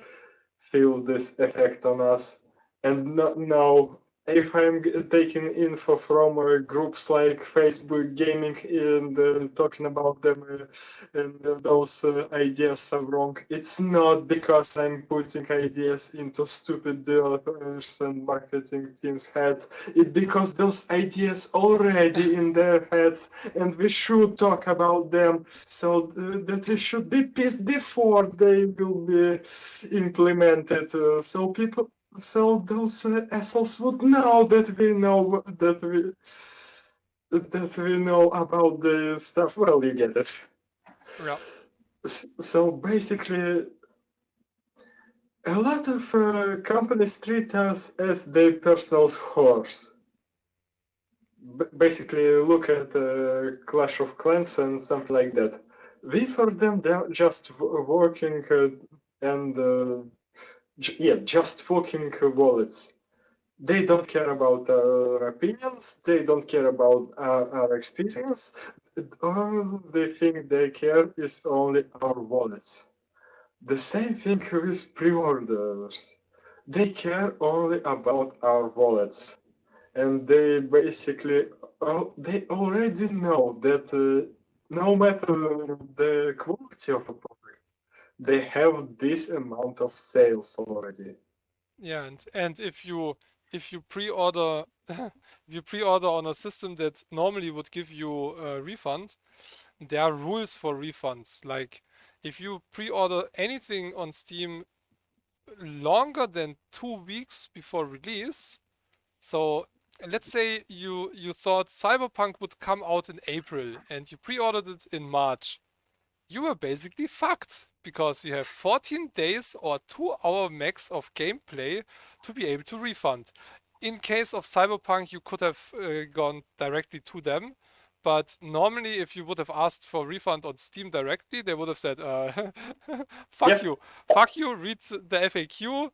feel this effect on us. And now if I'm taking info from groups like Facebook Gaming and talking about them and those ideas are wrong, it's not because I'm putting ideas into stupid developers and marketing teams' heads. It's because those ideas already in their heads, and we should talk about them so that we should be pissed before they will be implemented. So those assholes would know that we know that we know about the stuff. Well, you get it. Yeah. So basically, a lot of companies treat us as their personal whores. Basically, look at Clash of Clans and something like that. We for them they're just working and just fucking wallets. They don't care about our opinions. They don't care about our experience. All they think they care is only our wallets. The same thing with pre-orders. They care only about our wallets, and they basically they already know that no matter the quality of a product, they have this amount of sales already. Yeah, and if you pre-order if you pre-order on a system that normally would give you a refund, there are rules for refunds. Like if you pre-order anything on Steam longer than 2 weeks before release, so let's say you thought Cyberpunk would come out in April and you pre-ordered it in March, you were basically fucked because you have 14 days or 2 hour max of gameplay to be able to refund. In case of Cyberpunk, you could have gone directly to them, but normally if you would have asked for refund on Steam directly, they would have said, fuck Yep. you, read the FAQ.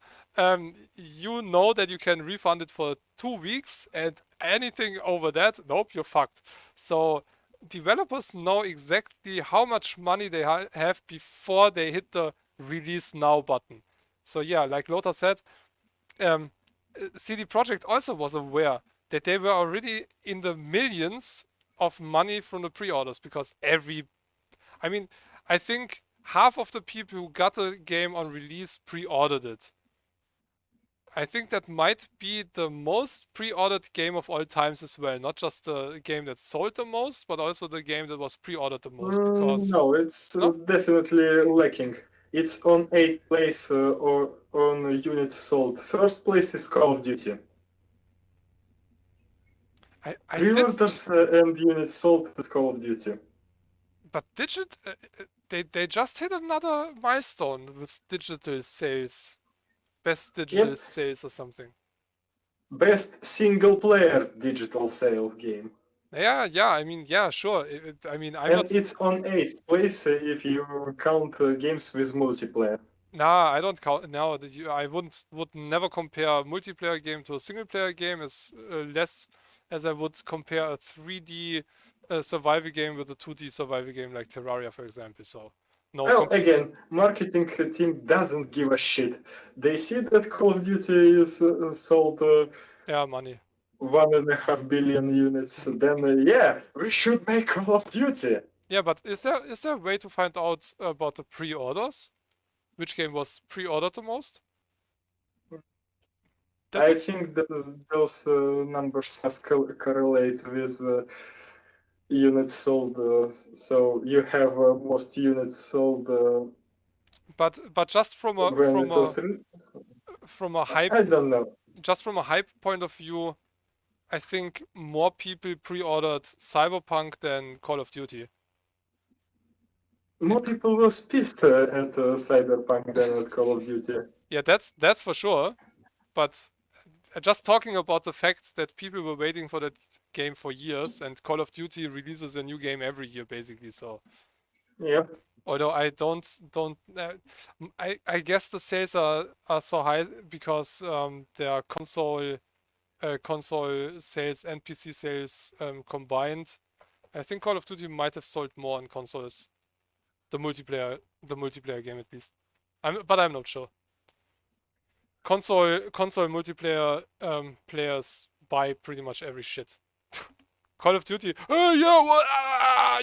You know that you can refund it for 2 weeks, and anything over that, nope, you're fucked. So developers know exactly how much money they have before they hit the release now button. So yeah, like Lothar said, um, CD Projekt also was aware that they were already in the millions of money from the pre-orders because I mean, I think half of the people who got the game on release pre-ordered it. I think that might be the most pre-ordered game of all times as well. Not just the game that sold the most, but also the game that was pre-ordered the most. Because No, it's no, definitely lacking. It's on 8th place or on units sold. First place is Call of Duty. I did, Pre-orders and units sold is Call of Duty. but they just hit another milestone with digital sales, best digital Yep, sales or something. best single-player digital sale game. Yeah. I mean, yeah, sure. I mean, I'm And not. it's on 8th place if you count games with multiplayer. Nah, I don't count now. I would never compare a multiplayer game to a single player game as less as I would compare a 3D survival game with a 2D survival game like Terraria, for example. So, no, Well, again, marketing team doesn't give a shit. They see that Call of Duty is sold yeah, money. 1.5 billion units, then yeah, we should make Call of Duty. Yeah, but is there a way to find out about the pre-orders? Which game was pre-ordered the most? That I would. think that those numbers must correlate with units sold. So you have most units sold But just when it was released. from a hype I don't know. just from a hype point of view, I think more people pre-ordered Cyberpunk than Call of Duty. More people was pissed at Cyberpunk than at Call of Duty. Yeah, that's for sure. But just talking about the fact that people were waiting for that game for years, and Call of Duty releases a new game every year, basically. So, Yep. although I don't, I guess the sales are so high because there are console sales and PC sales combined. I think Call of Duty might have sold more on consoles. The multiplayer game at least. But I'm not sure. console multiplayer players buy pretty much every shit. Call of Duty, oh yeah, well,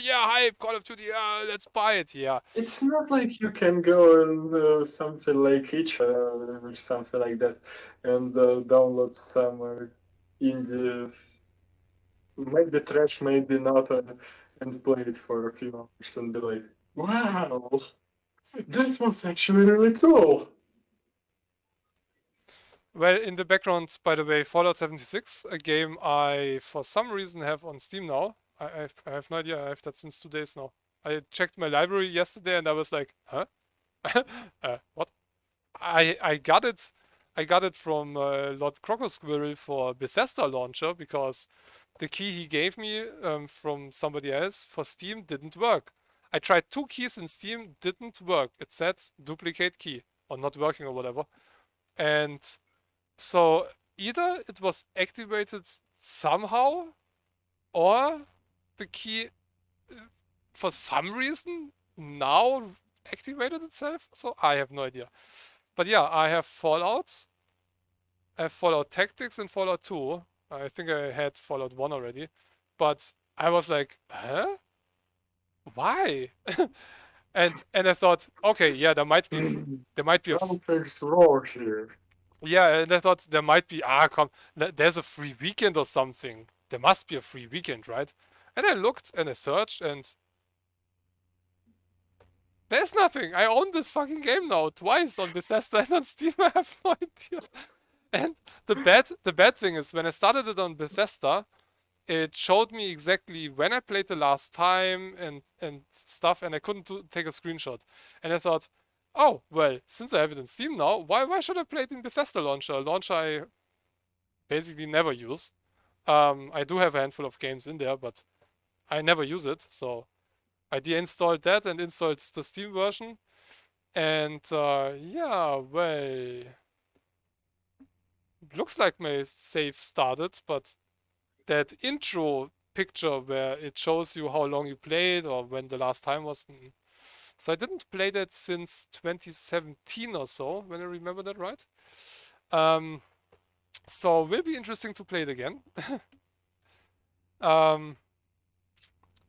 yeah, hype, Call of Duty, let's buy it, yeah. It's not like you can go and something like each or something like that and download some indie, maybe trash, maybe not, and play it for a few hours and be like, wow, that was actually really cool. Well, in the background, by the way, Fallout 76, a game I, for some reason, have on Steam now. I have no idea. I have that since 2 days now. I checked my library yesterday and I was like, huh? What? I got it. I got it from Lord Crocosquirrel for Bethesda launcher because the key he gave me from somebody else for Steam didn't work. I tried 2 keys in Steam, didn't work. It said duplicate key or not working or whatever. And so either it was activated somehow or the key for some reason now activated itself. So I have no idea. But yeah, I have Fallout. I have Fallout Tactics and Fallout 2. I think I had Fallout 1 already. But I was like, huh? Why? and I thought, okay, yeah, there might be a Something's wrong here. yeah, and I thought there might be there's a free weekend or something. There must be a free weekend, right? And I looked and I searched and there's nothing. I own this fucking game now twice on Bethesda and on Steam. I have no idea. And the bad thing is when I started it on Bethesda, it showed me exactly when I played the last time and stuff, and I couldn't take a screenshot. And I thought, oh well, since I have it in Steam now, why should I play it in Bethesda launcher? A launcher I basically never use. I do have a handful of games in there, but I never use it, so I deinstalled that and installed the Steam version. And yeah, well, looks like my save started, but that intro picture where it shows you how long you played or when the last time was. So I didn't play that since 2017 or so, when I remember that right. So it will be interesting to play it again.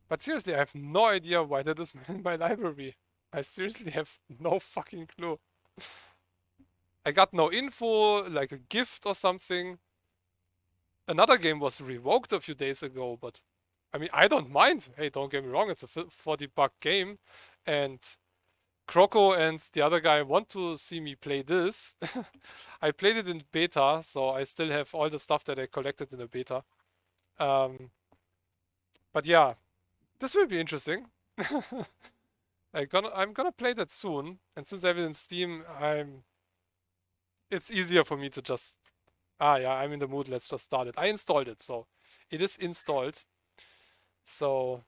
But seriously, I have no idea why that is in my library. I seriously have no fucking clue. I got no info, like a gift or something. Another game was revoked a few days ago, but I mean, I don't mind. Hey, don't get me wrong, it's a $40 game. And Croco and the other guy want to see me play this. I played it in beta, so I still have all the stuff that I collected in the beta. But yeah, this will be interesting. I'm gonna play that soon, and since I have it in Steam, it's easier for me to just yeah, I'm in the mood, let's just start it. I installed it, so it is installed. So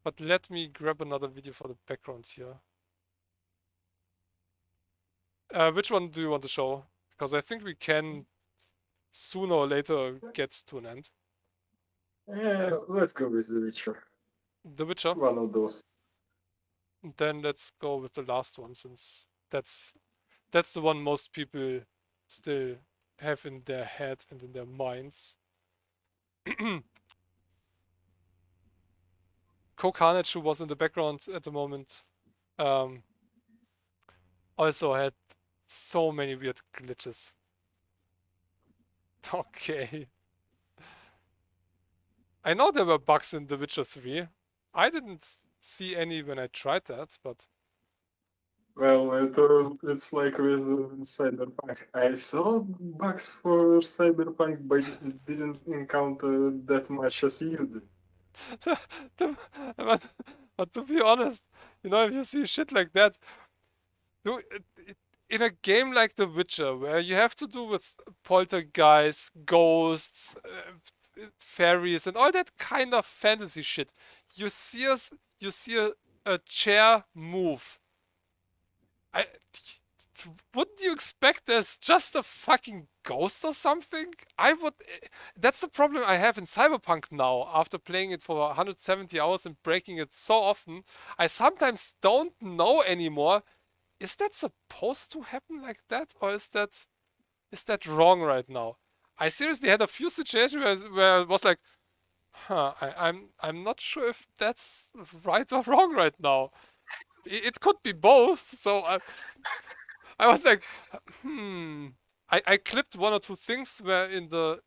but let me grab another video for the background here. Which one do you want to show? Because I think we can sooner or later get to an end. Yeah, let's go with The Witcher. The Witcher? One of those. Then let's go with the last one, since that's the one most people still have in their head and in their minds. Carnage, who was in the background at the moment, also had so many weird glitches. Okay. I know there were bugs in The Witcher 3. I didn't see any when I tried that, but Well, it's like with Cyberpunk. I saw bugs for Cyberpunk, but didn't encounter that much as you did. but to be honest, if you see shit like that, in a game like The Witcher, where you have to do with poltergeists, ghosts, fairies, and all that kind of fantasy shit, you see a chair move. Wouldn't you expect there's just a fucking ghost or something? That's the problem I have in Cyberpunk now, after playing it for 170 hours and breaking it so often. I sometimes don't know anymore is that supposed to happen like that, or is that wrong right now? I seriously had a few situations where I was like, I'm not sure if that's right or wrong right now. It could be both. So I was like, I clipped one or two things where in the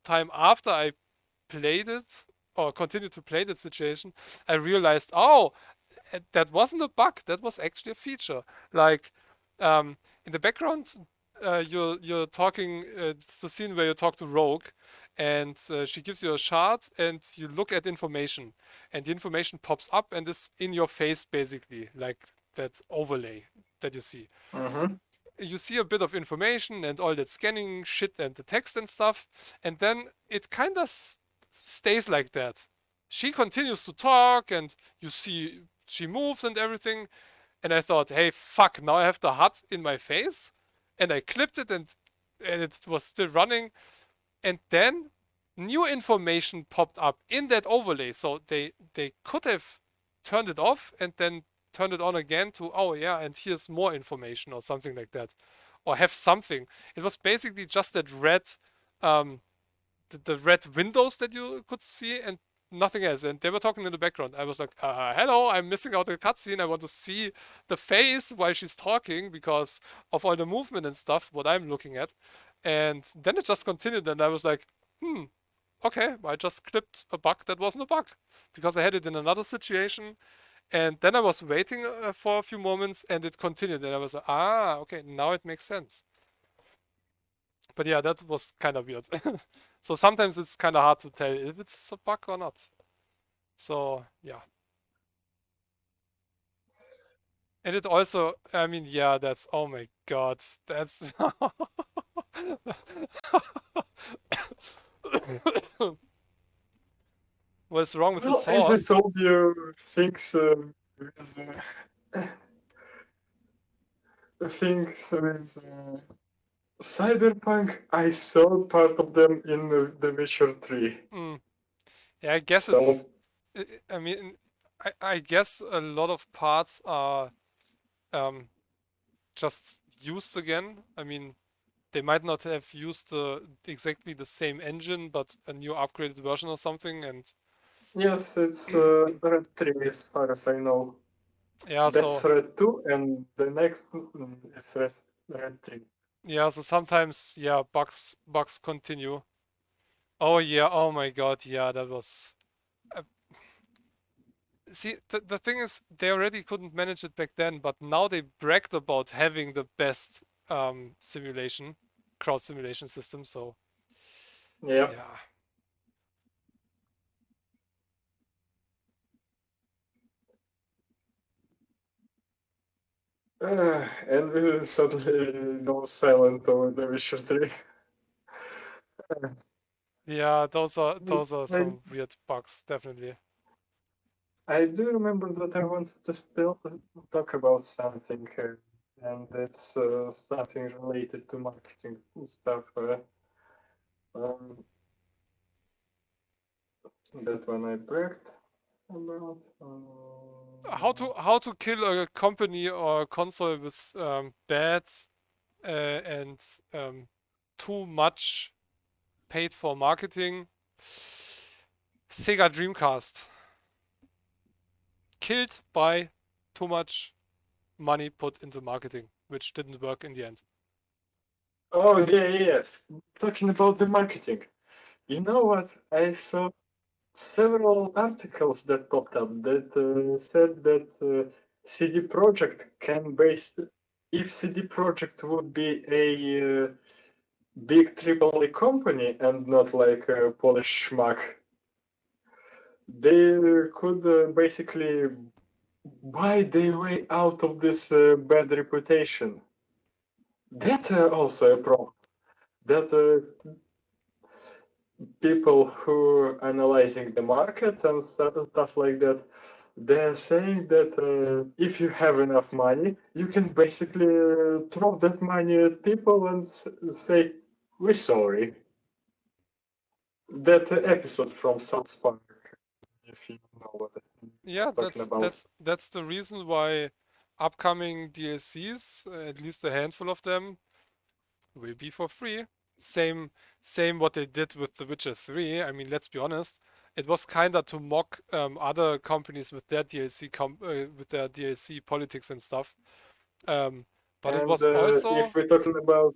time after I played it or continued to play that situation, I realized, oh, that wasn't a bug. That was actually a feature. Like in the background, you're talking. It's the scene where you talk to Rogue, and she gives you a shard, and you look at information, and the information pops up and is in your face basically, like that overlay that you see. Mm-hmm. You see a bit of information and all that scanning shit and the text and stuff, and then it kind of stays like that. She continues to talk, and you see she moves and everything. And I thought, hey, fuck, now I have the HUD in my face. And I clipped it, and it was still running. And then new information popped up in that overlay. So they could have turned it off and then turned it on again to, oh yeah, and here's more information or something like that. Or have something. It was basically just that red the red windows that you could see and nothing else. And they were talking in the background. I was like, hello, I'm missing out the cutscene. I want to see the face while she's talking because of all the movement and stuff, what I'm looking at. And then it just continued, and I was like, okay, I just clipped a bug that wasn't a bug because I had it in another situation. And then I was waiting for a few moments, and it continued. And I was like, okay, now it makes sense. But yeah, that was kind of weird. So sometimes it's kind of hard to tell if it's a bug or not. So yeah. And it also, I mean, yeah, that's, oh my god, that's... What's wrong with the Well, as I sauce? told you, things with Cyberpunk, I saw part of them in The Witcher 3. Yeah, I guess So, I mean, I guess a lot of parts are just used again. I mean, they might not have used exactly the same engine, but a new upgraded version or something. And yes, it's Red 3 as far as I know. yeah, That's so Red 2, and the next is Red 3. yeah, so sometimes yeah, bugs continue. Oh yeah, oh my god, yeah, that was. See, the thing is, they already couldn't manage it back then, but now they bragged about having the best simulation, crowd simulation system. So Yeah. yeah. And we suddenly go silent over The Witcher 3. Yeah, those are I, some weird bugs, definitely. I do remember that I wanted to still talk about something, and it's something related to marketing stuff. Um, that one I bragged about. How to kill a company or a console with bad and too much paid for marketing. Sega Dreamcast. Killed by too much money put into marketing, which didn't work in the end. Oh yeah. Talking about the marketing. You know what? I saw several articles that popped up that said that CD Projekt can base if CD Projekt would be a big AAA company and not like a Polish schmuck, they could basically buy their way out of this bad reputation. That's also a problem. That people who are analyzing the market and stuff like that, they're saying that if you have enough money, you can basically throw that money at people and say, "We're sorry." That episode from South Park, if you know what I'm Yeah, talking about. that's the reason why upcoming DLCs, at least a handful of them, will be for free. Same what they did with The Witcher 3. I mean, let's be honest. It was kinda to mock other companies with their DLC politics and stuff. But it And was also if we're talking about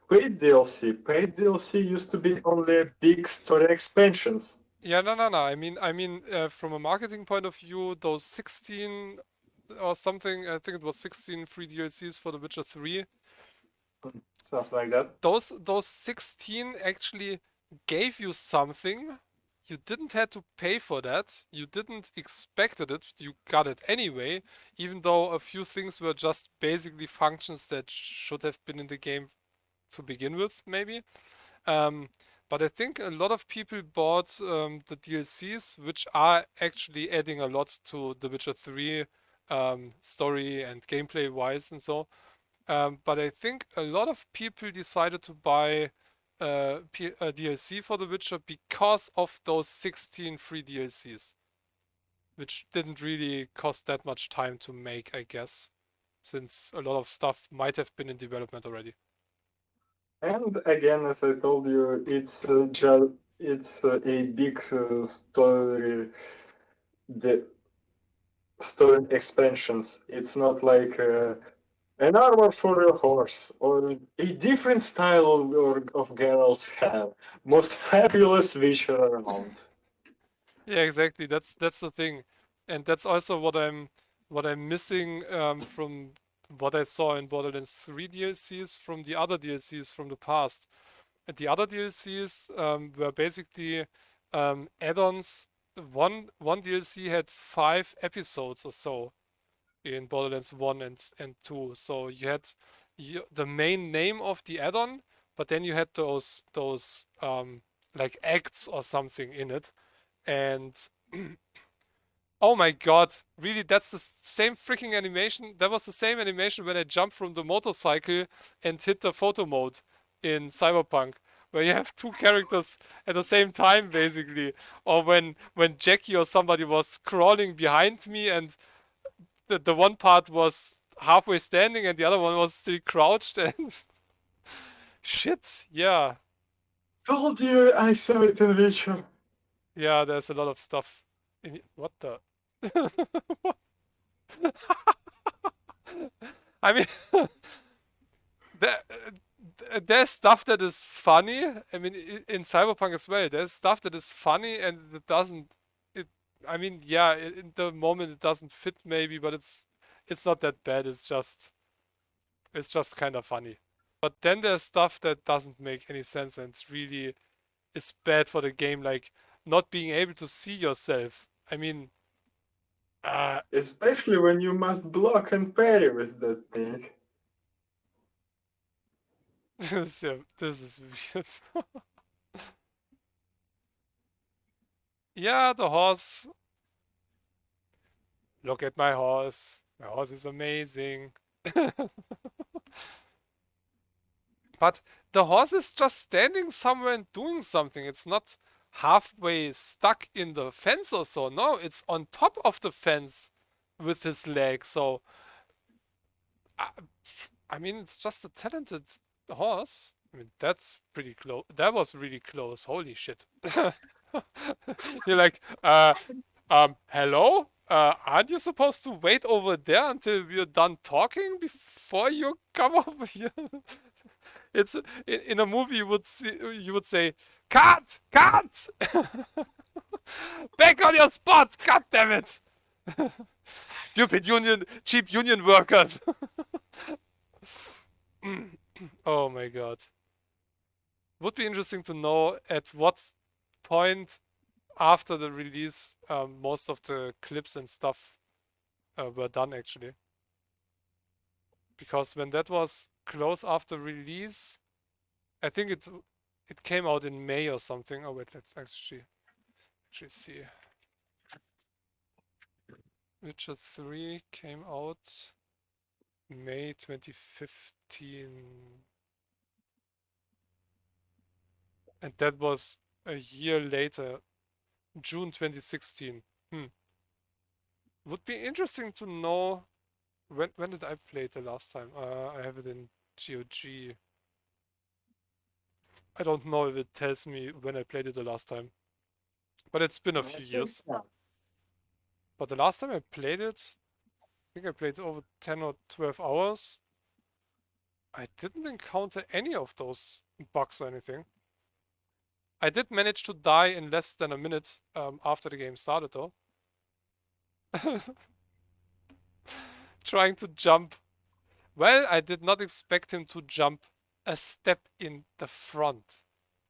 paid DLC used to be only big story expansions. yeah, no. I mean, from a marketing point of view, those 16 or something, I think it was 16 free DLCs for The Witcher 3. Stuff like that. Those 16 actually gave you something. You didn't have to pay for that. You didn't expected it. You got it anyway, even though a few things were just basically functions that should have been in the game to begin with, maybe. Um, but I think a lot of people bought the DLCs, which are actually adding a lot to The Witcher 3 story and gameplay wise and so. But I think a lot of people decided to buy a DLC for The Witcher because of those 16 free DLCs, which didn't really cost that much time to make, I guess, since a lot of stuff might have been in development already. And again, as I told you, it's a big the story expansions. It's not like an armor for a horse or a different style of Geralt's have. Most fabulous Witcher around. Yeah, exactly. That's the thing, and that's also what I'm missing from what I saw in Borderlands 3 DLCs from the other DLCs from the past. And the other DLCs were basically add-ons. One DLC had 5 episodes or so in Borderlands 1 and 2. So you had the main name of the add-on, but then you had those like acts or something in it. And oh my god, really, that's the same freaking animation. That was the same animation when I jumped from the motorcycle and hit the photo mode in Cyberpunk, where you have two characters at the same time, basically. Or when Jackie or somebody was crawling behind me and the one part was halfway standing and the other one was still crouched and shit, yeah. Told you I saw it in Witcher. Yeah, there's a lot of stuff in what the I mean there, there's stuff that is funny. I mean in Cyberpunk as well. There's stuff that is funny and it doesn't it I mean yeah, in the moment it doesn't fit maybe, but it's not that bad. It's just kind of funny. But then there's stuff that doesn't make any sense and really is bad for the game, like not being able to see yourself. I mean, Especially when you must block and parry with that thing. this is weird. Yeah, the horse. Look at my horse. My horse is amazing. But the horse is just standing somewhere and doing something. It's not halfway stuck in the fence or so. No, it's on top of the fence with his leg. So, I mean, it's just a talented horse. I mean, that's pretty close. That was really close. Holy shit. You're like, hello? Aren't you supposed to wait over there until we're done talking before you come over here? It's in a movie you would say, cut, cut, back on your spot, god damn it, stupid cheap union workers. Oh my god. Would be interesting to know at what point after the release most of the clips and stuff were done actually. Because when that was close after release, I think it came out in May or something. Oh wait, let's actually see. Witcher 3 came out May 2015. And that was a year later, June 2016. Would be interesting to know When did I play it the last time? I have it in GOG. I don't know if it tells me when I played it the last time. But it's been a few years. But the last time I played it, I think I played over 10 or 12 hours. I didn't encounter any of those bugs or anything. I did manage to die in less than a minute after the game started, though. Trying to jump. Well, I did not expect him to jump a step in the front.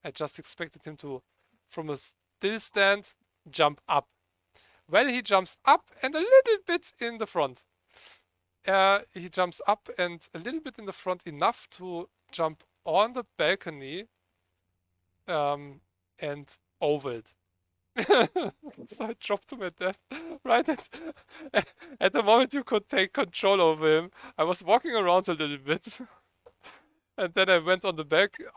I just expected him to, from a still stand, jump up. Well, he jumps up and a little bit in the front. He jumps up and a little bit in the front, enough to jump on the balcony and over it. So I dropped him at death. Right at the moment you could take control over him, I was walking around a little bit. And then I went on the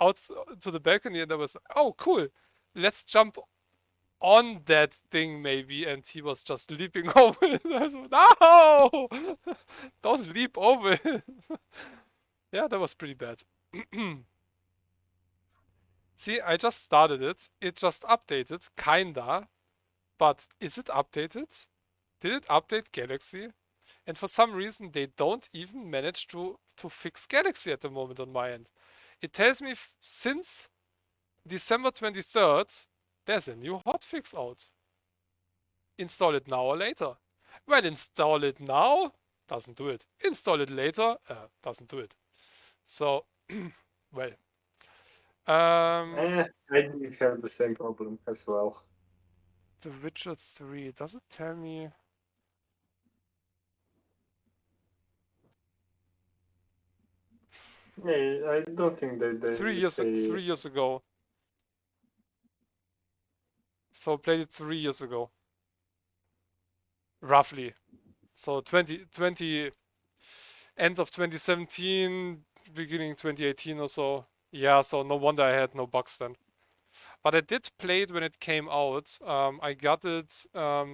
out to the balcony and I was, oh cool, let's jump on that thing maybe, and he was just leaping over it. I was like, no! Don't leap over it. Yeah, that was pretty bad. See, I just started it. It just updated, kinda. But is it updated? Did it update Galaxy? And for some reason, they don't even manage to fix Galaxy at the moment on my end. It tells me since December 23rd, there's a new hotfix out. Install it now or later. Well, install it now, doesn't do it. Install it later, doesn't do it. So, well. I did have the same problem as well. The Witcher 3, does it tell me? Yeah, I don't think that they 3 years ago. So played it 3 years ago. Roughly. So 2020, end of 2017, beginning 2018 or so. Yeah, so no wonder I had no bugs then. But I did play it when it came out. I got it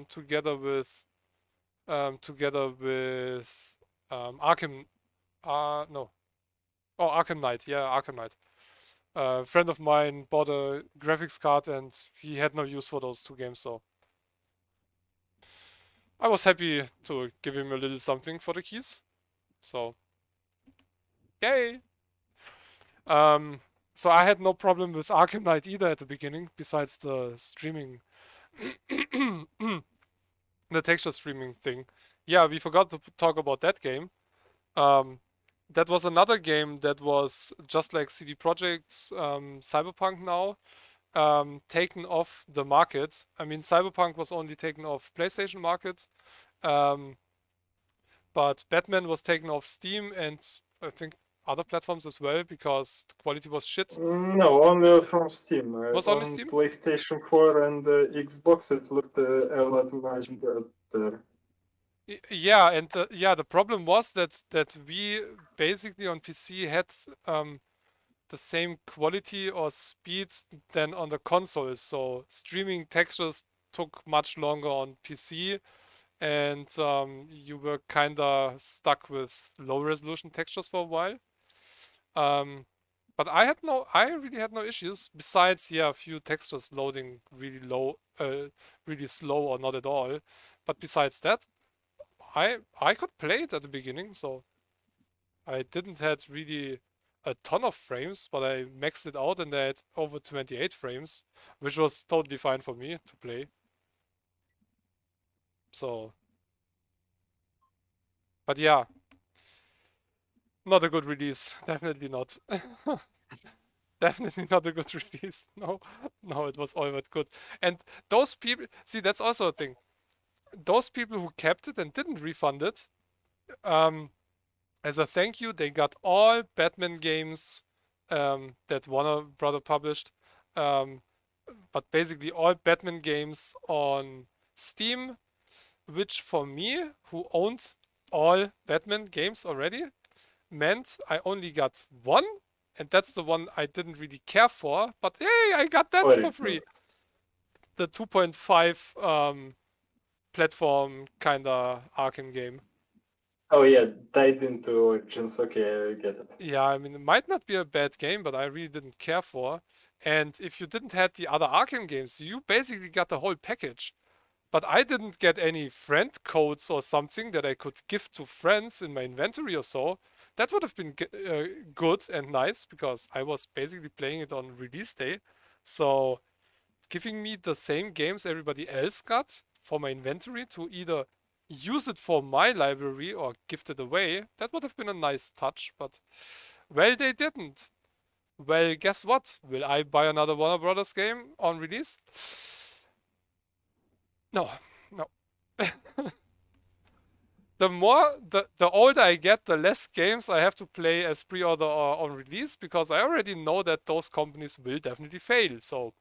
together with Arkham. No. Oh, Arkham Knight. Yeah, Arkham Knight. A friend of mine bought a graphics card and he had no use for those two games, so I was happy to give him a little something for the keys. So, yay! So I had no problem with Arkham Knight either at the beginning, besides the streaming, the texture streaming thing. Yeah, we forgot to talk about that game. That was another game that was just like CD Projekt's Cyberpunk now, taken off the market. I mean, Cyberpunk was only taken off PlayStation market, but Batman was taken off Steam and I think other platforms as well because the quality was shit. No, only from Steam. Was on only Steam? PlayStation 4 and Xbox, it looked a lot much better. Yeah, and the problem was that we basically on PC had the same quality or speed than on the consoles. So streaming textures took much longer on PC, and you were kinda stuck with low resolution textures for a while. But I really had no issues. Besides, yeah, a few textures loading really low, really slow or not at all. But besides that, I could play it at the beginning, so I didn't had really a ton of frames, but I maxed it out and I had over 28 frames, which was totally fine for me to play. So, but yeah, not a good release. Definitely not. Definitely not a good release. No, no, it was all but good. And those people, see, that's also a thing. Those people who kept it and didn't refund it, as a thank you, they got all Batman games that Warner Brother published, but basically all Batman games on Steam, which for me, who owned all Batman games already, meant I only got one, and that's the one I didn't really care for, but hey, I got that for free. The 2.5 platform kinda Arkham game. Oh yeah, tied into Origins. Okay, I get it. Yeah, I mean, it might not be a bad game, but I really didn't care for. And if you didn't have the other Arkham games, you basically got the whole package. But I didn't get any friend codes or something that I could give to friends in my inventory or so. That would have been good and nice because I was basically playing it on release day. So giving me the same games everybody else got for my inventory to either use it for my library or gift it away, that would have been a nice touch. But, well, they didn't. Well, guess what? Will I buy another Warner Brothers game on release? No, no. The older I get, the less games I have to play as pre-order or on release because I already know that those companies will definitely fail. So,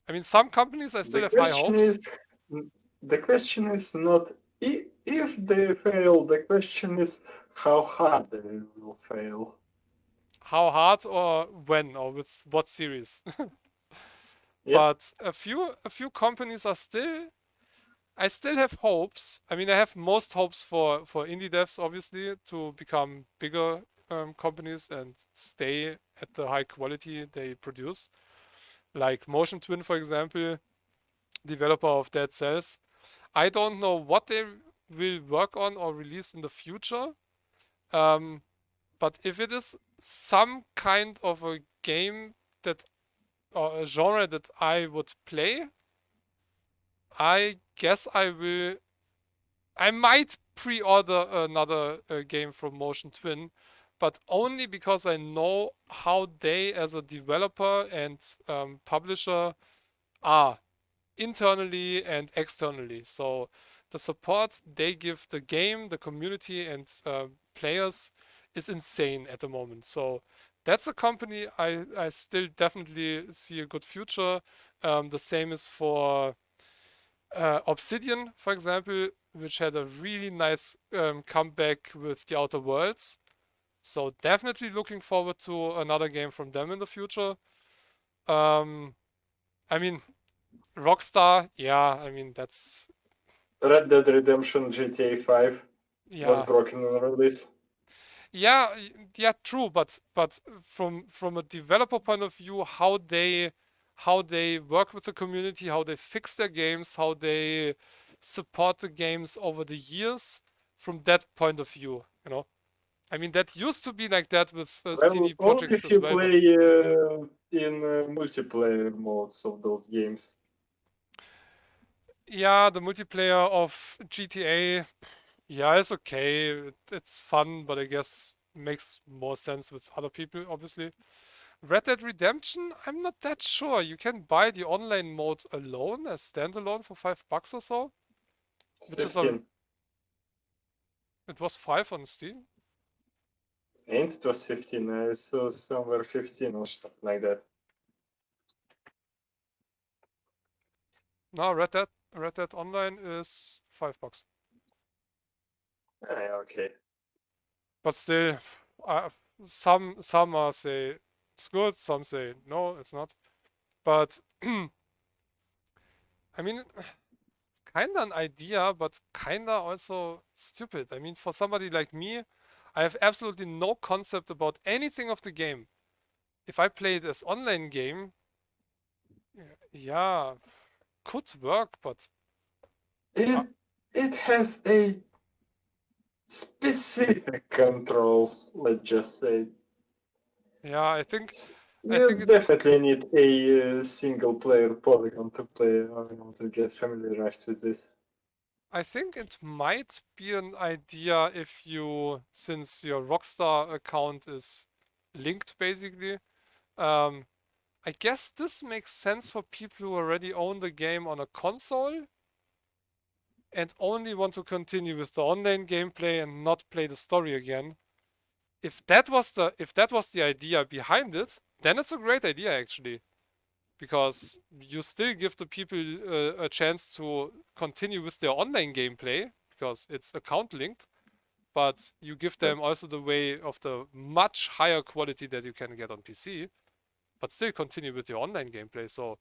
I mean, some companies I still The have high question hopes. is, the question is not if they fail. The question is how hard they will fail. How hard or when or with what series? Yep. But a few companies are still. I still have hopes. I mean, I have most hopes for indie devs, obviously, to become bigger companies and stay at the high quality they produce. Like Motion Twin, for example, developer of Dead Cells. I don't know what they will work on or release in the future. Um, but if it is some kind of a game that or a genre that I would play, I guess I might pre-order another game from Motion Twin, but only because I know how they, as a developer and publisher, are internally and externally. So the support they give the game, the community, and players is insane at the moment. So that's a company I still definitely see a good future. The same is for Obsidian, for example, which had a really nice comeback with The Outer Worlds. So definitely looking forward to another game from them in the future. Um, I mean, Rockstar, yeah, I mean that's Red Dead Redemption GTA 5 was yeah. broken on release. Yeah, yeah, true, but from a developer point of view, how they work with the community, how they fix their games, how they support the games over the years, from that point of view, you know. I mean, that used to be like that with Well, CD only Projekt if as you well, but play in multiplayer modes of those games. yeah, the multiplayer of GTA, yeah, it's okay. It's fun, but I guess makes more sense with other people, obviously. Red Dead Redemption, I'm not that sure. You can buy the online mode alone as standalone for $5 or so, which is a 15. it was 5 on Steam. And it was 15. I saw somewhere 15 or something like that. No, Red Dead Online is $5. Ah, okay. But still, uh, some are say it's good, some say no, it's not. But I mean, it's kinda an idea, but kinda also stupid. I mean, for somebody like me, I have absolutely no concept about anything of the game. If I play it as online game, yeah, could work, but uh, It has a specific controls, let's just say. yeah, I think You it definitely need a single player polygon to play to get familiarized with this. I think it might be an idea if you, since your Rockstar account is linked basically. Um, I guess this makes sense for people who already own the game on a console and only want to continue with the online gameplay and not play the story again. If that was the idea behind it, then it's a great idea actually, because you still give the people a chance to continue with their online gameplay because it's account linked, but you give them also the way of the much higher quality that you can get on PC, but still continue with your online gameplay. So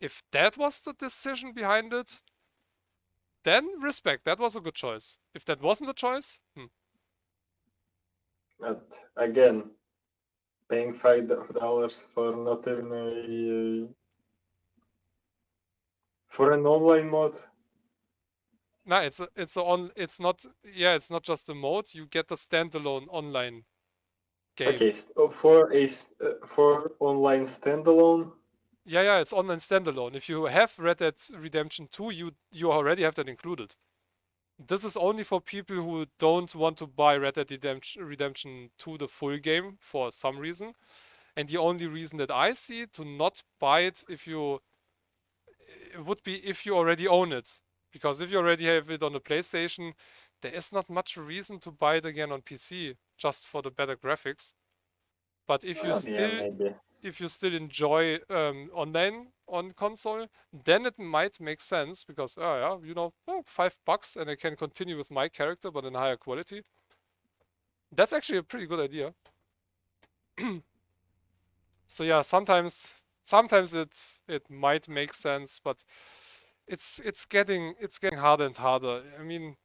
if that was the decision behind it, then respect. That was a good choice. If that wasn't a choice, But again, paying $5 for not even for an online mod. no, it's not. Yeah, it's not just a mode. You get the standalone online game. Okay, for online standalone. Yeah, it's online standalone. If you have Red Dead Redemption 2, you already have that included. This is only for people who don't want to buy Red Dead Redemption 2 the full game for some reason. And the only reason that I see to not buy it it would be if you already own it. Because if you already have it on the PlayStation, there is not much reason to buy it again on PC just for the better graphics. But if you Yeah, still maybe. if you still enjoy online on console, then it might make sense because $5 and I can continue with my character but in higher quality. That's actually a pretty good idea. So yeah, sometimes it might make sense, but it's getting harder and harder. I mean,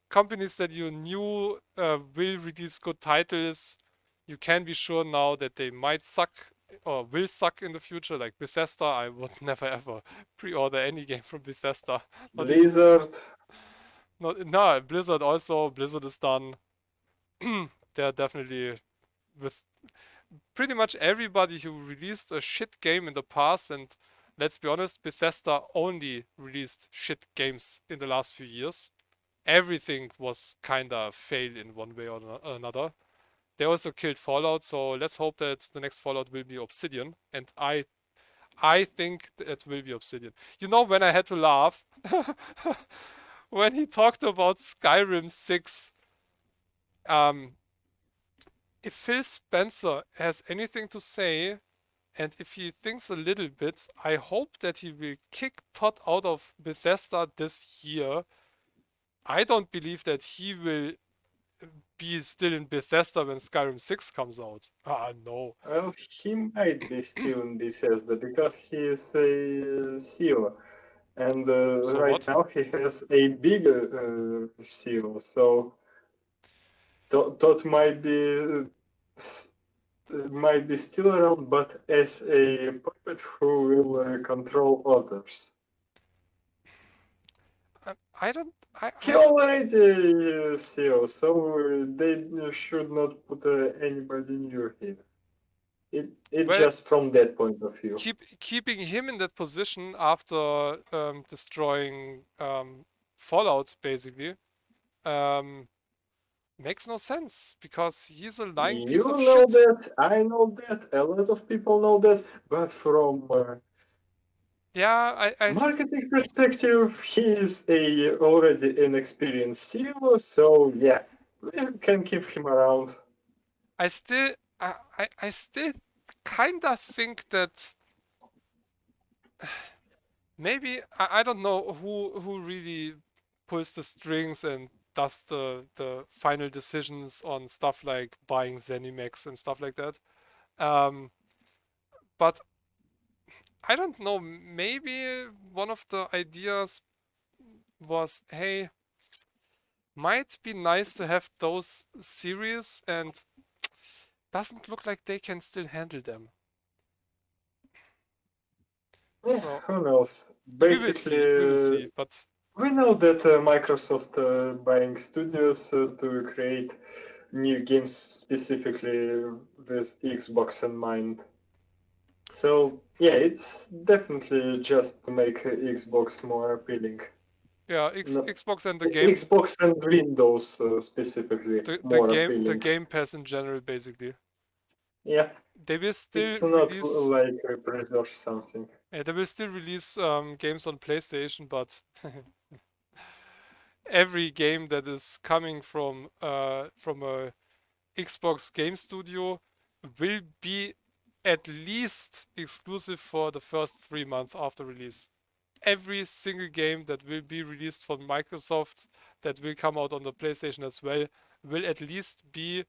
companies that you knew will release good titles, you can be sure now that they might suck or will suck in the future. Like Bethesda, I would never ever pre-order any game from Bethesda. Not even, Blizzard. no, Blizzard also. Blizzard is done. They're definitely with pretty much everybody who released a shit game in the past, and let's be honest, Bethesda only released shit games in the last few years. Everything was kinda fail in one way or another. They also killed Fallout, so let's hope that the next Fallout will be Obsidian, and I think it will be Obsidian. You know when I had to laugh when he talked about Skyrim 6. If Phil Spencer has anything to say, and if he thinks a little bit, I hope that he will kick Todd out of Bethesda this year. I don't believe that he will be still in Bethesda when Skyrim 6 comes out. No. Well, he might be still in Bethesda because he is a CEO. And So right what? now he has a bigger CEO. So Todd might be still around, but as a puppet who will control others. I don't. He I don't. already CEO, so they should not put anybody new here. It Well, just from that point of view. keeping him in that position after destroying Fallout basically makes no sense because he's a lying piece You of know shit. that, I know that, a lot of people know that, but from Yeah, marketing perspective, he is already an experienced CEO, so yeah, we can keep him around. I still I still kinda think that maybe I don't know who really pulls the strings and does the final decisions on stuff like buying ZeniMax and stuff like that. But I don't know, maybe one of the ideas was, hey, might be nice to have those series and doesn't look like they can still handle them. Yeah, So who knows? we will see, Basically, but we know that Microsoft buying studios to create new games specifically with Xbox in mind. So yeah, it's definitely just to make Xbox more appealing. yeah, No, Xbox and the game Xbox and Windows specifically the more game the appealing. Game Pass in general basically. Yeah, They will still it's not release like a preserve something. they will still release games on PlayStation, but every game that is coming from a Xbox game studio will be at least exclusive for the first 3 months after release. Every single game that will be released from Microsoft that will come out on the PlayStation as well will at least be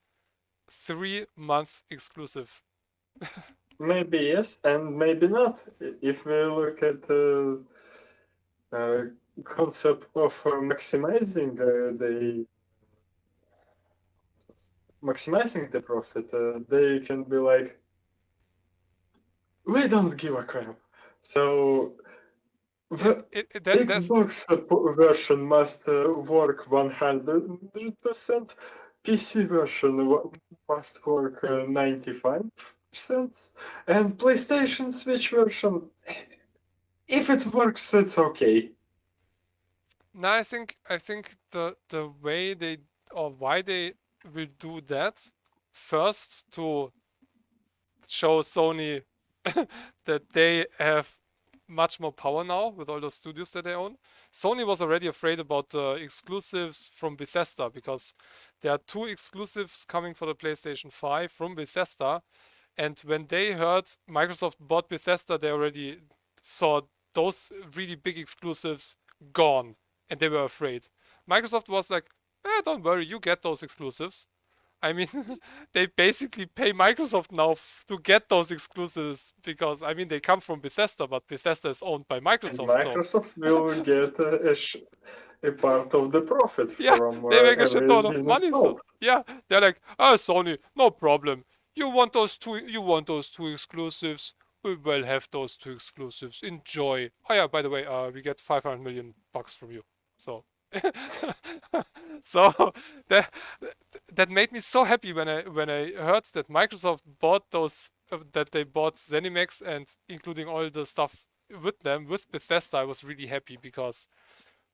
3 month exclusive. Maybe yes, and maybe not. If we look at concept of maximizing the profit. They can be like, we don't give a crap. So the That's Xbox version must work 100%. PC version must work 95%, and PlayStation Switch version, if it works, it's okay. no, I think the way they or why they will do that first to show Sony that they have much more power now with all the studios that they own. Sony was already afraid about the exclusives from Bethesda because there are 2 exclusives coming for the PlayStation 5 from Bethesda. And when they heard Microsoft bought Bethesda, they already saw those really big exclusives gone. And they were afraid. Microsoft was like, don't worry, you get those exclusives. I mean, they basically pay Microsoft now to get those exclusives because, I mean, they come from Bethesda, but Bethesda is owned by And Microsoft. So Microsoft will get a part of the profit yeah, from they make a shit ton of everything money. So sold. yeah, they're like, oh, Sony, no problem. You want those two exclusives? We will have those 2 exclusives. Enjoy. Oh yeah, by the way, we get $500 million from you. So so that that made me so happy when I heard that Microsoft bought those that they bought ZeniMax and including all the stuff with them with Bethesda. I was really happy because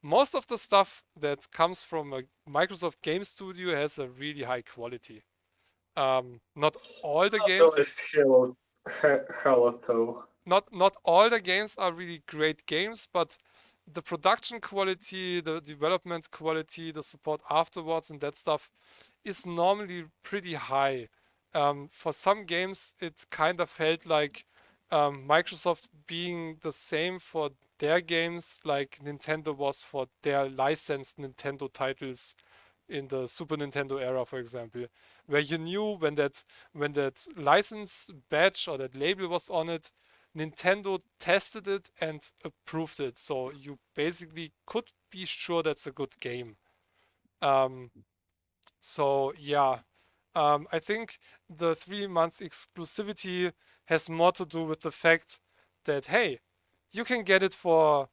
most of the stuff that comes from a Microsoft game studio has a really high quality. Not all the Not games least Halo 2. not all the games are really great games, but the production quality, the development quality, the support afterwards, and that stuff is normally pretty high. For some games, it kind of felt like Microsoft being the same for their games, like Nintendo was for their licensed Nintendo titles in the Super Nintendo era, for example, where you knew when that license badge or that label was on it, Nintendo tested it and approved it. So you basically could be sure that's a good game. Um, so yeah, I think the 3 month exclusivity has more to do with the fact that hey, you can get it for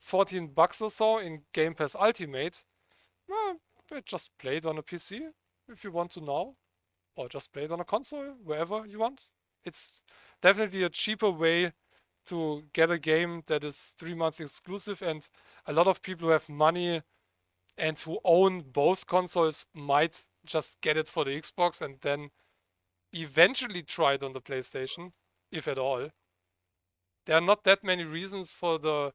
$14 or so in Game Pass Ultimate. Well, just play it on a PC if you want to now, or just play it on a console, wherever you want. It's definitely a cheaper way to get a game that is 3 months exclusive, and a lot of people who have money and who own both consoles might just get it for the Xbox and then eventually try it on the PlayStation, if at all. There are not that many reasons for the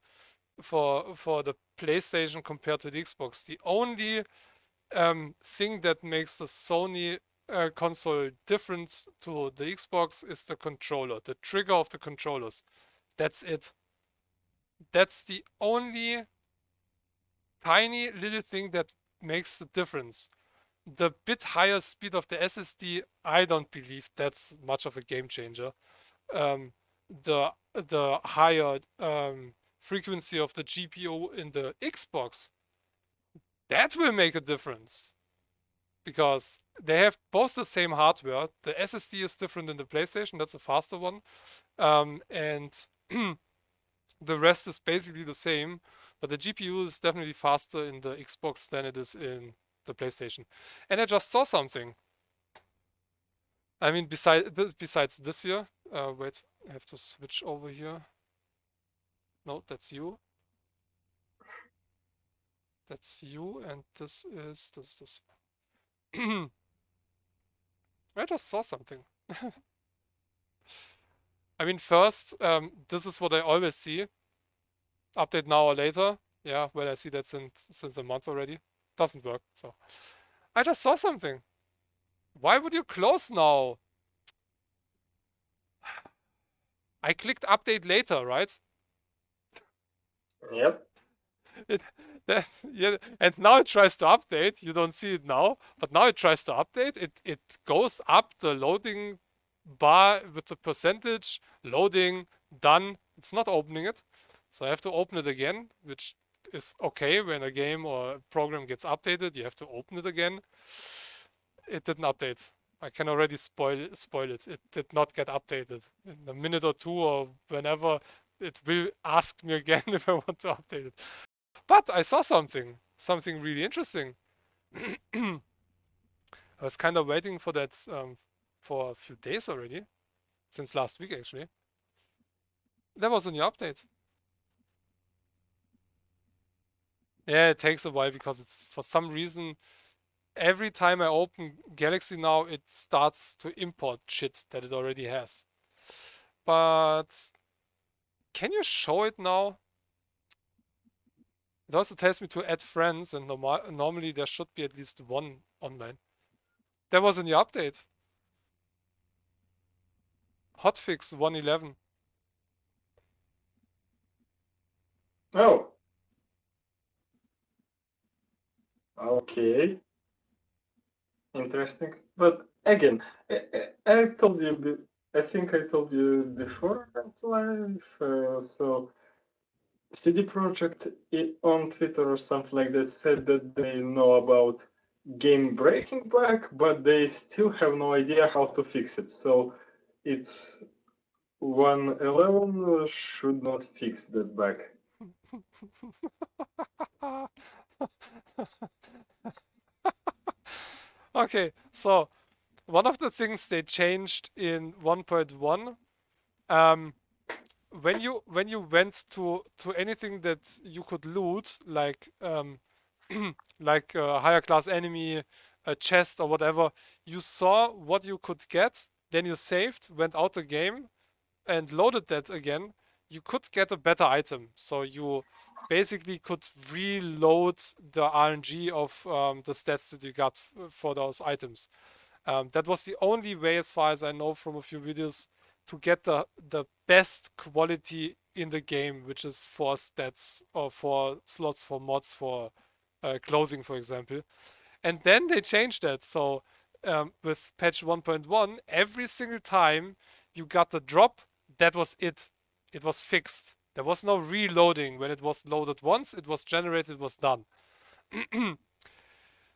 PlayStation compared to the Xbox. The only thing that makes the Sony console different to the Xbox is the controller, the trigger of the controllers. That's it. That's the only tiny little thing that makes the difference. The bit higher speed of the SSD, I don't believe that's much of a game changer. The higher frequency of the GPU in the Xbox, that will make a difference because they have both the same hardware. The SSD is different in the PlayStation, that's a faster one, and the rest is basically the same, but the GPU is definitely faster in the Xbox than it is in the PlayStation. And I just saw something. I mean, besides this year, wait, I have to switch over here. No, that's you. That's you, and this is this. I just saw something. I mean, first, this is what I always see. Update now or later. Yeah, well, I see that since a month already. Doesn't work, so. I just saw something. Why would you close now? I clicked update later, right? Yep. Yeah, and now it tries to update. You don't see it now, but now it tries to update. It goes up the loading bar with the percentage, loading, done. It's not opening it. So I have to open it again, which is okay when a game or a program gets updated. You have to open it again. It didn't update. I can already spoil it. It did not get updated. In a minute or two or whenever, it will ask me again if I want to update it. But I saw something really interesting. I was kind of waiting for that for a few days already, since last week actually. There was a new update. Yeah, it takes a while because it's for some reason every time I open Galaxy now, it starts to import shit that it already has. But can you show it now? It also tells me to add friends, and normally there should be at least one online. There was a new update. Hotfix 1.11. Oh. Okay. Interesting. But again, I told you, I think I told you before that live. So CD Projekt on Twitter or something like that said that they know about game breaking bug, but they still have no idea how to fix it. So it's 1.11 should not fix that bug. Okay, so one of the things they changed in 1.1, when you went to anything that you could loot, like like a higher class enemy, a chest or whatever, you saw what you could get, then you saved, went out the game, and loaded that again. You could get a better item, so you basically could reload the RNG of the stats that you got for those items. That was the only way, as far as I know from a few videos, to get the best quality in the game, which is for stats or for slots for mods for clothing, for example. And then they changed that. So with patch 1.1, every single time you got the drop, that was it. It was fixed. There was no reloading. When it was loaded once, it was generated, it was done.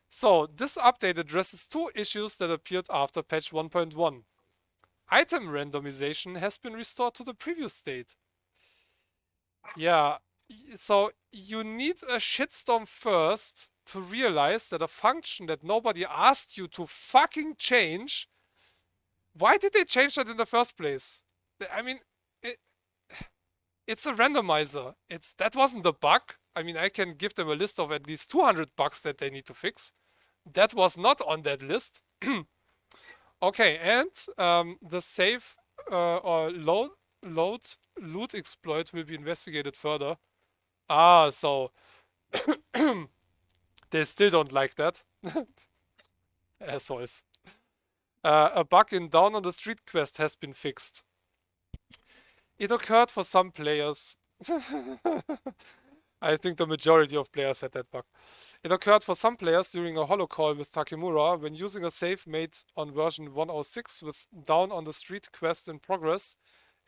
So this update addresses two issues that appeared after patch 1.1. Item randomization has been restored to the previous state. Yeah, so you need a shitstorm first to realize that a function that nobody asked you to fucking change, why did they change that in the first place? I mean, it's a randomizer. That wasn't a bug. I mean, I can give them a list of at least 200 bugs that they need to fix. That was not on that list. Okay, and the save or loot exploit will be investigated further. Ah, so they still don't like that. Assholes. A bug in Down on the Street quest has been fixed. It occurred for some players. I think the majority of players had that bug. It occurred for some players during a holo call with Takemura when using a save made on version 106 with Down on the Street quest in progress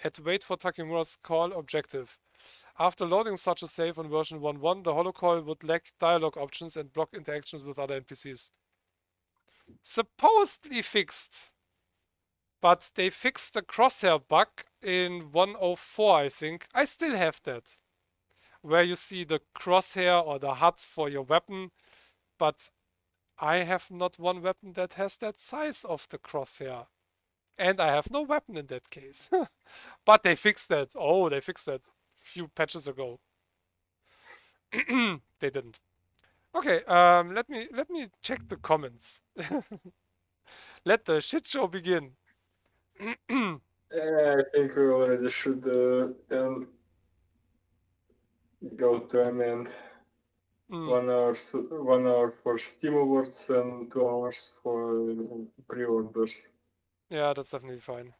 at wait for Takemura's call objective. After loading such a save on version 1.1, the holo call would lack dialogue options and block interactions with other NPCs. Supposedly fixed. But they fixed the crosshair bug in 1.04, I think. I still have that. Where you see the crosshair or the HUD for your weapon, but I have not one weapon that has that size of the crosshair. And I have no weapon in that case. But they fixed that. Oh, they fixed that a few patches ago. They didn't. Okay, let me check the comments. Let the shit show begin. I think we already should go to an end. 1 hour for Steam Awards and 2 hours for pre-orders. Yeah, that's definitely fine.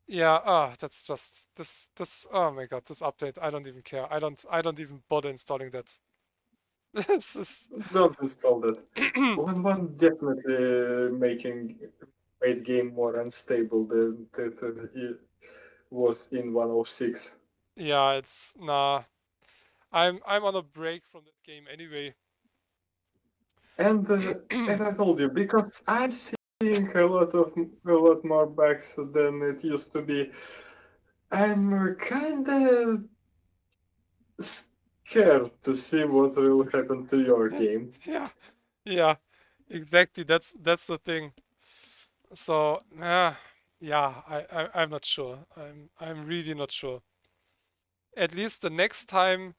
Yeah, that's just this oh my god, this update, I don't even care. I don't even bother installing that. This is Don't install that. 1.1 definitely made game more unstable than it was in 1.06. Yeah, it's nah. I'm on a break from that game anyway. And as I told you, because I'm seeing a lot more bugs than it used to be, I'm kinda scared to see what will happen to your game. Yeah, yeah, exactly. That's the thing. So, yeah, I'm not sure. I'm really not sure. At least the next time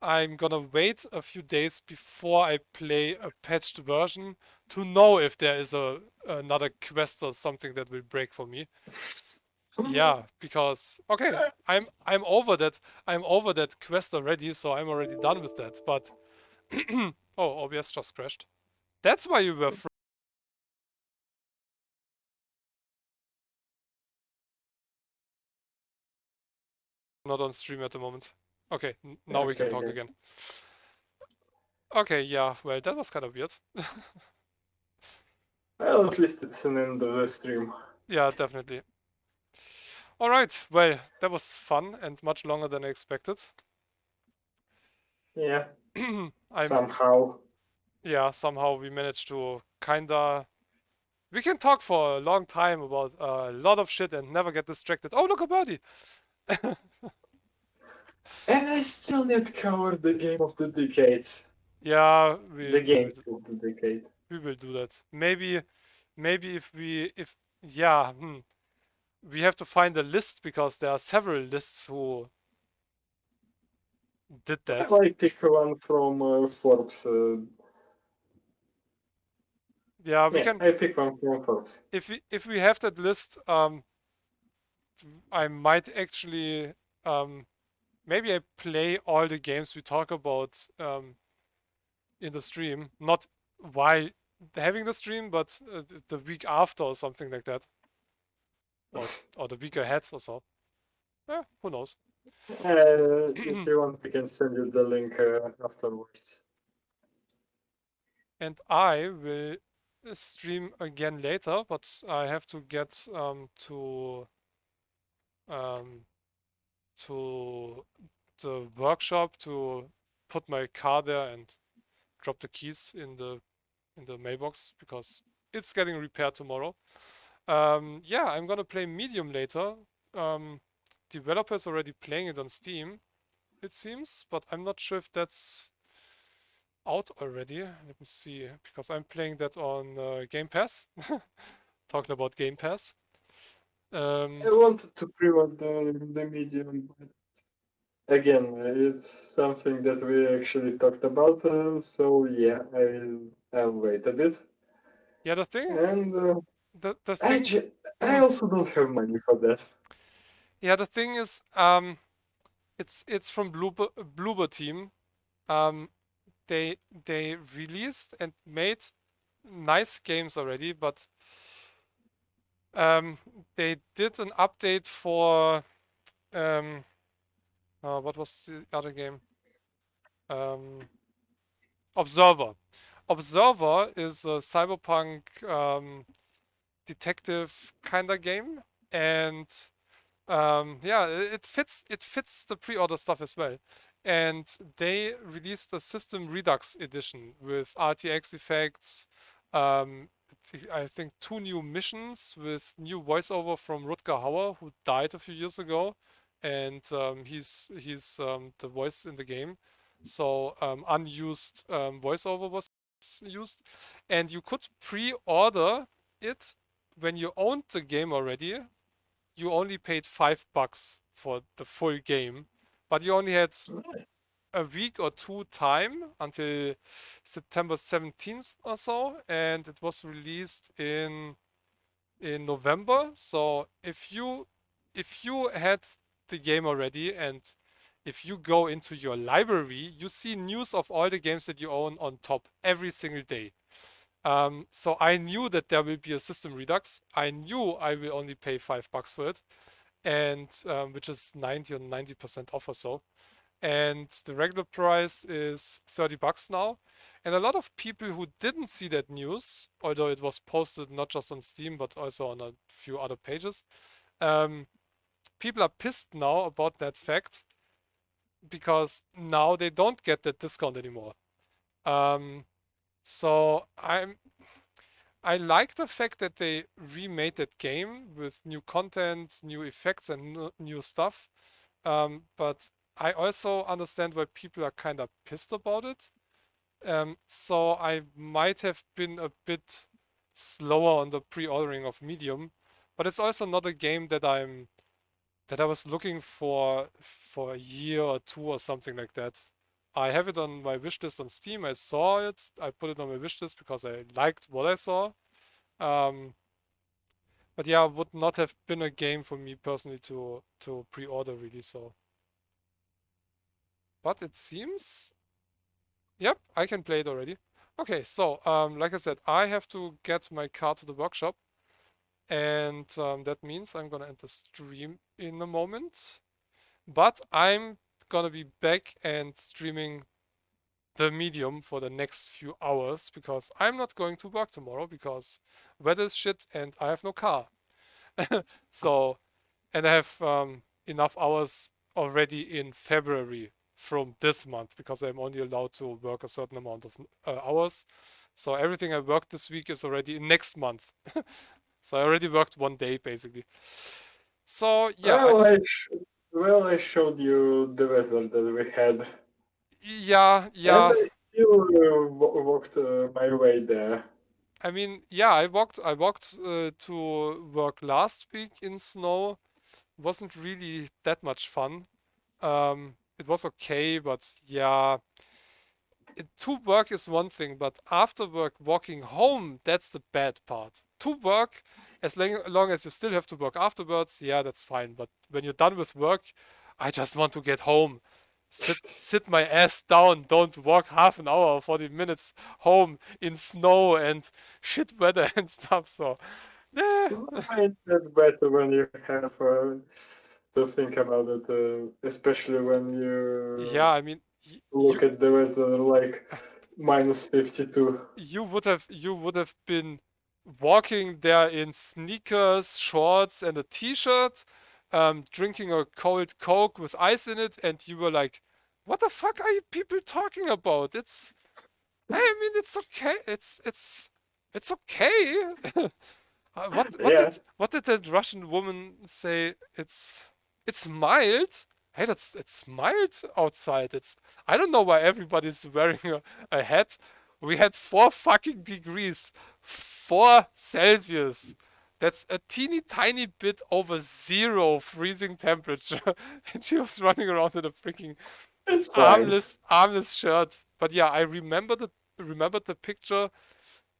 I'm gonna wait a few days before I play a patched version to know if there is another quest or something that will break for me. Yeah, because okay, I'm over that. I'm over that quest already, so I'm already done with that. But oh, OBS just crashed. That's why you were not on stream at the moment. Okay, now we can Okay, talk good. again. Okay, yeah, well, that was kind of weird. Well, at least it's an end of the stream. Yeah, definitely. All right, well, that was fun and much longer than I expected. Yeah, I'm somehow. yeah, somehow we managed to kinda we can talk for a long time about a lot of shit and never get distracted. Oh, look, a birdie. And I still need cover the game of the decades. Yeah, The games of the decade. we will do that. Maybe if yeah, we have to find a list because there are several lists who did that. I pick one from Forbes. Yeah, we Yeah, can I pick one from Forbes. if we have that list, I might actually maybe I play all the games we talk about in the stream, not while having the stream, but the week after or something like that, or the week ahead or so. Yeah, who knows? If you want, I can send you the link afterwards. And I will stream again later, but I have to get um, to the workshop to put my car there and drop the keys in the mailbox because it's getting repaired tomorrow. Yeah, I'm gonna play Medium later. Developers already playing it on Steam, it seems, but I'm not sure if that's out already. Let me see, because I'm playing that on Game Pass. Talking about Game Pass. I wanted to pre-order the Medium, but again, it's something that we actually talked about, so yeah, I'll wait a bit. Yeah, the thing, And the thing, I also don't have money for that. yeah, the thing is, it's from Bloober Team. Um, they released and made nice games already, but um, they did an update for um, what was the other game? Um, Observer. Observer is a cyberpunk detective kind of game, and yeah, it fits the pre-order stuff as well. And they released a System Redux edition with RTX effects. I think 2 new missions with new voiceover from Rutger Hauer, who died a few years ago, and he's the voice in the game. So unused voiceover was used, and you could pre-order it when you owned the game already. You only paid $5 for the full game, but you only had a week or two time until September 17th or so, and it was released in November. So if you had the game already and if you go into your library, you see news of all the games that you own on top every single day. So I knew that there will be a System Redux. I knew I will only pay $5 for it, and which is 90 or 90% off or so. And the regular price is $30 now. And a lot of people who didn't see that news, although it was posted not just on Steam but also on a few other pages, people are pissed now about that fact because now they don't get that discount anymore. So I like the fact that they remade that game with new content, new effects, and new stuff. But I also understand why people are kind of pissed about it. So I might have been a bit slower on the pre-ordering of Medium, but it's also not a game that I was looking for a year or two or something like that. I have it on my wish list on Steam. I saw it. I put it on my wish list because I liked what I saw. Um, but yeah, would not have been a game for me personally to pre-order really. So, but it seems, yep, I can play it already. Okay, so like I said, I have to get my car to the workshop, and that means I'm gonna enter stream in a moment. But I'm gonna be back and streaming the Medium for the next few hours because I'm not going to work tomorrow because weather is shit and I have no car. So, and I have enough hours already in February from this month because I'm only allowed to work a certain amount of hours. So everything I worked this week is already in next month. So I already worked one day basically. So yeah, Well, I showed you the weather that we had, yeah, and yeah. I still walked my way there. I mean, yeah, I walked to work last week in snow. Wasn't really that much fun. It was okay, but yeah, to work is one thing, but after work, walking home, that's the bad part. To work, as long as you still have to work afterwards, yeah, that's fine. But when you're done with work, I just want to get home. Sit my ass down. Don't walk half an hour or 40 minutes home in snow and shit weather and stuff. So, yeah, I that's better when you have to think about it, especially when you yeah. I mean, look at the weather like -52. you would have been walking there in sneakers, shorts, and a t-shirt, drinking a cold Coke with ice in it, and you were like, "What the fuck are you people talking about? I mean, it's okay. It's okay." Yeah, What did that Russian woman say? It's mild. Hey, it's mild outside. I don't know why everybody's wearing a hat. We had 4 fucking degrees, 4 Celsius. That's a teeny tiny bit over zero freezing temperature, and she was running around in a freaking it's fine. armless shirt. But yeah, I remembered the picture,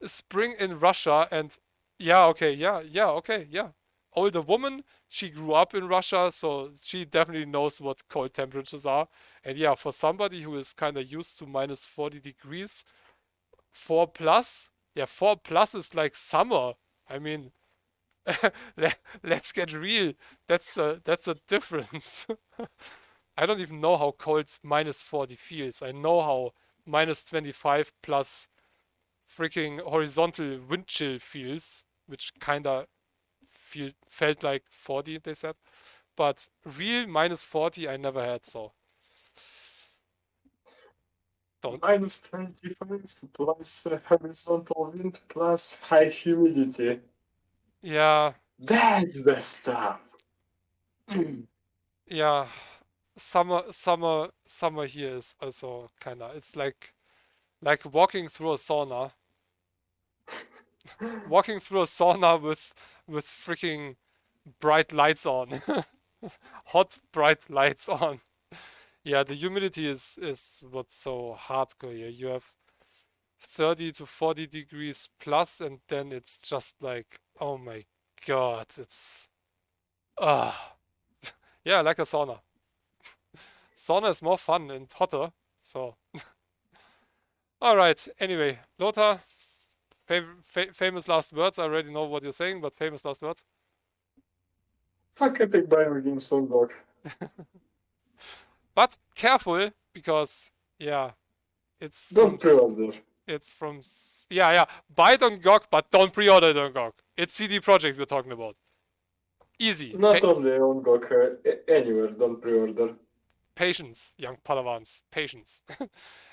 spring in Russia, and yeah, okay, yeah, okay, yeah. Older woman, she grew up in Russia, so she definitely knows what cold temperatures are. And yeah, for somebody who is kind of used to -40 degrees, 4 plus, yeah, 4 plus is like summer. I mean, let's get real. That's a difference. I don't even know how cold -40 feels. I know how -25 plus freaking horizontal wind chill feels, which kinda felt like 40, they said. But real -40 I never had, so don't. -25 plus horizontal wind plus high humidity. Yeah, That's the stuff. yeah. Summer here is also kinda. It's like walking through a sauna. Walking through a sauna with freaking bright lights on. Hot bright lights on. Yeah, the humidity is what's so hardcore here. You have 30 to 40 degrees plus, and then it's just like, oh my god, it's yeah, like a sauna. Sauna is more fun and hotter. So, all right. Anyway, Lothar, famous last words. I already know what you're saying, but famous last words. Fuck Epic buying games on GOG. But careful because yeah, it's from Don't pre-order. yeah. Buy it on GOG, but don't pre-order it on GOG. It's CD Projekt we're talking about. Easy. Not only on GOG, anywhere, don't pre-order. Patience, young Padawans, patience.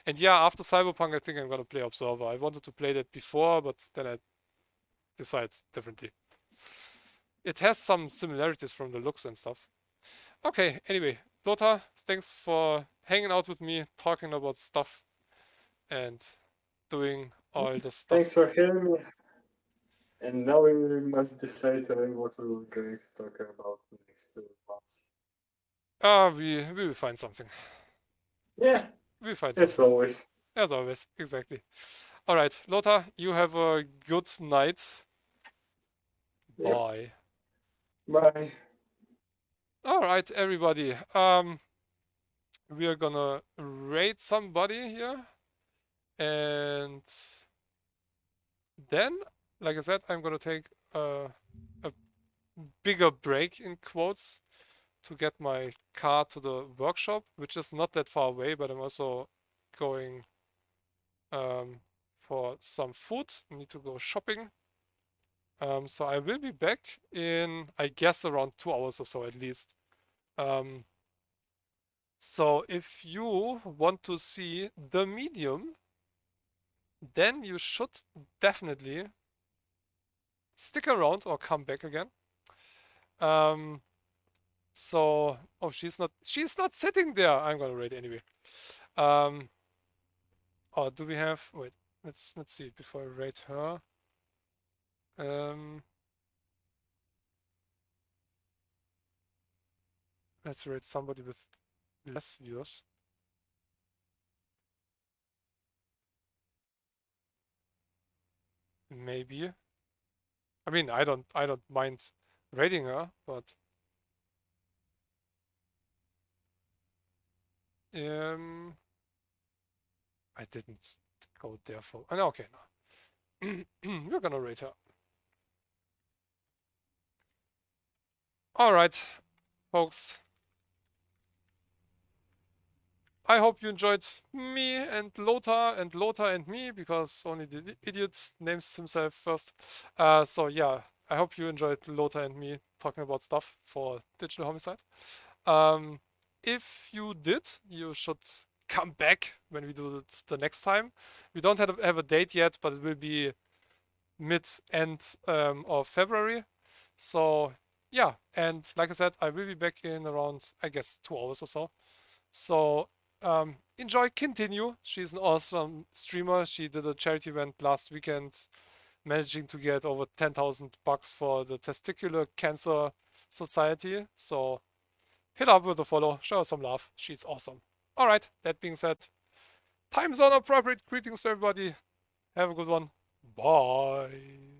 And yeah, after Cyberpunk, I think I'm gonna play Observer. I wanted to play that before, but then I decided differently. It has some similarities from the looks and stuff. Okay, anyway, Lothar, thanks for hanging out with me, talking about stuff, and doing all the stuff. Thanks for having me. And now we must decide what we're going to talk about next 2 months. We will find something. Yeah, We'll find as something. always. As always, exactly. All right, Lothar, you have a good night. Yep. Bye. Bye. All right, everybody. We are gonna raid somebody here, and then, like I said, I'm gonna take a bigger break in quotes to get my car to the workshop, which is not that far away, but I'm also going for some food. I need to go shopping. So I will be back in, I guess, around 2 hours or so at least. So if you want to see the medium, then you should definitely stick around or come back again. So, oh, she's not sitting there. I'm gonna raid anyway. Oh, do we have, wait, let's see before I rate her. Let's rate somebody with less viewers. Maybe. I mean, I don't mind rating her, but I didn't go there for. Oh, no, okay, no. We're gonna rate her. All right, folks. I hope you enjoyed me and Lothar and me, because only the idiot names himself first. So yeah, I hope you enjoyed Lothar and me talking about stuff for Digital Homicide. If you did, you should come back when we do it the next time. We don't have a date yet, but it will be mid-end of February. So yeah, and like I said, I will be back in around, I guess, 2 hours or so. So enjoy Continue. She's an awesome streamer. She did a charity event last weekend, managing to get over $10,000 for the Testicular Cancer Society. So hit up with a follow, show her some love. She's awesome. All right, that being said, time zone appropriate greetings to everybody. Have a good one. Bye.